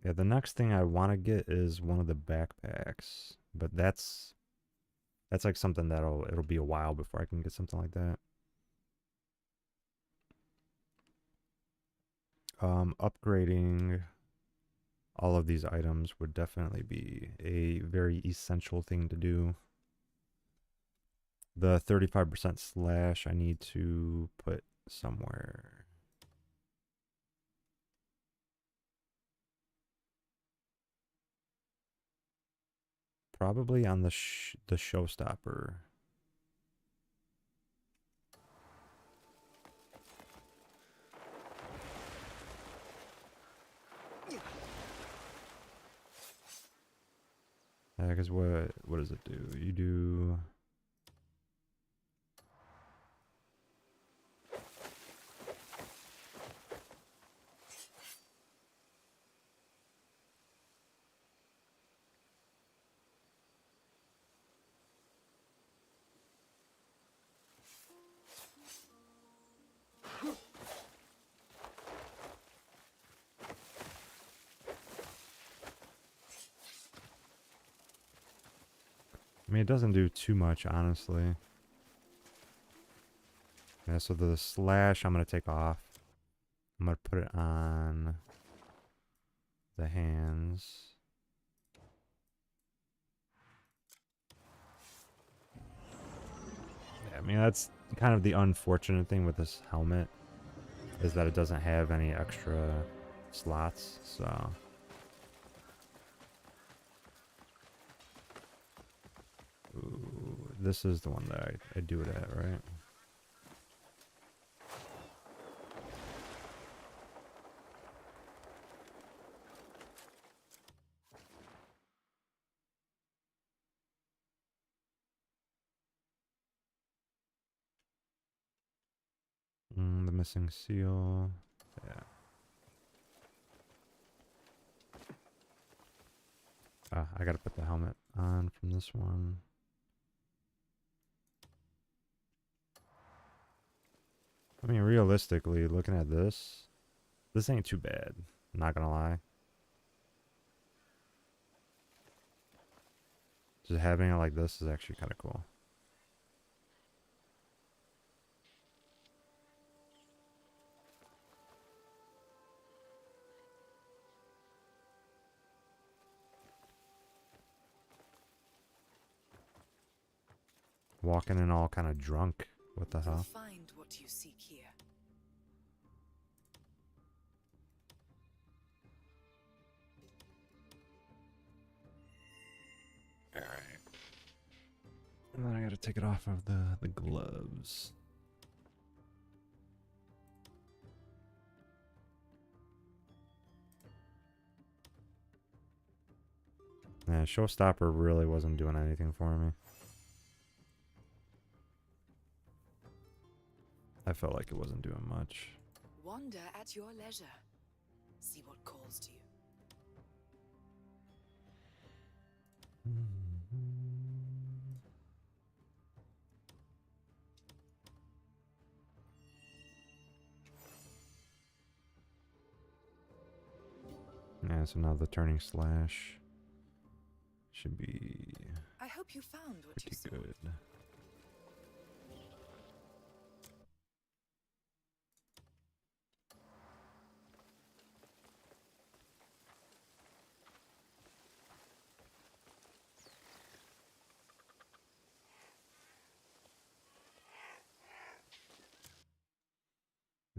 Yeah, the next thing I want to get is one of the backpacks, but that's like something it'll be a while before I can get something like that. Upgrading all of these items would definitely be a very essential thing to do. The 35% slash I need to put somewhere. Probably on the showstopper. Yeah, because what does it do? You do... I mean, it doesn't do too much, honestly. Yeah, so the slash I'm going to take off. I'm going to put it on the hands. Yeah, I mean, that's kind of the unfortunate thing with this helmet, is that it doesn't have any extra slots, so... Ooh, this is the one that I do it at, right? The missing seal. Yeah. Ah, I gotta put the helmet on from this one. I mean, realistically, looking at this ain't too bad. I'm not gonna lie. Just having it like this is actually kind of cool. Walking in all kind of drunk. What the hell? Find what you seek here. All right. And then I gotta take it off of the gloves. Yeah, Showstopper really wasn't doing anything for me. I felt like it wasn't doing much. Wander at your leisure. See what calls to you. Yeah, so now the turning slash should be I hope you found what pretty you sought. good.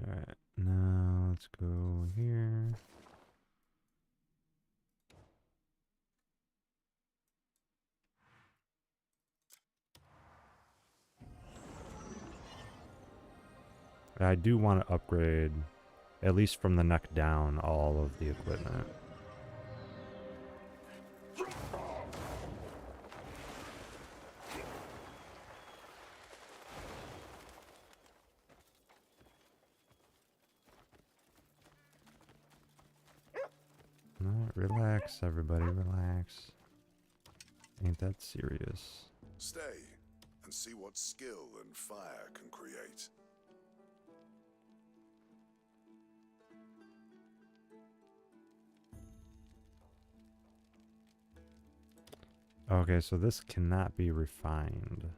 Alright, now let's go here. I do want to upgrade, at least from the neck down, all of the equipment. relax, everybody, relax. Ain't that serious. Stay and see what skill and fire can create. Okay, so this cannot be refined.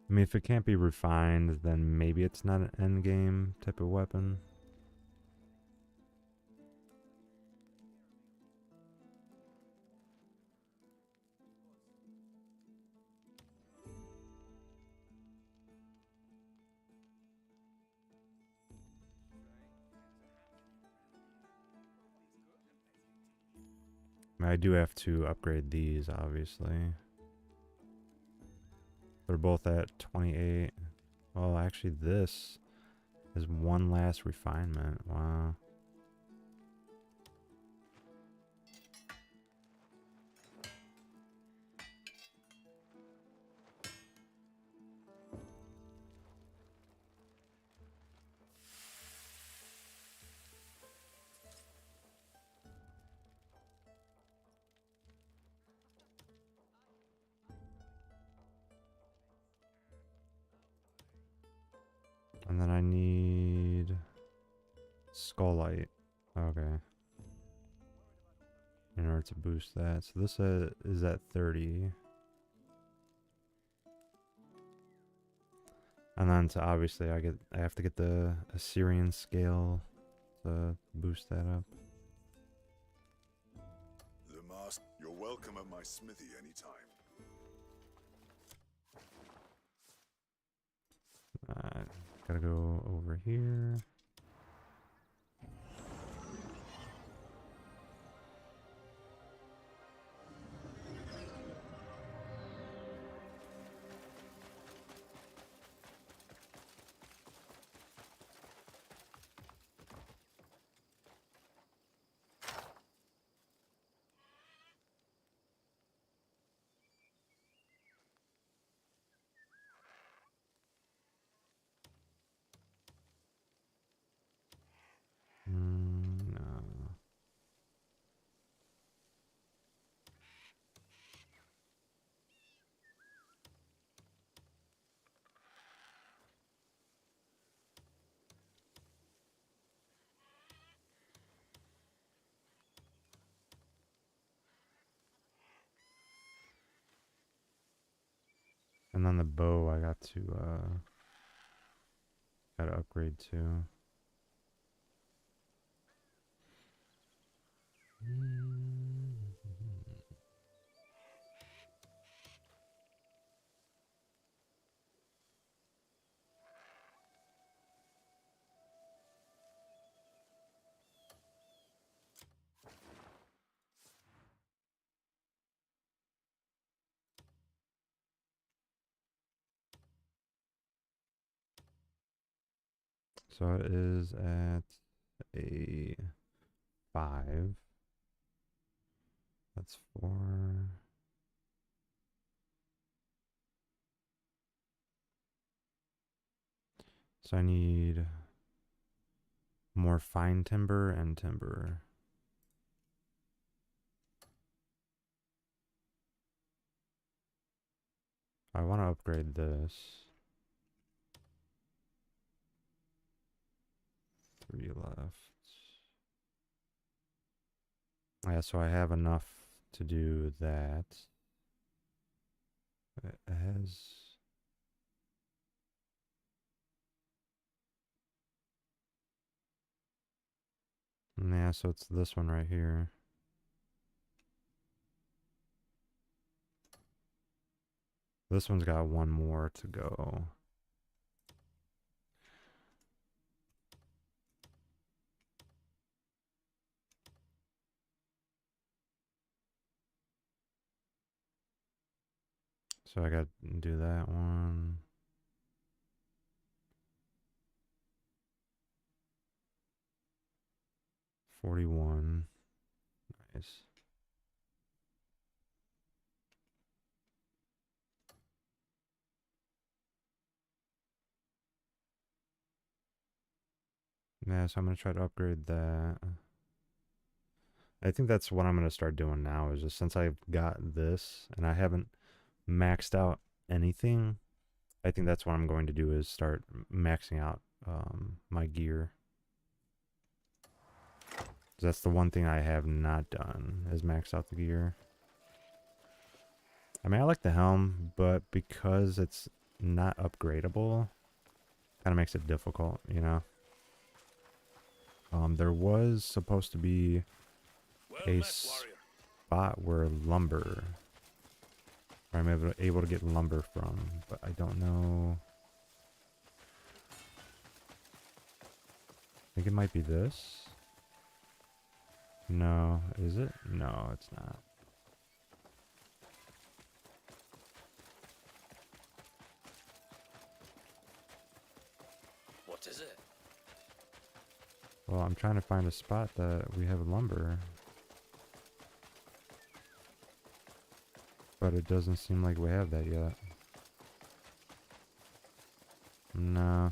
I mean, if it can't be refined, then maybe it's not an endgame type of weapon. I mean, I do have to upgrade these, obviously. They're both at 28. Well, actually, this is one last refinement. Wow. And then I need Skullite. Okay. In order to boost that. So this is at 30. And then to obviously I have to get the Assyrian scale to boost that up. The master, you're welcome at my smithy anytime. Gotta go over here. No. And then the bow I gotta upgrade too. So it is at a 5. That's 4. So I need more fine timber and timber. I want to upgrade this. 3 left. Yeah, so I have enough to do that. It has... Yeah, so it's this one right here. This one's got one more to go. So I got to do that one. $41. Nice. Yeah, so I'm going to try to upgrade that. I think that's what I'm going to start doing now, is just since I've got this and I haven't maxed out anything, I think that's what I'm going to do is start maxing out my gear. That's the one thing I have not done, is max out the gear. I mean, I like the helm, but because it's not upgradable, kind of makes it difficult, you know? There was supposed to be a spot where lumber, where I'm able to get lumber from, but I don't know. I think it might be this. No, is it? No, it's not. What is it? Well, I'm trying to find a spot that we have lumber. But it doesn't seem like we have that yet. No.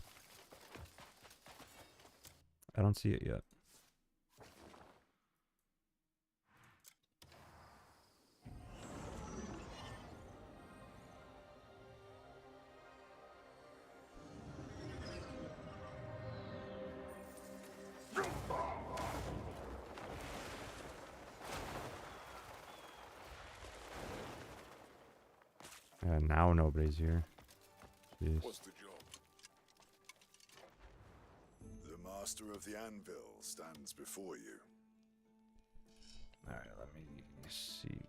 I don't see it yet. Now nobody's here. Jeez. What's the job? The master of the anvil stands before you. Alright, let me see.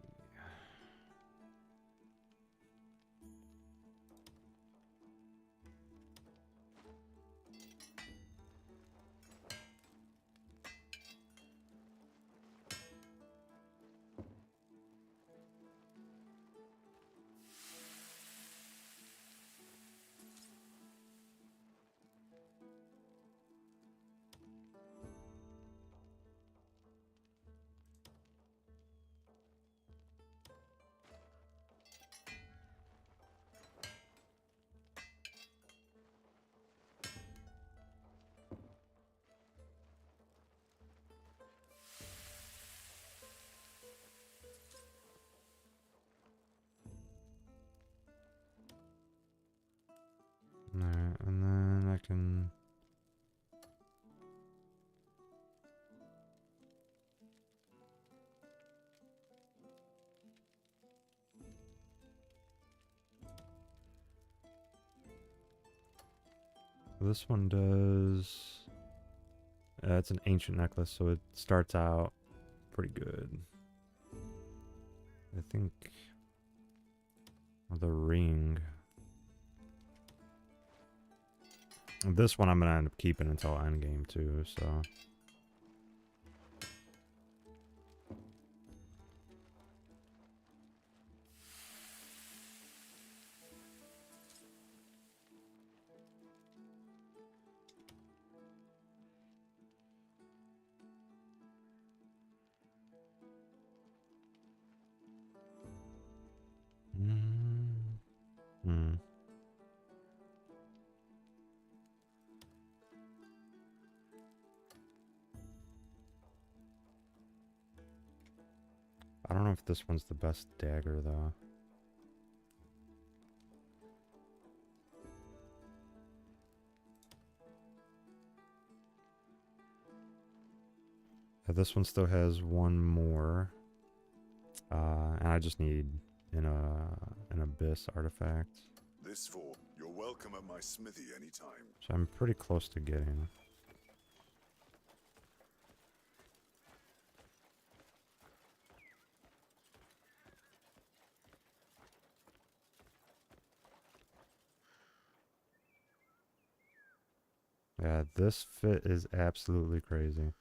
Alright, and then I can... This one does... it's an ancient necklace, so it starts out pretty good. I think... the ring... This one I'm going to end up keeping until endgame too, so... I don't know if this one's the best dagger, though. Yeah, this one still has one more. And I just need an abyss artifact. This for you're welcome at my smithy anytime. So I'm pretty close to getting. Yeah, this fit is absolutely crazy.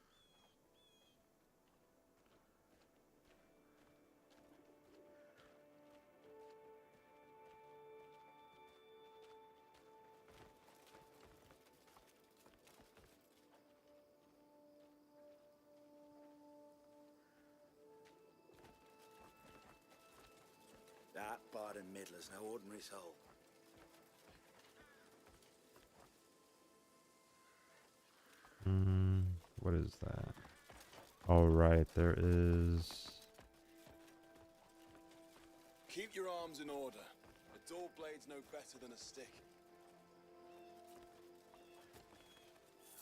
That Barden Middler's no ordinary soul. Mm. is that? Oh, right, there is... Keep your arms in order. A dull blade's no better than a stick.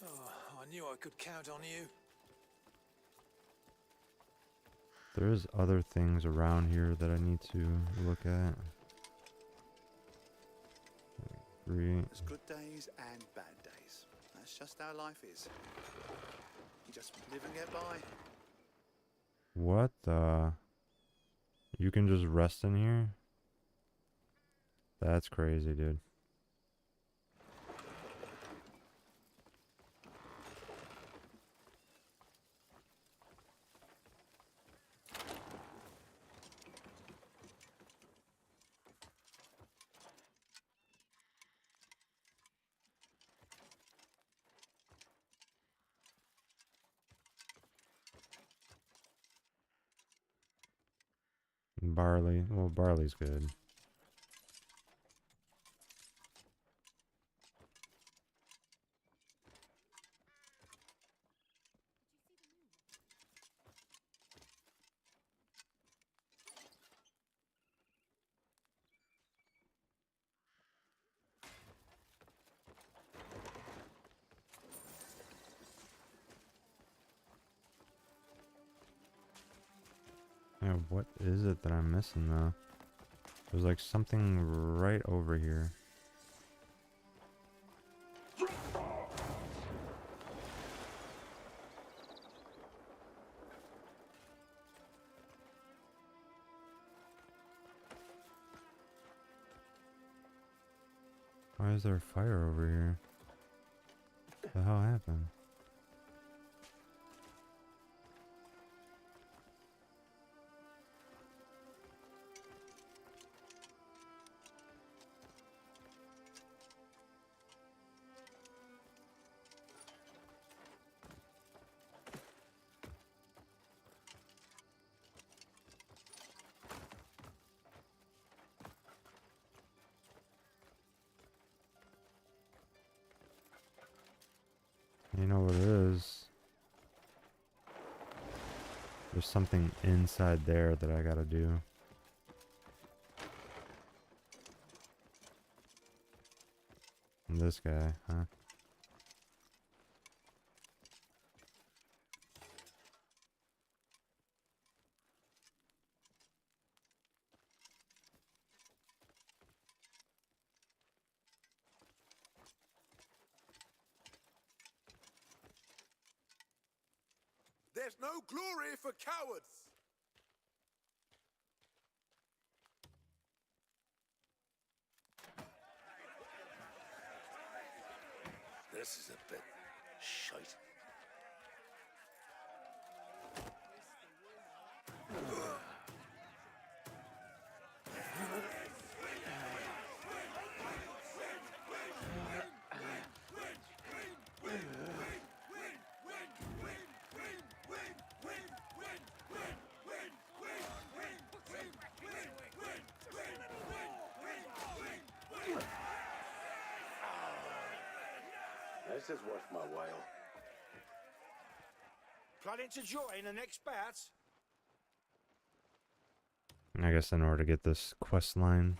Oh, I knew I could count on you. There's other things around here that I need to look at. There's good days and bad days. That's just how life is. You just live and get by. What the? You can just rest in here? That's crazy, dude. Barley. Well, barley's good. Yeah, what is it that I'm missing though? There's like something right over here. Why is there a fire over here? What the hell happened? You know what it is? There's something inside there that I gotta do. And this guy, huh? There's no glory for cowards! This is a bit shite. This is worth my while. Planning to join the next bat? I guess in order to get this quest line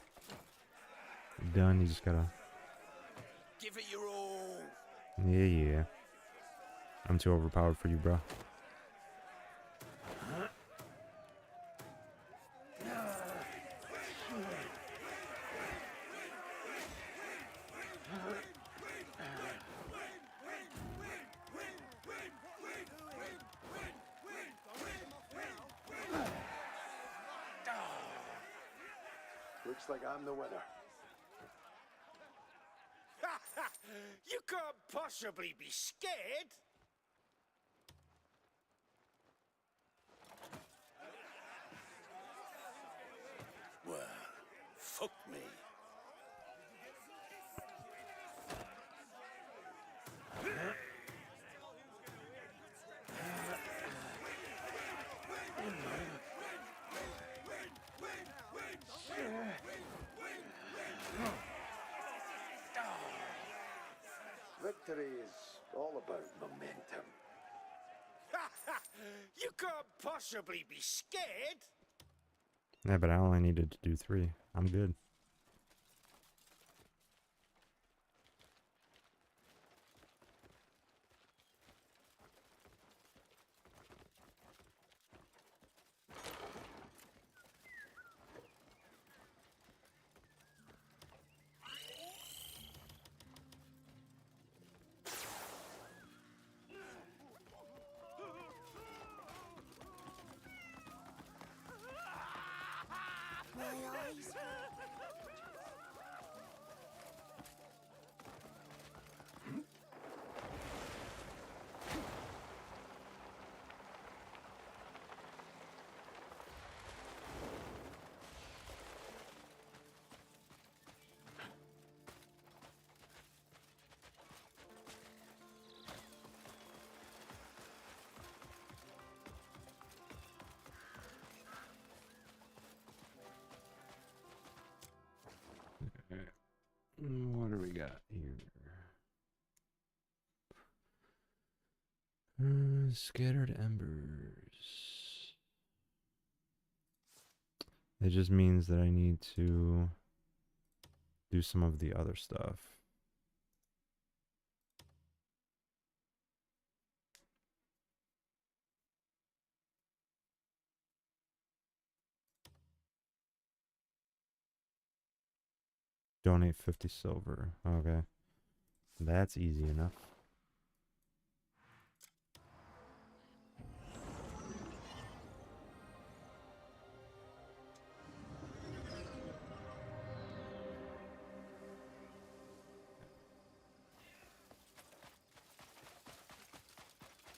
done, you just gotta... Give it your all. Yeah. I'm too overpowered for you, bro. Looks like I'm the winner. You can't possibly be scared. Well, fuck me. Victory is all about momentum. You can't possibly be scared. Yeah, but I only needed to do 3. I'm good. My eyes. What do we got here? Scattered embers. It just means that I need to do some of the other stuff. Donate 50 silver. Okay. That's easy enough.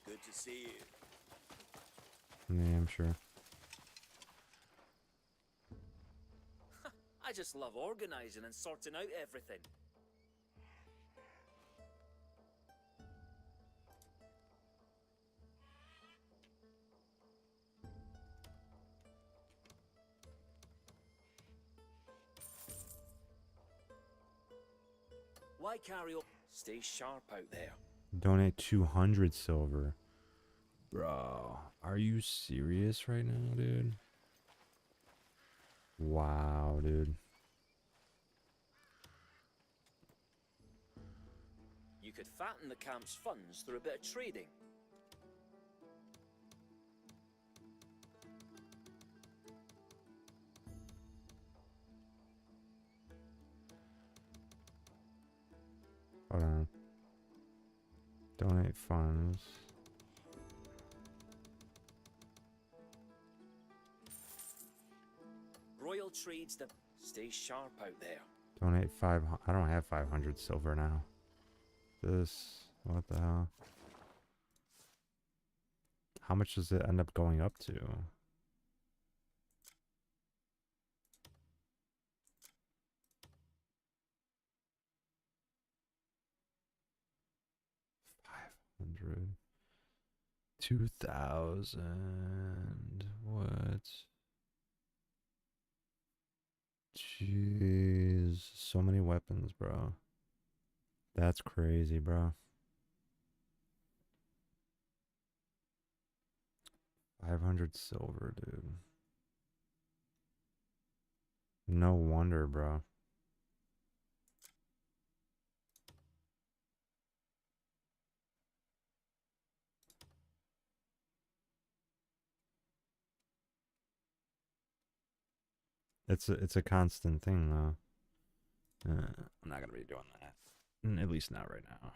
Good to see you. Yeah, I'm sure. I just love organizing and sorting out everything. Why carry on? Stay sharp out there. Donate 200 silver. Bro, are you serious right now, dude? Wow, dude. You could fatten the camp's funds through a bit of trading. Hold on. Donate funds. Royal trades the... Stay sharp out there. Donate 500. I don't have 500 silver now. This. What the hell? How much does it end up going up to? $500. 2,000. What? Jeez. So many weapons, bro. That's crazy, bro. 500 silver, dude. No wonder, bro. It's a constant thing, though. I'm not gonna be doing that. At least not right now.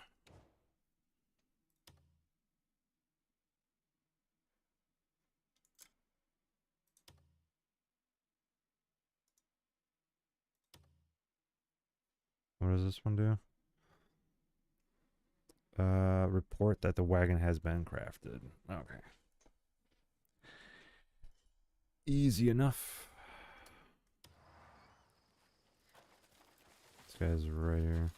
What does this one do? Report that the wagon has been crafted. Okay. Easy enough. This guy's right here.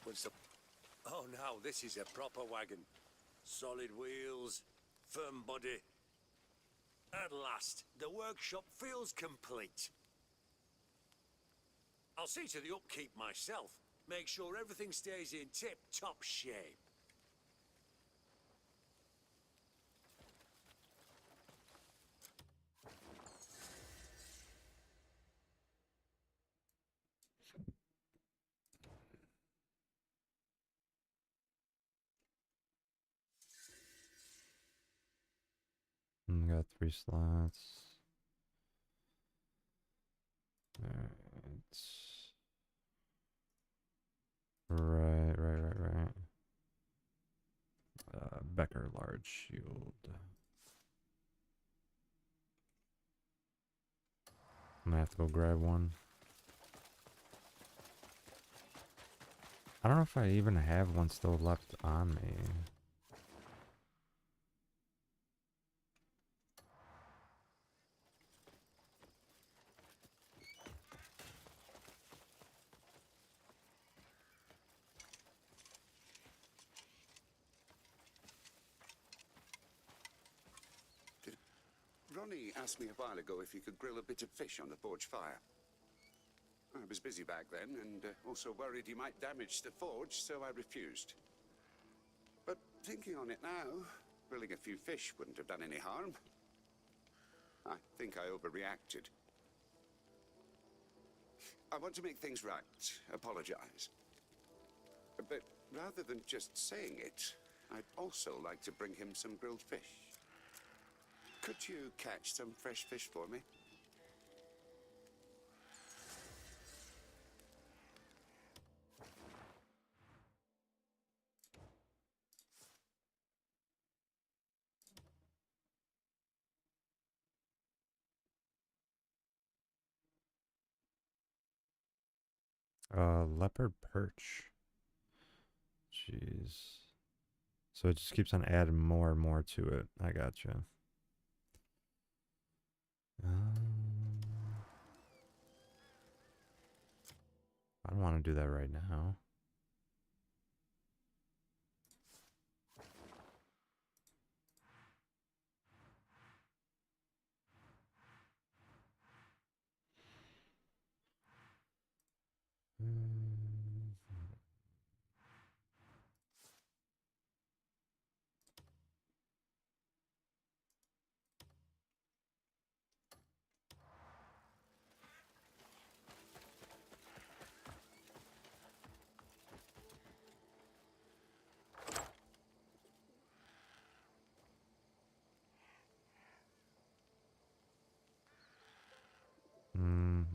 What's up? Oh, now this is a proper wagon. Solid wheels, firm body. At last, the workshop feels complete. I'll see to the upkeep myself. Make sure everything stays in tip-top shape. Got 3 slots. Alright. Right. Becker large shield. I'm gonna have to go grab one. I don't know if I even have one still left on me. Ronnie asked me a while ago if he could grill a bit of fish on the forge fire. I was busy back then, and also worried he might damage the forge, so I refused. But thinking on it now, grilling a few fish wouldn't have done any harm. I think I overreacted. I want to make things right, apologize. But rather than just saying it, I'd also like to bring him some grilled fish. Could you catch some fresh fish for me? Leopard perch. Jeez. So it just keeps on adding more and more to it. I gotcha. I don't want to do that right now.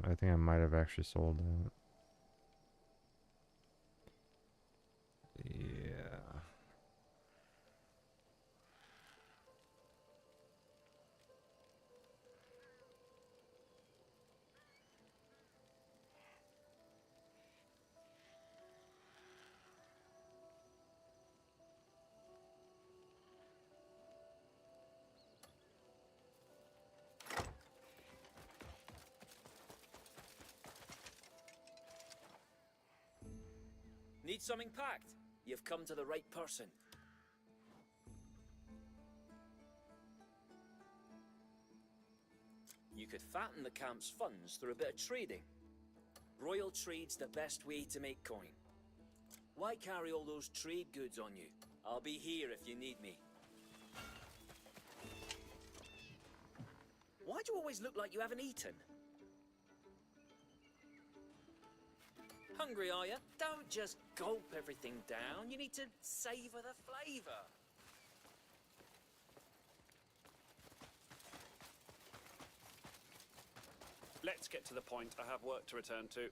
I think I might have actually sold it. Yeah. Need something packed? You've come to the right person. You could fatten the camp's funds through a bit of trading. Royal trade's the best way to make coin. Why carry all those trade goods on you? I'll be here if you need me. Why do you always look like you haven't eaten? Hungry, are you? Don't just gulp everything down. You need to savor the flavor. Let's get to the point. I have work to return to.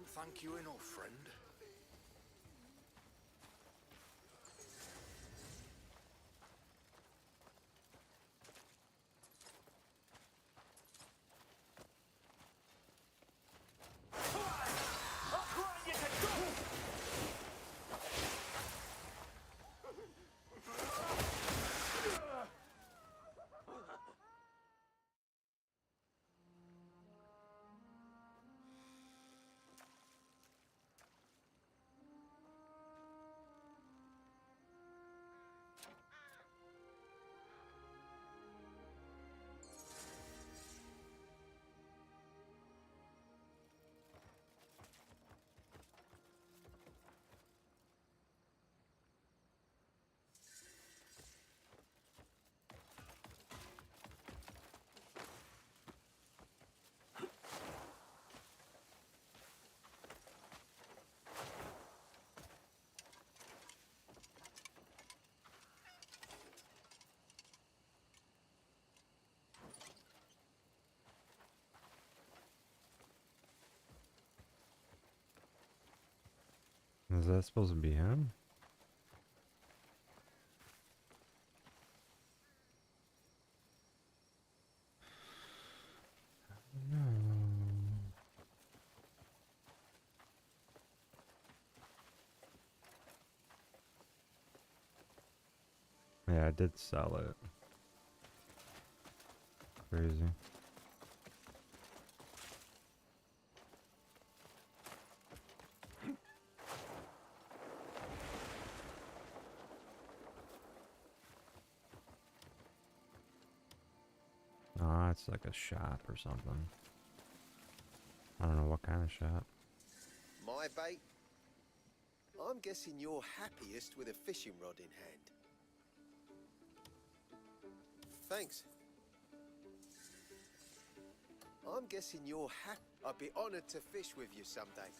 Can't thank you enough, friend. Is that supposed to be him? No. Yeah, I did sell it. Crazy. Oh, it's like a shop or something. I don't know what kind of shop. My bait? I'm guessing you're happiest with a fishing rod in hand. Thanks. I'm guessing you're happy. I'd be honoured to fish with you someday.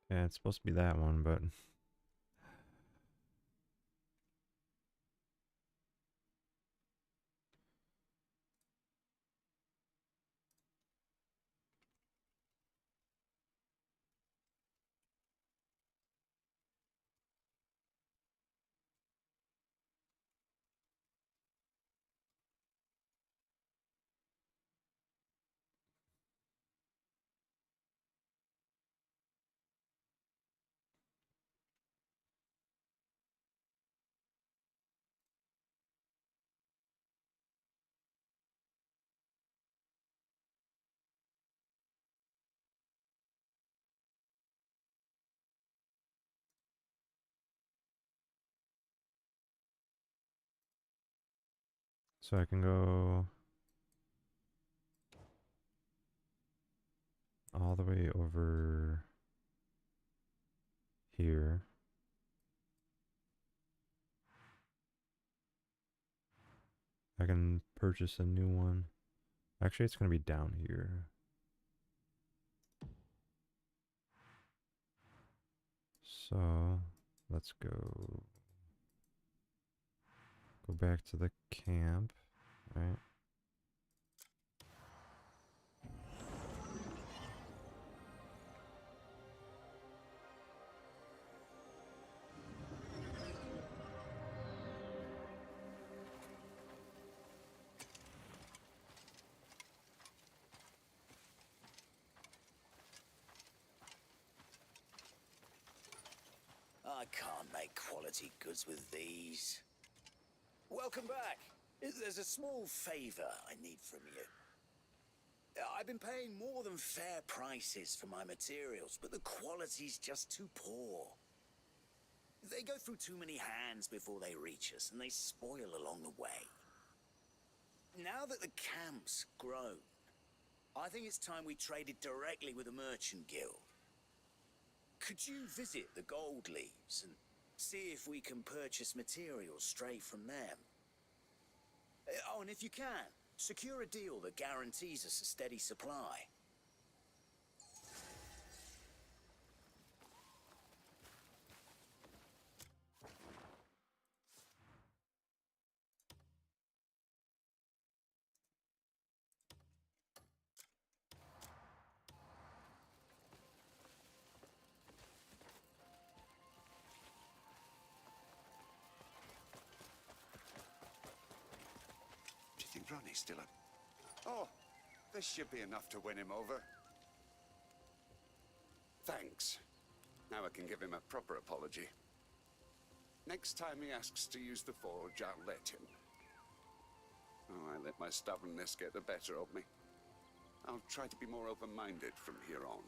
Yeah, it's supposed to be that one, but so I can go all the way over here. I can purchase a new one. Actually, it's going to be down here. So, let's go back to the camp, right? I can't make quality goods with these. Welcome back. There's a small favor I need from you. I I've been paying more than fair prices for my materials, but the quality's just too poor. They go through too many hands before they reach us, and they spoil along the way. Now that the camp's grown, I think it's time we traded directly with the Merchant Guild. Could you visit the Gold Leaves and see if we can purchase materials straight from them? Oh, and if you can, secure a deal that guarantees us a steady supply. Do you think Ronnie's still up? Oh, this should be enough to win him over. Thanks. Now I can give him a proper apology. Next time he asks to use the forge, I'll let him. Oh, I let my stubbornness get the better of me. I'll try to be more open-minded from here on.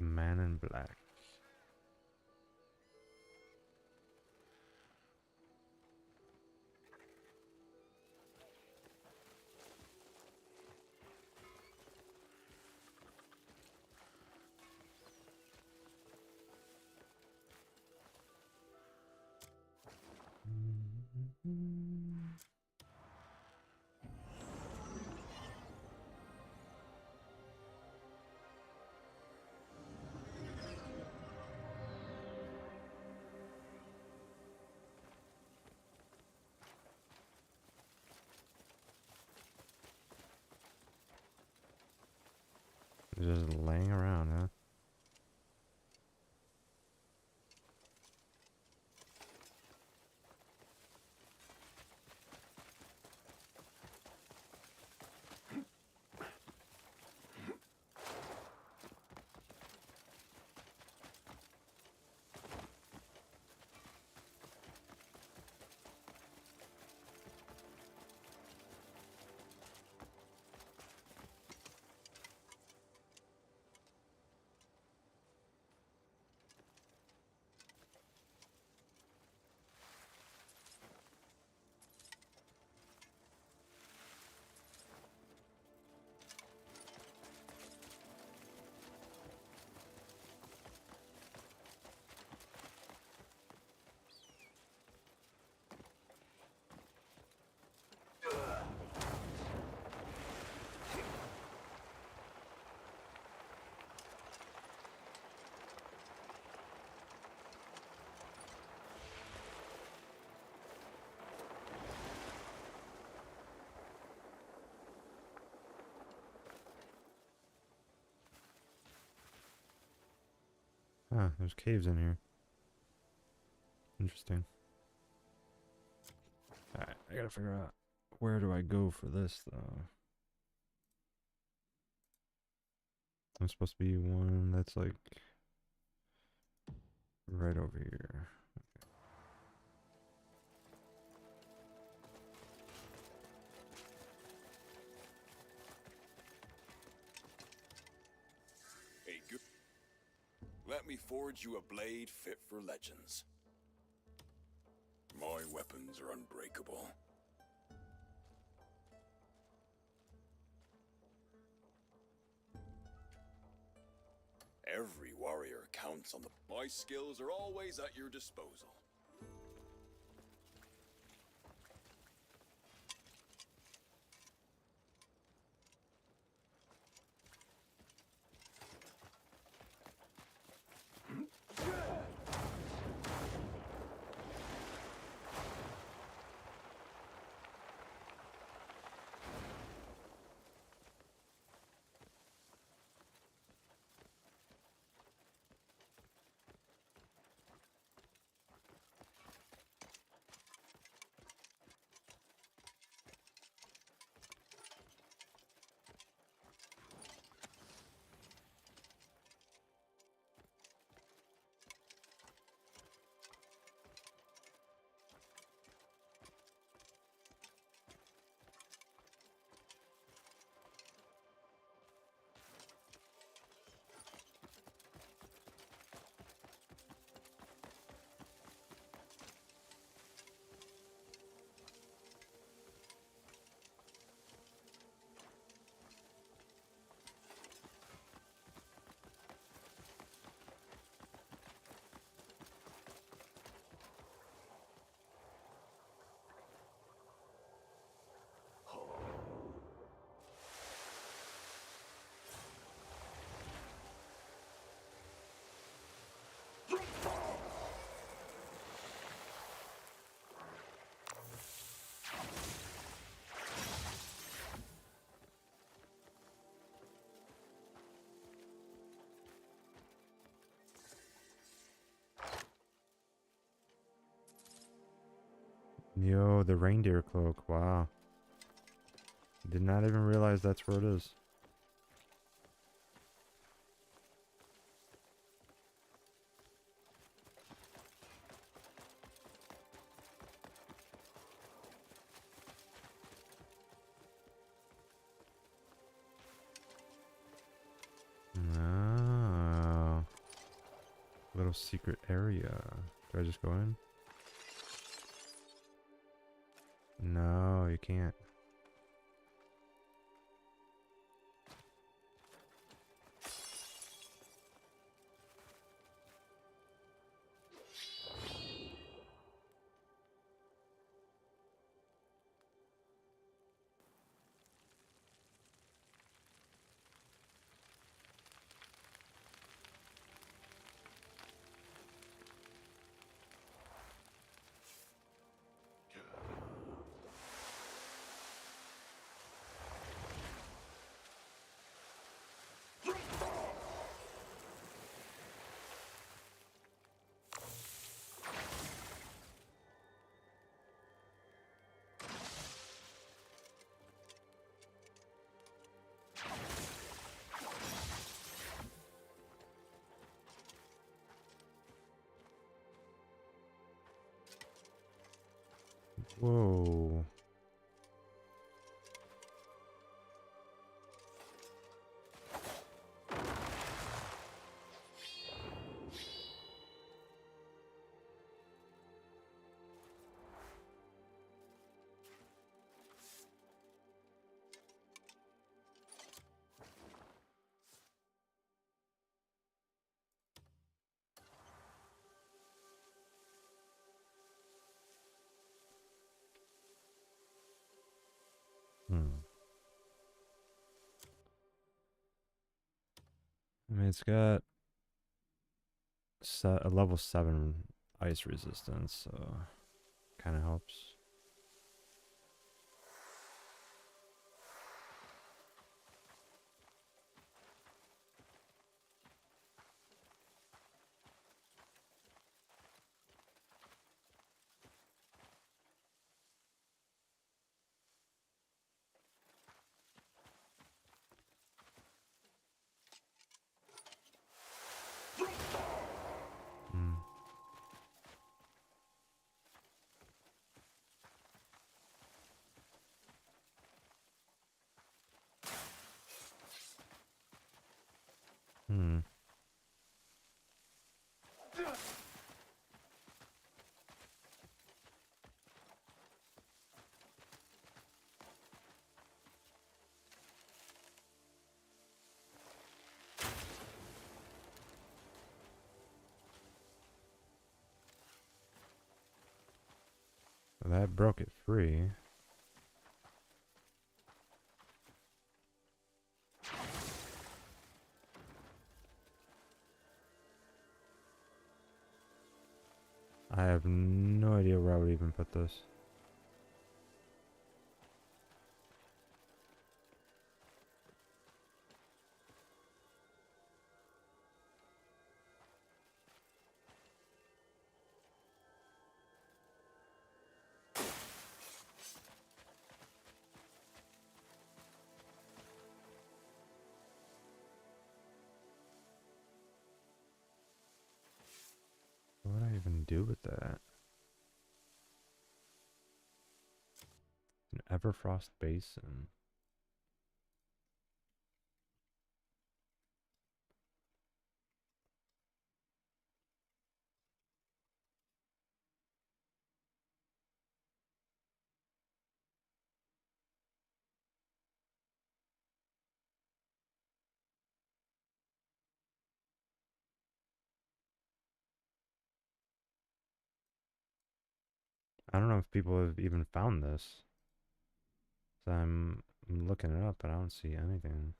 Man in Black. Just laying around, huh? Ah, there's caves in here. Interesting. Alright, I gotta figure out where do I go for this though. I'm supposed to be one that's like right over here. Okay. forge you a blade fit for legends. My weapons are unbreakable. Every warrior counts on the... My skills are always at your disposal. Yo, the reindeer cloak. Wow. Did not even realize that's where it is. Oh. Little secret area. Do I just go in? No, you can't. Whoa. I mean, it's got a level 7 ice resistance, so kind of helps. So that broke it free. I have no idea where I would even put this. What would I even do with that? An Everfrost basin. I don't know if people have even found this. So I'm looking it up, but I don't see anything.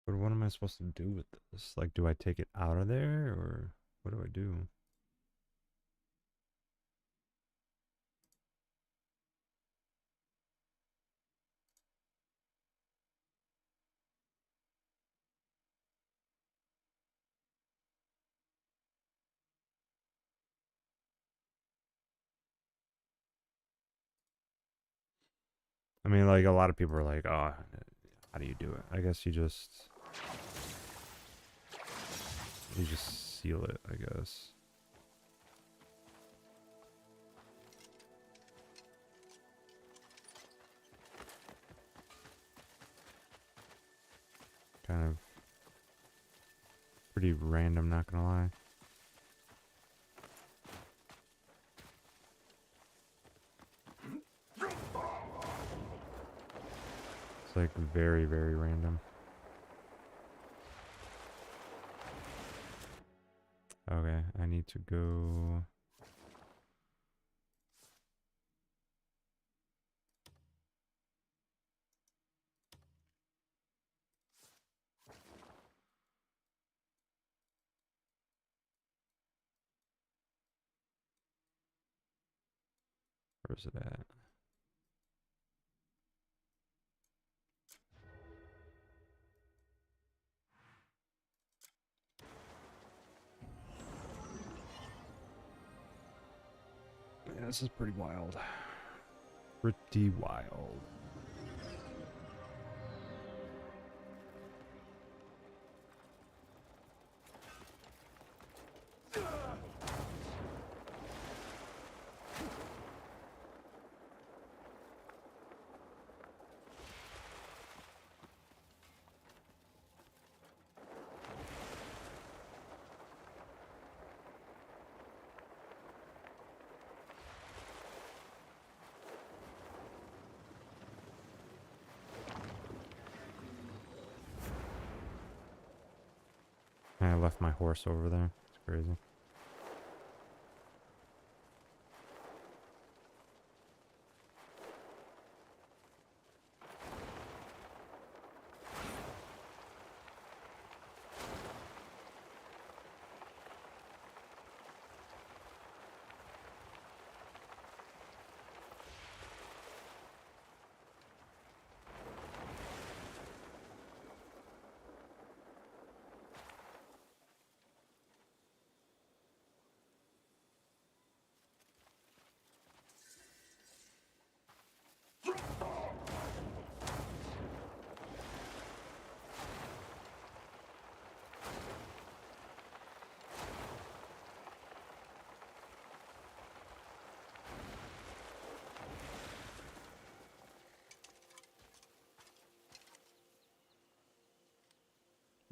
But what am I supposed to do with this? Like, do I take it out of there, or what do I do? I mean, like, a lot of people are like, oh, how do you do it? I guess you just seal it, I guess. Kind of pretty random, not gonna lie. It's like very, very random. Okay, I need to go. Where's it at? Yeah, this is pretty wild. Pretty wild. I left my horse over there. It's crazy.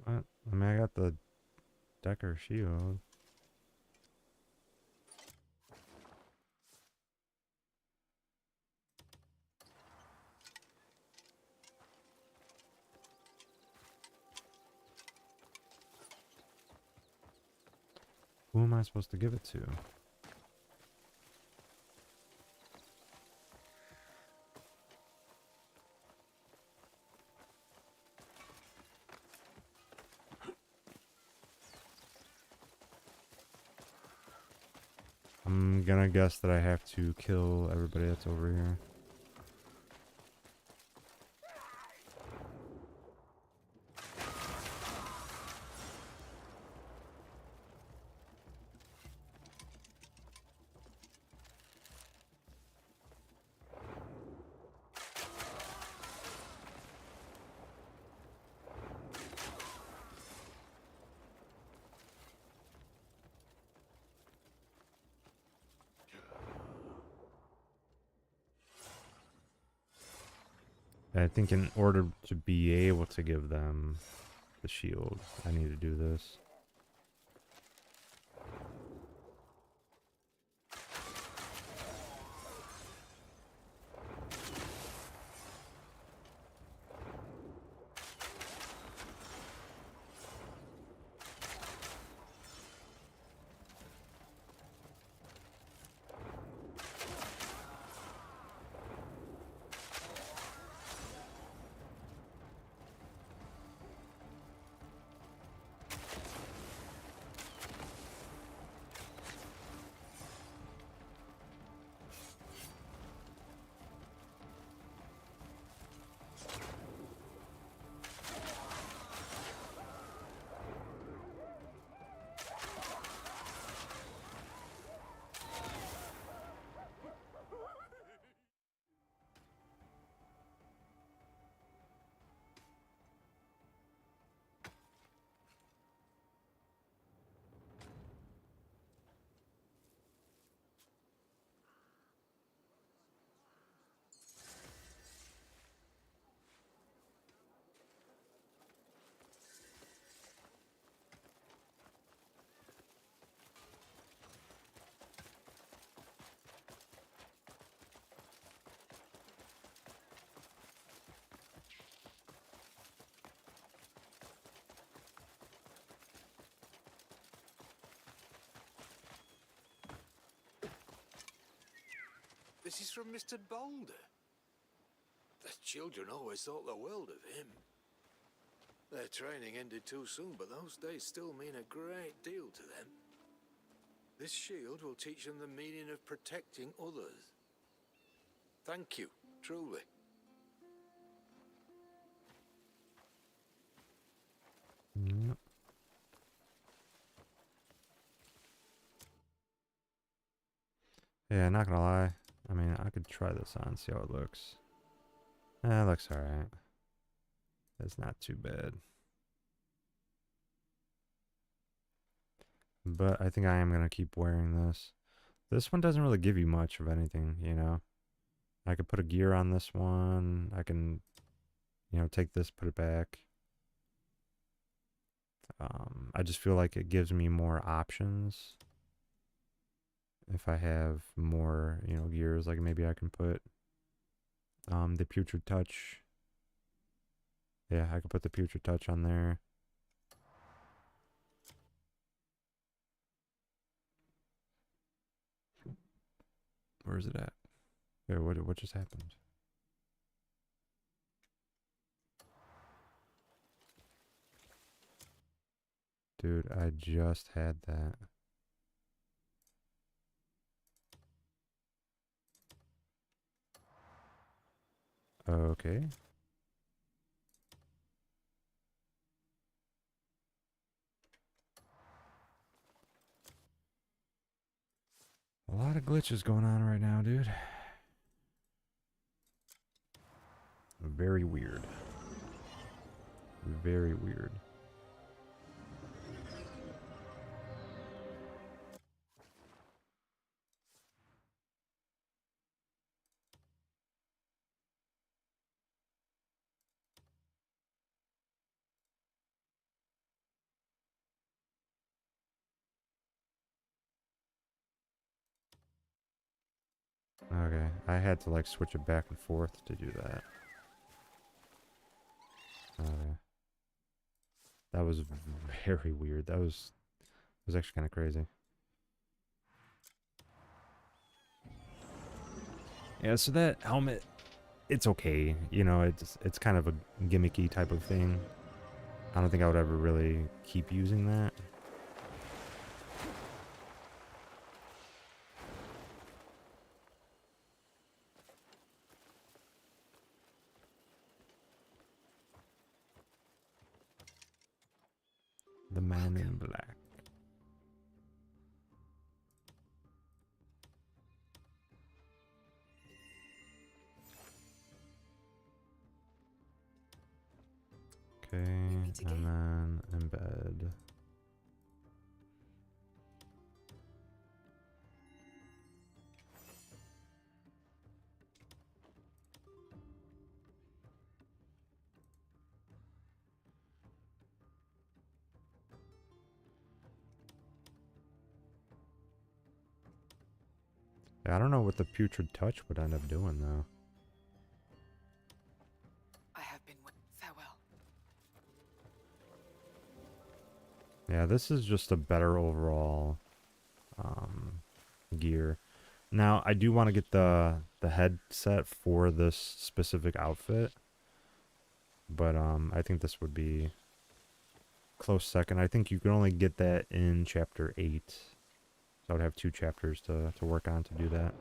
What? I mean, I got the Decker shield. Who am I supposed to give it to? I'm gonna guess that I have to kill everybody that's over here. I think in order to be able to give them the shield, I need to do this. This is from Mr. Boulder. The children always thought the world of him. Their training ended too soon, but those days still mean a great deal to them. This shield will teach them the meaning of protecting others. Thank you, truly. Yep. Yeah, not gonna lie. I mean, I could try this on, see how it looks. It looks alright. It's not too bad. But I think I am gonna keep wearing this. This one doesn't really give you much of anything, you know. I could put a gear on this one. I can, you know, take this, put it back. I just feel like it gives me more options. If I have more, you know, gears, like maybe I can put the Putrid Touch. Yeah, I could put the Putrid Touch on there. Where is it at? Yeah, what just happened? Dude, I just had that. Okay. A lot of glitches going on right now, dude. Very weird. Very weird. Okay, I had to like switch it back and forth to do that. Okay. That was very weird. That was actually kind of crazy. Yeah, so that helmet, it's okay. You know, it's kind of a gimmicky type of thing. I don't think I would ever really keep using that. The Man in Black. Okay, and then embed. Yeah, I don't know what the Putrid Touch would end up doing though. I have been farewell. Yeah, this is just a better overall gear. Now, I do want to get the headset for this specific outfit, but I think this would be close second. I think you can only get that in chapter 8. So I would have 2 chapters to work on to do that.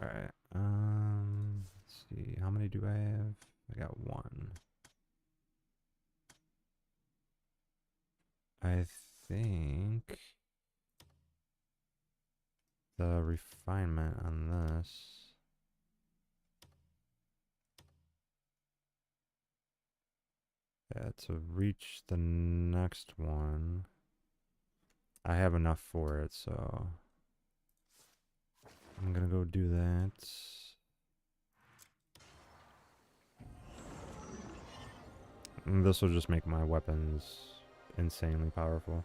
Alright, let's see, how many do I have? I got 1. I think the refinement on this, yeah, to reach the next one, I have enough for it, so I'm gonna go do that. And this will just make my weapons insanely powerful.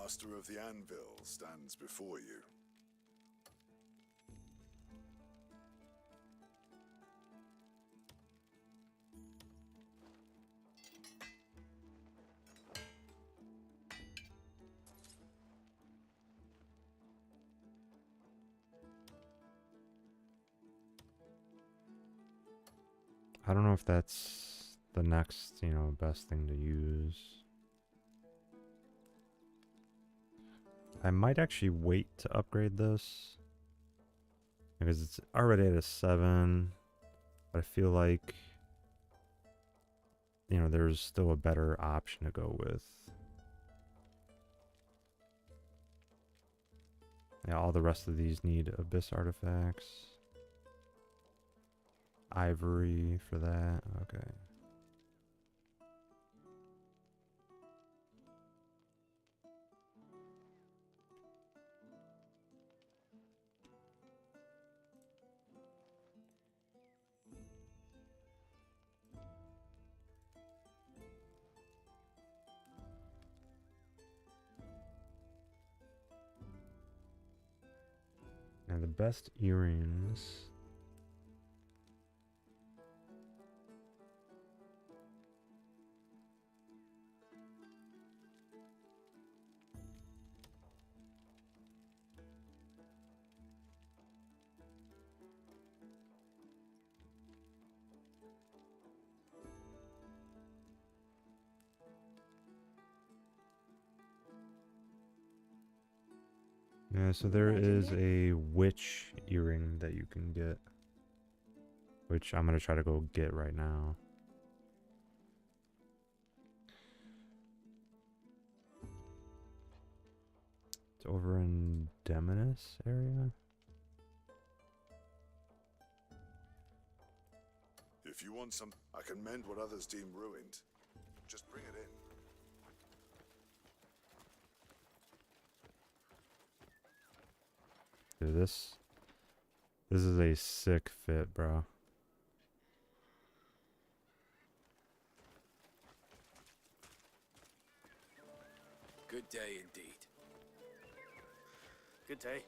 master of the anvil stands before you. I don't know if that's the next, you know, best thing to use. I might actually wait to upgrade this because it's already at a 7, but I feel like, you know, there's still a better option to go with. Yeah, all the rest of these need abyss artifacts. Ivory for that, okay. Now the best earrings. Yeah, so there is a witch earring that you can get, which I'm gonna try to go get right now. It's over in Demonis area. If you want some, I can mend what others deem ruined. Just bring it in. Dude, this is a sick fit, bro. Good day indeed. Good day.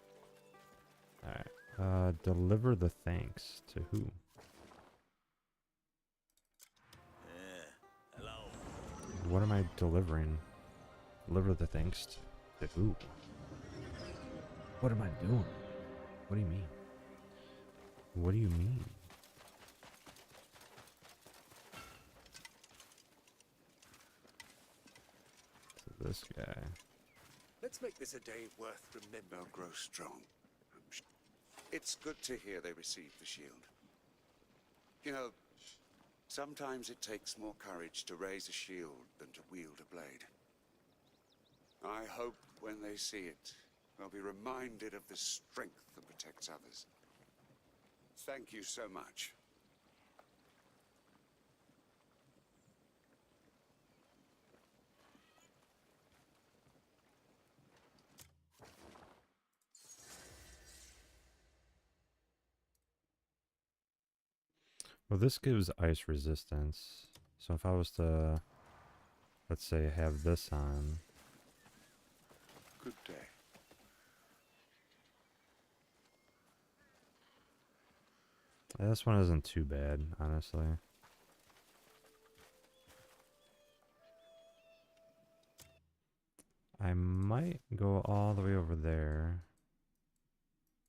Alright. Deliver the thanks to who? Hello. What am I delivering? Deliver the thanks to who? What am I doing? What do you mean? What do you mean? So this guy. Let's make this a day worth remembering. They'll grow strong. It's good to hear they received the shield. You know, sometimes it takes more courage to raise a shield than to wield a blade. I hope when they see it, they'll be reminded of the strength that protects others. Thank you so much. Well, this gives ice resistance. So if I was to, let's say, have this on. Good day. This one isn't too bad, honestly. I might go all the way over there.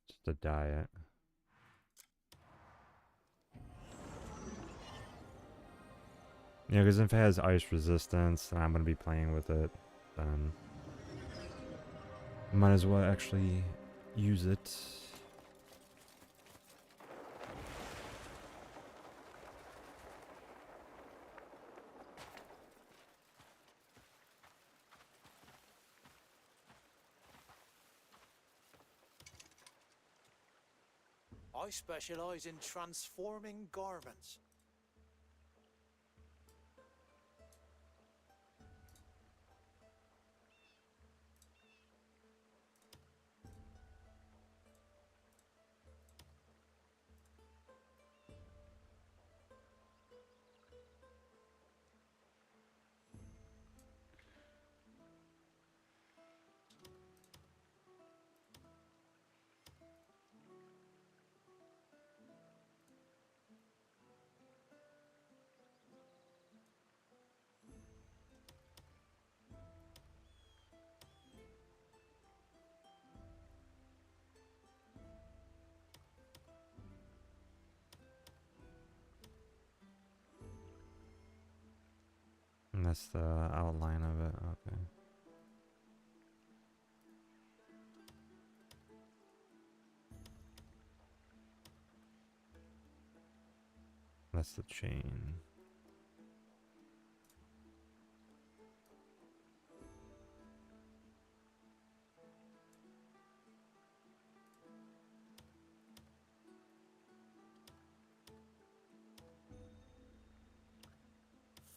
Just to dye it. Yeah, because if it has ice resistance and I'm going to be playing with it, then might as well actually use it. I specialize in transforming garments. That's the outline of it. Okay. That's the chain.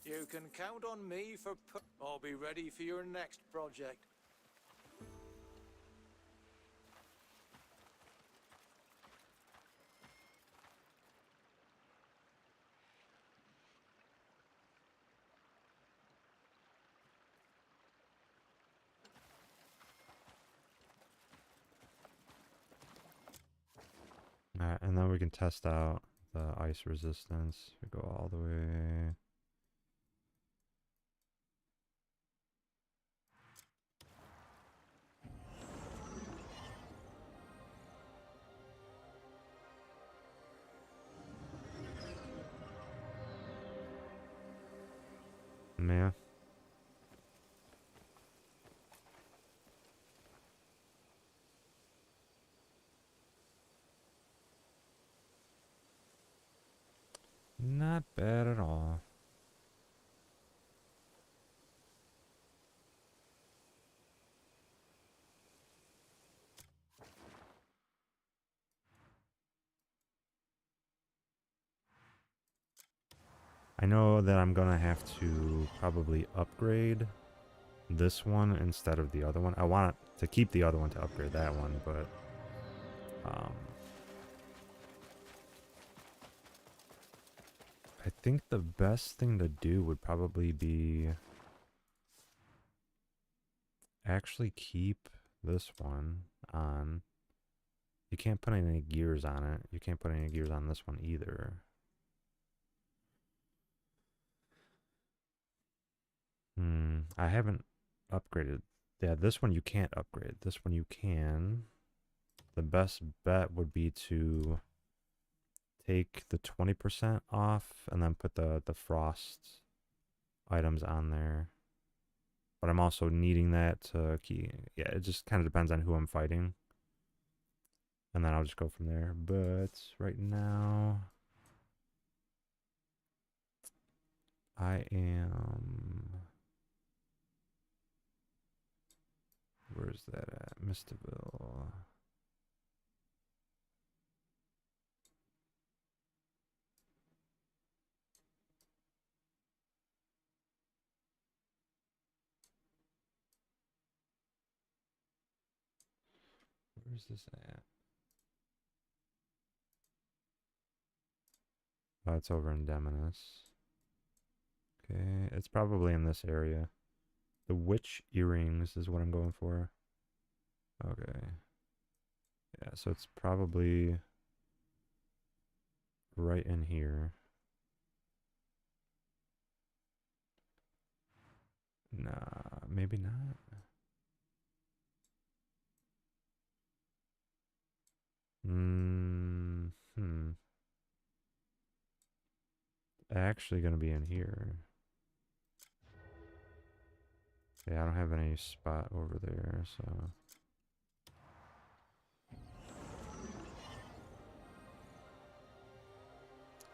You can count on me for I'll be ready for your next project. Alright, and then we can test out the ice resistance. We go all the way. Yeah. Not bad at all. I know that I'm gonna have to probably upgrade this one instead of the other one. I want to keep the other one to upgrade that one, but I think the best thing to do would probably be actually keep this one on. You can't put any gears on it. You can't put any gears on this one either. I haven't upgraded. Yeah, this one you can't upgrade. This one you can. The best bet would be to take the 20% off and then put the frost items on there. But I'm also needing that to keep. Yeah, it just kind of depends on who I'm fighting. And then I'll just go from there. But right now, I am... Where's that at? Mistaville. Where's this at? Oh, it's over in Demonis. Okay, it's probably in this area. The witch earrings is what I'm going for. Okay. Yeah, so it's probably right in here. Nah, maybe not. Actually gonna be in here. Yeah, I don't have any spot over there, so...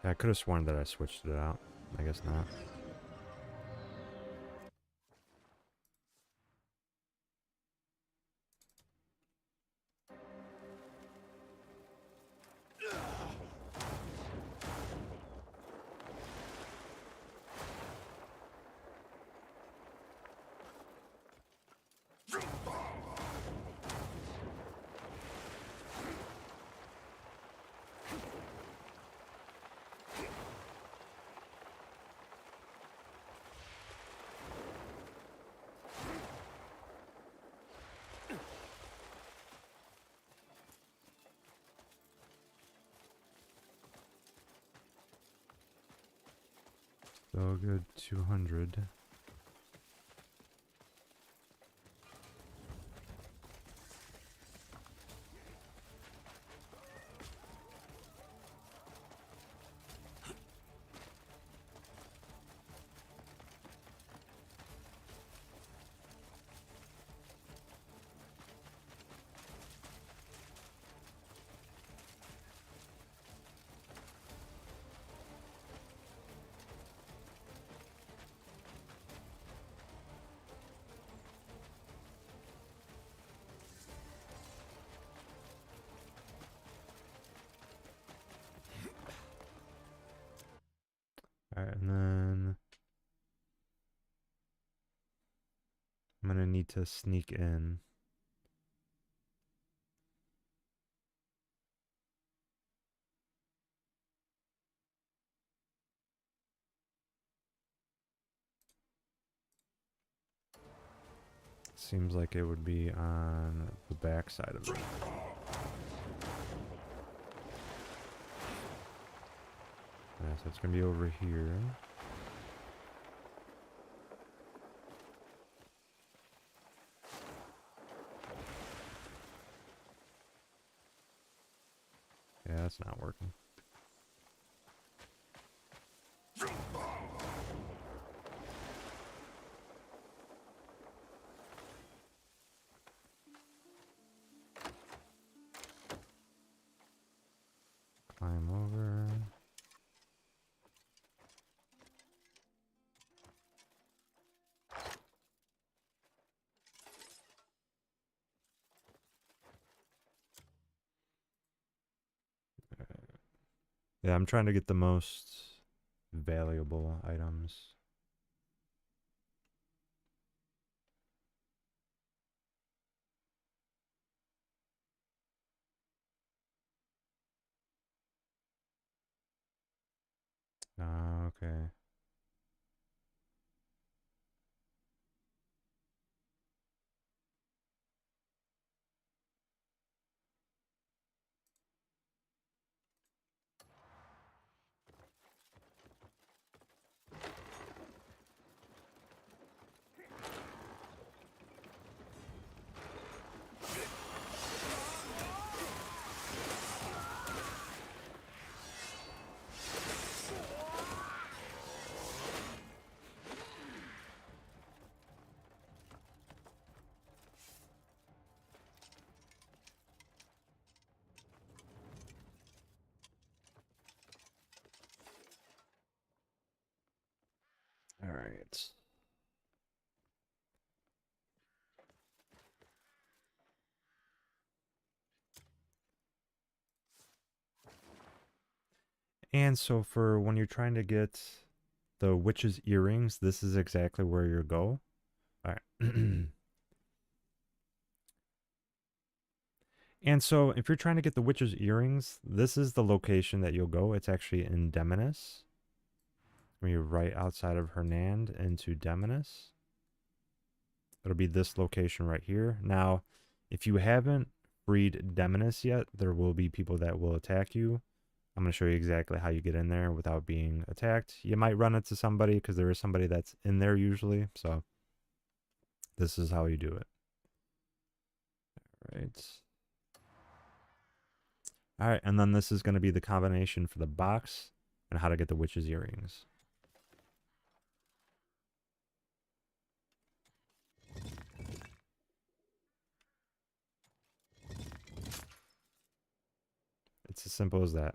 Yeah, I could have sworn that I switched it out. I guess not. So good, 200. need to sneak in. Seems like it would be on the back side of it. Yeah, so it's gonna be over here. Yeah, that's not working. Climb over. Yeah, I'm trying to get the most valuable items. Ah, okay. All right. And so for when you're trying to get the witch's earrings, this is exactly where you go. All right. And so if you're trying to get the witch's earrings, this is the location that you'll go. It's actually in Demonis. You're right outside of Hernand into Demonis. It'll be this location right here. Now, if you haven't freed Demonis yet, there will be people that will attack you. I'm going to show you exactly how you get in there without being attacked. You might run into somebody because there is somebody that's in there usually. So this is how you do it. All right. All right, and then this is going to be the combination for the box and how to get the witch's earrings. It's as simple as that.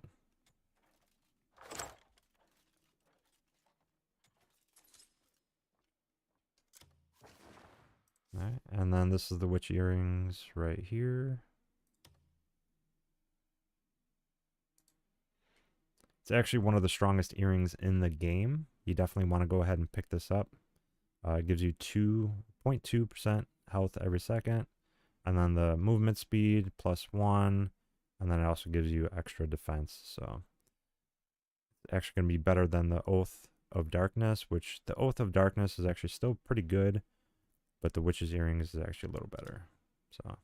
All right, and then this is the witch earrings right here. It's actually one of the strongest earrings in the game. You definitely want to go ahead and pick this up. It gives you 2.2% health every second. And then the movement speed +1. And then it also gives you extra defense. So it's actually going to be better than the Oath of Darkness, which the Oath of Darkness is actually still pretty good. But the Witch's Earrings is actually a little better. So...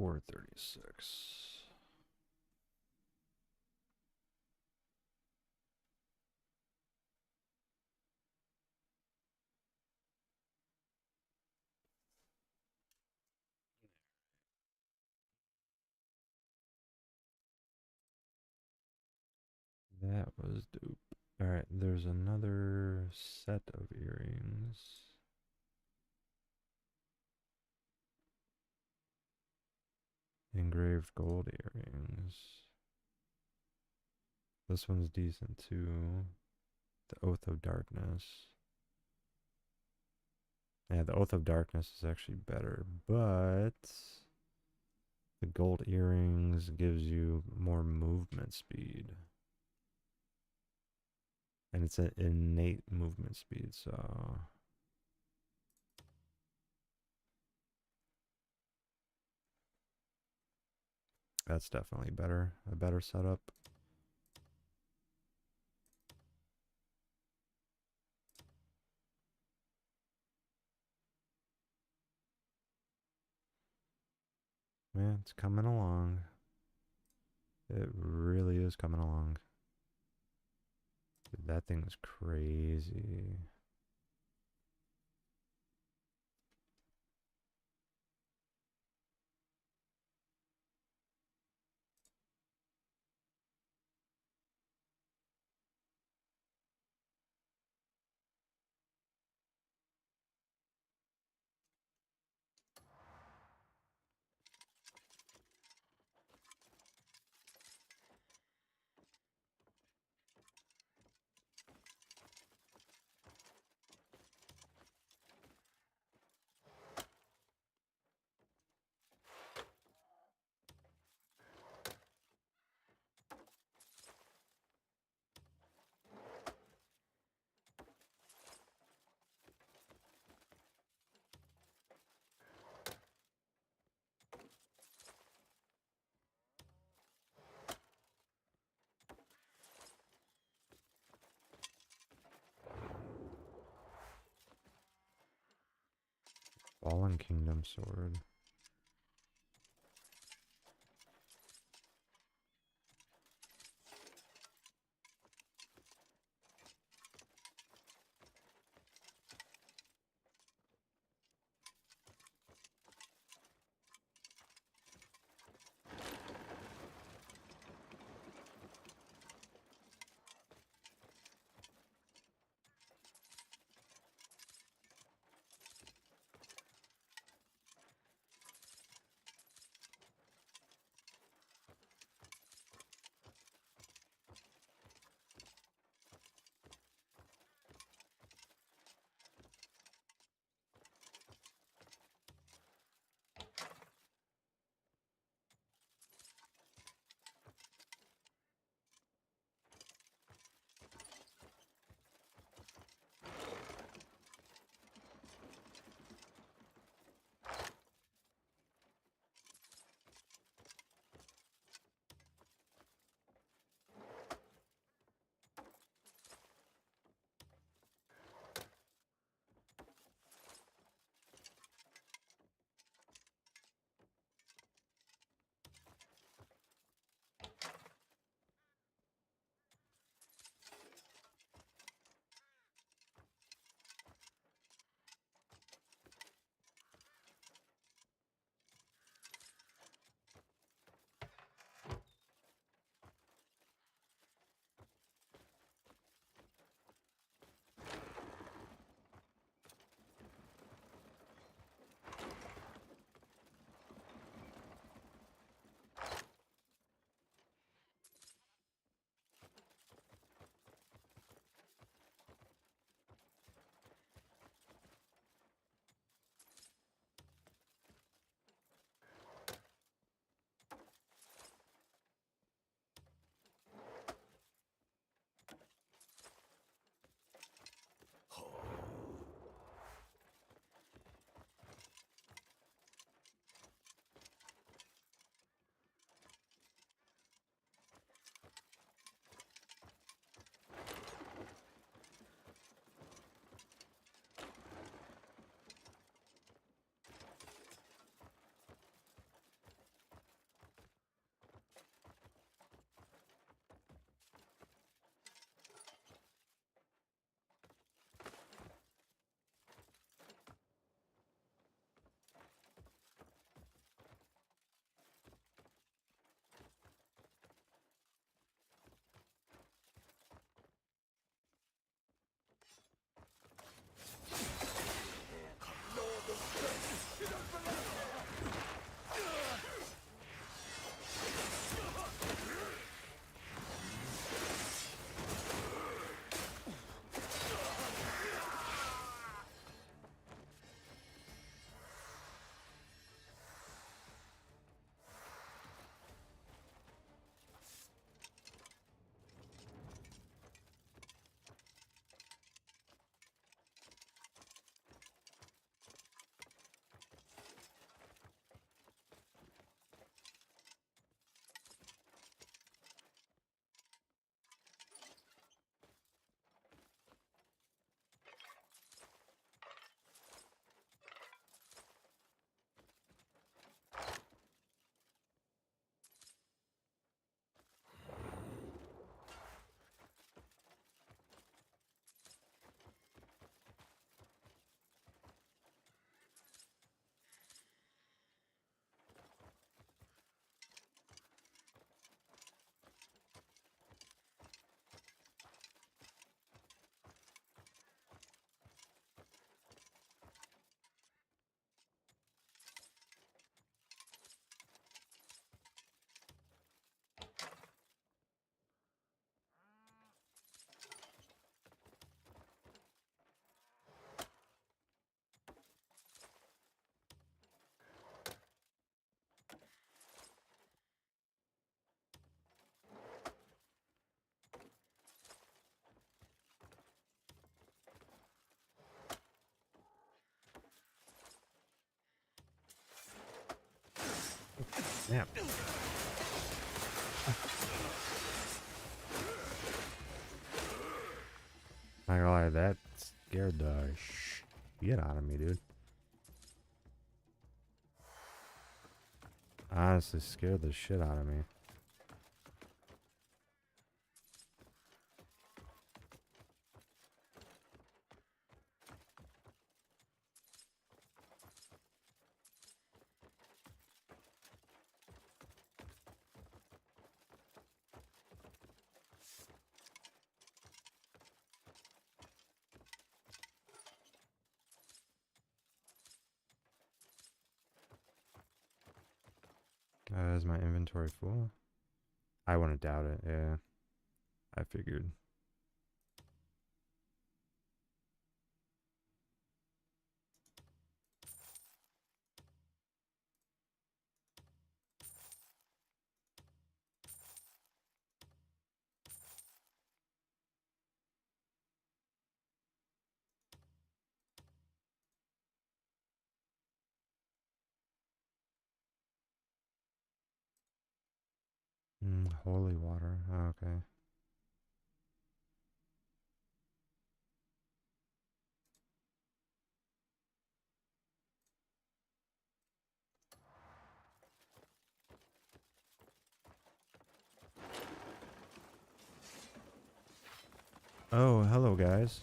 436. That was dope. Alright, there's another set of earrings. Engraved gold earrings. This one's decent too. The Oath of Darkness. Yeah, the Oath of Darkness is actually better, but the gold earrings gives you more movement speed. And it's an innate movement speed, so that's definitely better. A better setup. Man, it's coming along. It really is coming along. Dude, that thing is crazy. Fallen Kingdom sword. Damn. Not gonna lie, that scared the shit out of me, dude. Honestly, scared the shit out of me. Is my inventory full? I wouldn't doubt it, yeah. I figured. Holy water. Oh, okay. Oh, hello, guys.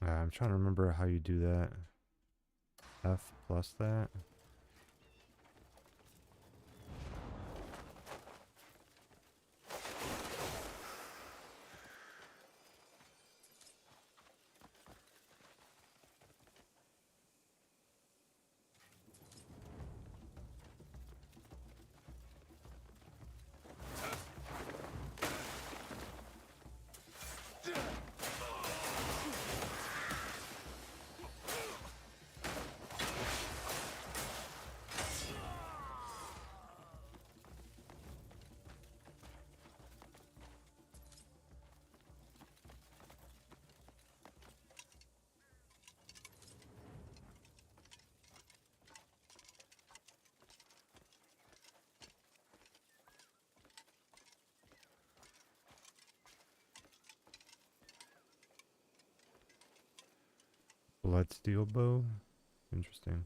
I'm trying to remember how you do that. F plus that. Blood steel bow? Interesting.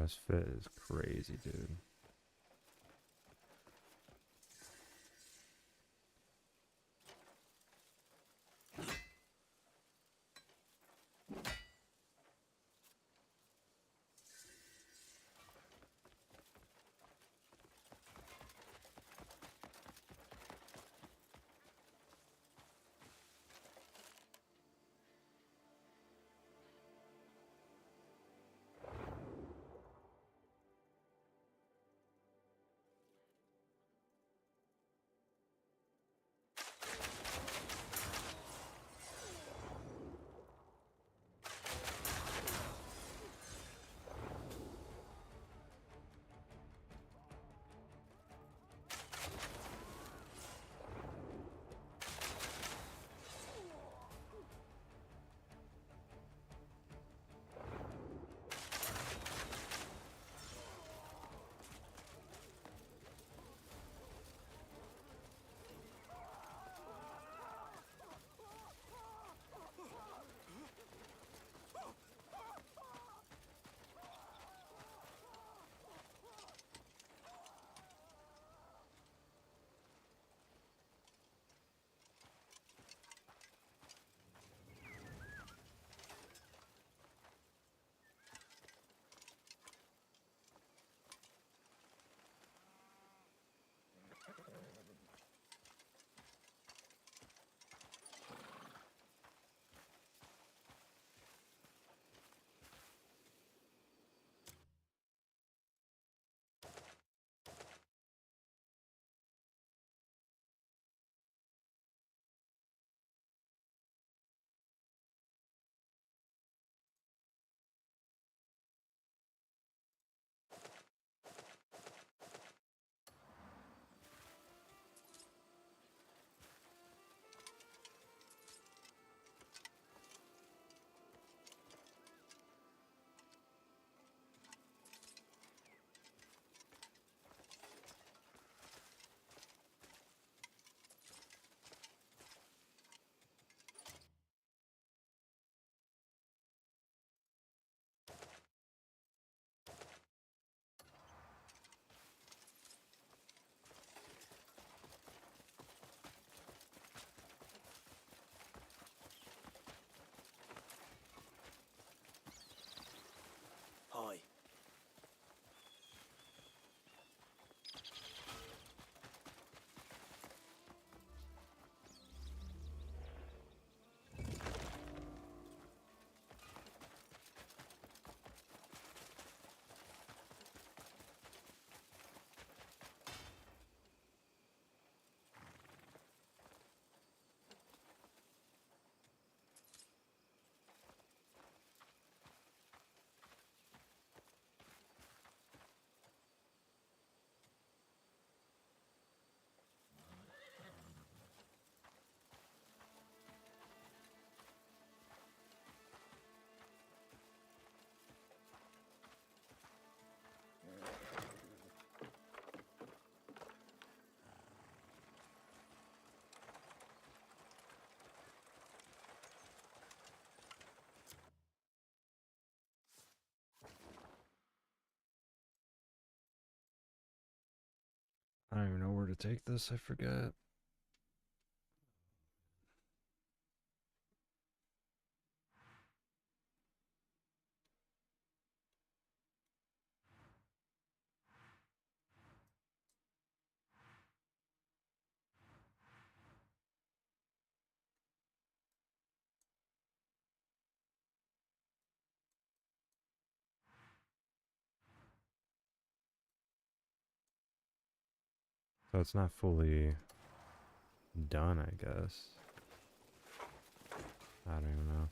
this fit is crazy, dude. Hi. I don't even know where to take this, I forget. So it's not fully done, I guess. I don't even know.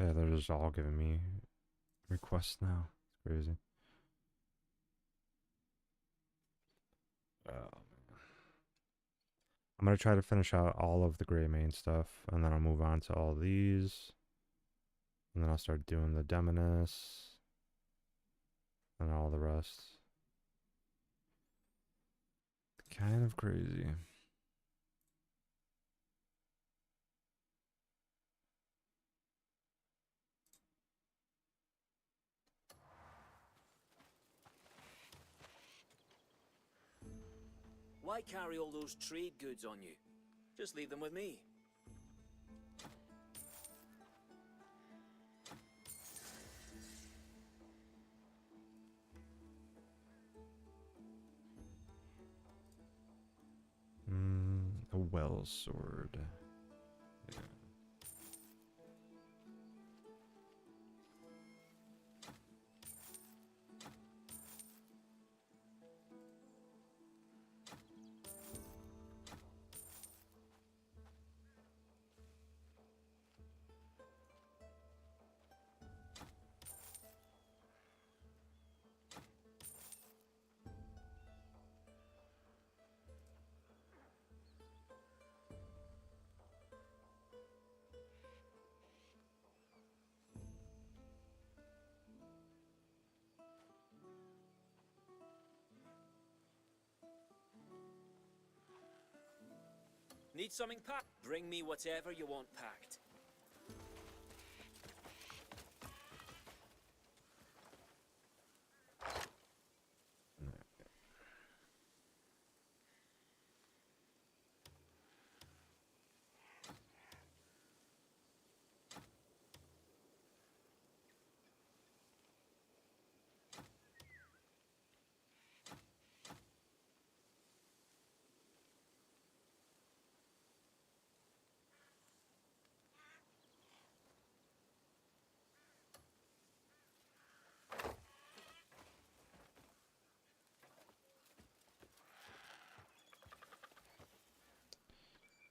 Yeah, they're just all giving me requests now. It's crazy. I'm gonna try to finish out all of the gray main stuff, and then I'll move on to all these. And then I'll start doing the Demoness and all the rest. Kind of crazy. Why carry all those trade goods on you? Just leave them with me. A well sword. Yeah. Need something packed? Bring me whatever you want packed.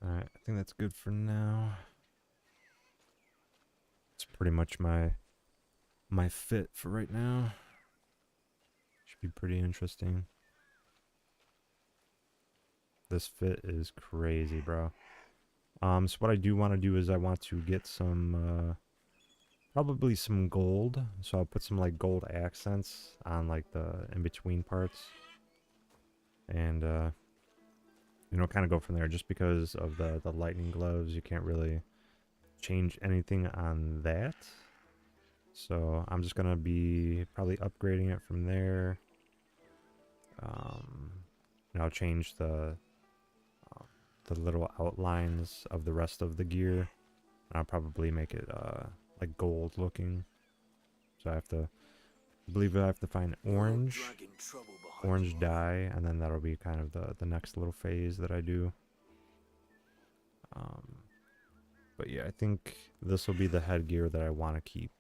Alright, I think that's good for now. It's pretty much my fit for right now. Should be pretty interesting. This fit is crazy, bro. So what I do want to do is I want to get some, probably some gold. So I'll put some like gold accents on like the in-between parts. And, you know, kind of go from there. Just because of the lightning gloves, you can't really change anything on that. So I'm just gonna be probably upgrading it from there. And I'll change the little outlines of the rest of the gear. And I'll probably make it like gold looking. So I believe I have to find orange dye, and then that'll be kind of the next little phase that I do. But yeah, I think this will be the headgear that I want to keep.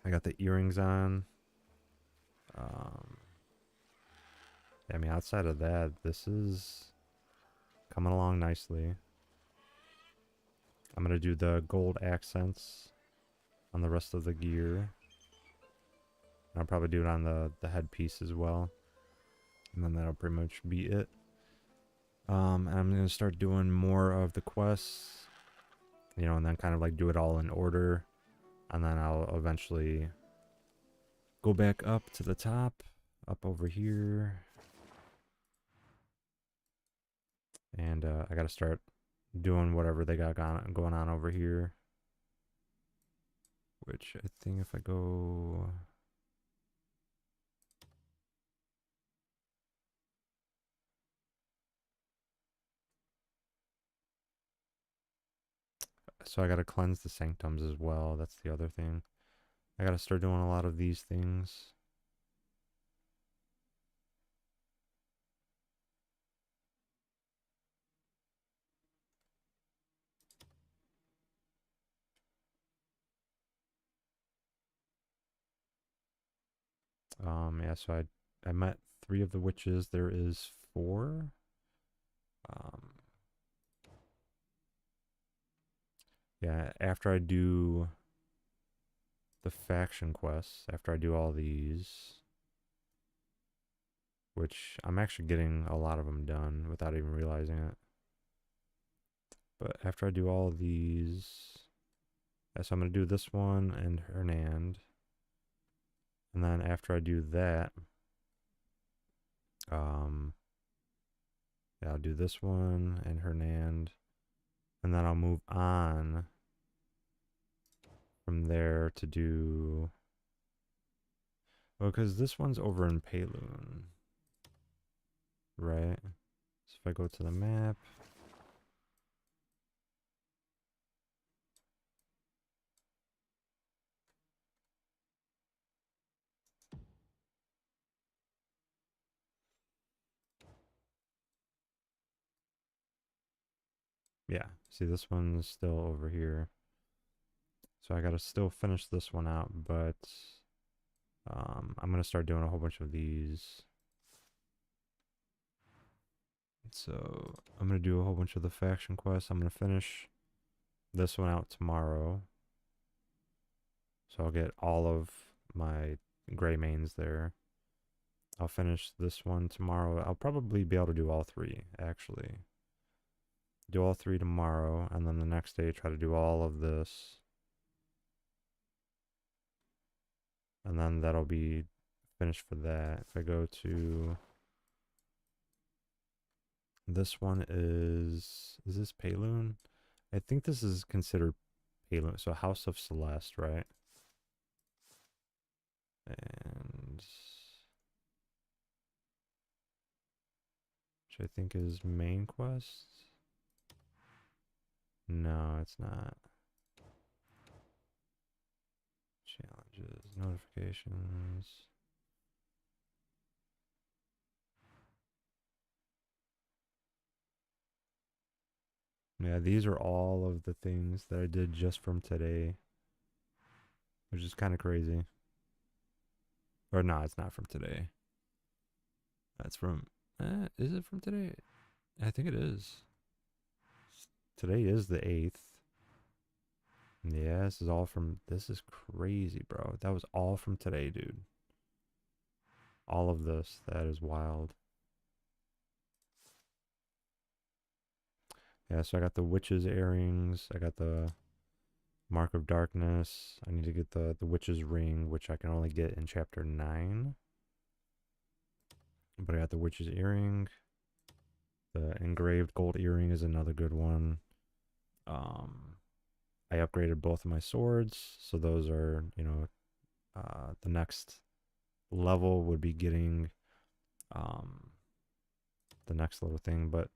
I got the earrings on. I mean, outside of that, this is coming along nicely. I'm going to do the gold accents on the rest of the gear. I'll probably do it on the headpiece as well. And then that'll pretty much be it. And I'm going to start doing more of the quests. You know, and then kind of like do it all in order. And then I'll eventually go back up to the top. Up over here. And I got to start doing whatever they got going on over here. Which I think if I go... So I gotta cleanse the sanctums as well. That's the other thing. I gotta start doing a lot of these things. Yeah, so I met 3 of the witches. There is 4. Yeah, after I do the faction quests, after I do all these, which I'm actually getting a lot of them done without even realizing it. But after I do all of these, yeah, so I'm going to do this one and Hernand. And then after I do that, yeah, I'll do this one and Hernand. And then I'll move on from there to do... Well, because this one's over in Payloon, right? So if I go to the map... Yeah, see this one's still over here. So I gotta still finish this one out, but I'm gonna start doing a whole bunch of these. So I'm gonna do a whole bunch of the faction quests. I'm gonna finish this one out tomorrow. So I'll get all of my gray mains there. I'll finish this one tomorrow. I'll probably be able to do all three, actually. Do all three tomorrow, and then the next day try to do all of this. And then that'll be finished for that. If I go to... This one is this Payloon? I think this is considered Payloon. So House of Celeste, right? And... which I think is main quest? No, it's not. Challenges, notifications. Yeah, these are all of the things that I did just from today, which is kind of crazy. Or no, it's not from today. That's from, is it from today? I think it is. Today is the 8th. Yeah, this is all from, this is crazy, bro. That was all from today, dude. All of this, that is wild. Yeah, so I got the Witch's Earrings. I got the Mark of Darkness. I need to get the Witch's Ring, which I can only get in Chapter 9. But I got the Witch's Earring. The Engraved Gold Earring is another good one. I upgraded both of my swords, so those are, you know, the next level would be getting the next little thing. But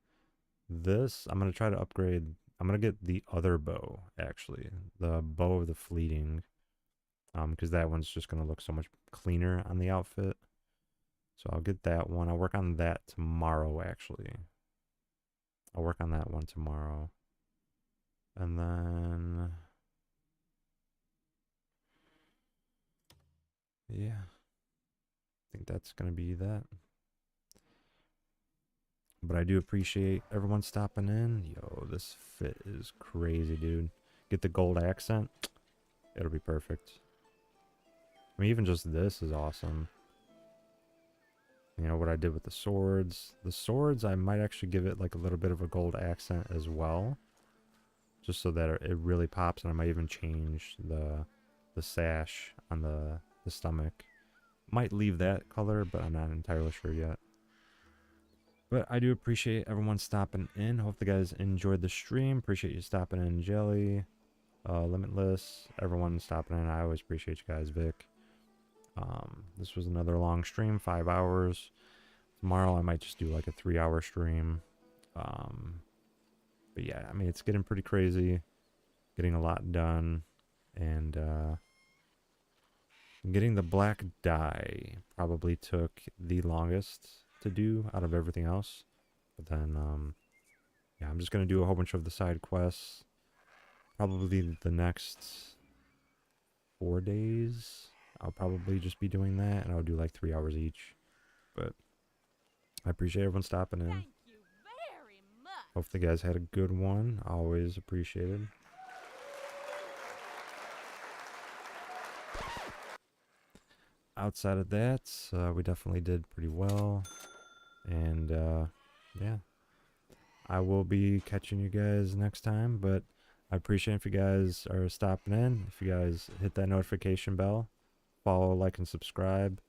this, I'm going to try to upgrade. I'm going to get the other bow, actually. The Bow of the Fleeting. Because that one's just going to look so much cleaner on the outfit. So I'll get that one. I'll work on that tomorrow, actually. I'll work on that one tomorrow. And then... yeah. I think that's going to be that. But I do appreciate everyone stopping in. Yo, this fit is crazy, dude. Get the gold accent. It'll be perfect. I mean, even just this is awesome. You know, what I did with the swords. The swords, I might actually give it like a little bit of a gold accent as well. Just so that it really pops. And I might even change the sash on the stomach. Might leave that color, but I'm not entirely sure yet. But I do appreciate everyone stopping in. Hope the guys enjoyed the stream. Appreciate you stopping in, Jelly, Limitless, everyone stopping in. I always appreciate you guys, Vic. This was another long stream, 5 hours. Tomorrow I might just do like a 3-hour stream. But yeah, I mean, it's getting pretty crazy. Getting a lot done. And getting the black dye probably took the longest to do out of everything else. But then, yeah, I'm just going to do a whole bunch of the side quests. Probably the next 4 days. I'll probably just be doing that, and I'll do like 3 hours each. But I appreciate everyone stopping in. Thank you very much. Hope the guys had a good one. Always appreciated. outside of that, we definitely did pretty well. And yeah, I will be catching you guys next time, but I appreciate if you guys are stopping in. If you guys hit that notification bell, follow, like, and subscribe.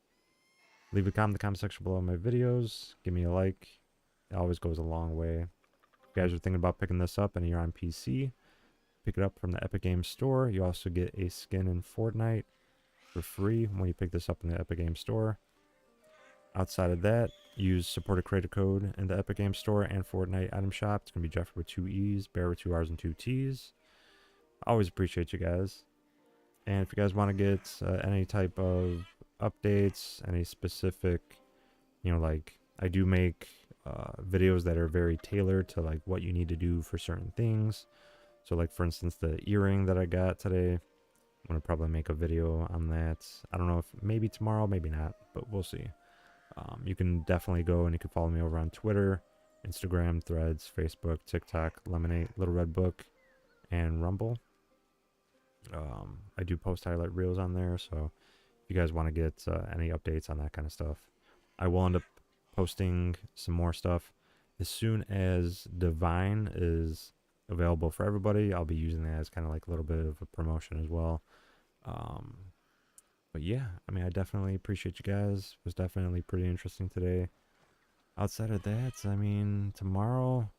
Leave a comment in the comment section below my videos. Give me a like. It always goes a long way. If you guys are thinking about picking this up and you're on PC, pick it up from the Epic Games Store. You also get a skin in Fortnite for free when you pick this up in the Epic Games Store. Outside of that, use supported creator code in the Epic Games Store and Fortnite item shop. It's going to be Jeffree with 2 E's, Barrett with 2 R's and 2 T's. I always appreciate you guys. And if you guys want to get any type of updates, any specific, you know, like, I do make videos that are very tailored to like what you need to do for certain things. So like, for instance, the earring that I got today, I'm going to probably make a video on that. I don't know if maybe tomorrow, maybe not, but we'll see. You can definitely go and you can follow me over on Twitter, Instagram, Threads, Facebook, TikTok, Lemonade, Little Red Book, and Rumble. I do post highlight reels on there, so if you guys want to get any updates on that kind of stuff, I will end up posting some more stuff as soon as Divine is available for everybody. I'll be using that as kind of like a little bit of a promotion as well. But yeah, I mean, I definitely appreciate you guys. It was definitely pretty interesting today. Outside of that, I mean, tomorrow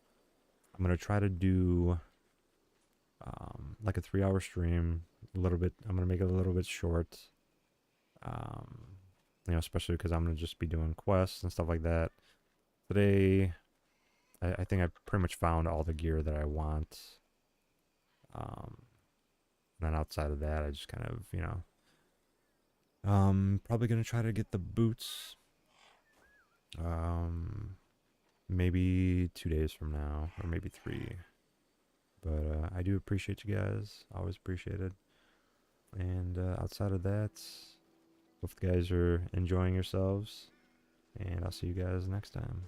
I'm going to try to do like a 3-hour stream. A little bit, I'm going to make it a little bit short. You know, especially because I'm going to just be doing quests and stuff like that. Today, I think I pretty much found all the gear that I want. And then outside of that, I just kind of, you know, probably going to try to get the boots. Maybe 2 days from now, or maybe 3. But I do appreciate you guys. Always appreciate it. And outside of that, hope you guys are enjoying yourselves. And I'll see you guys next time.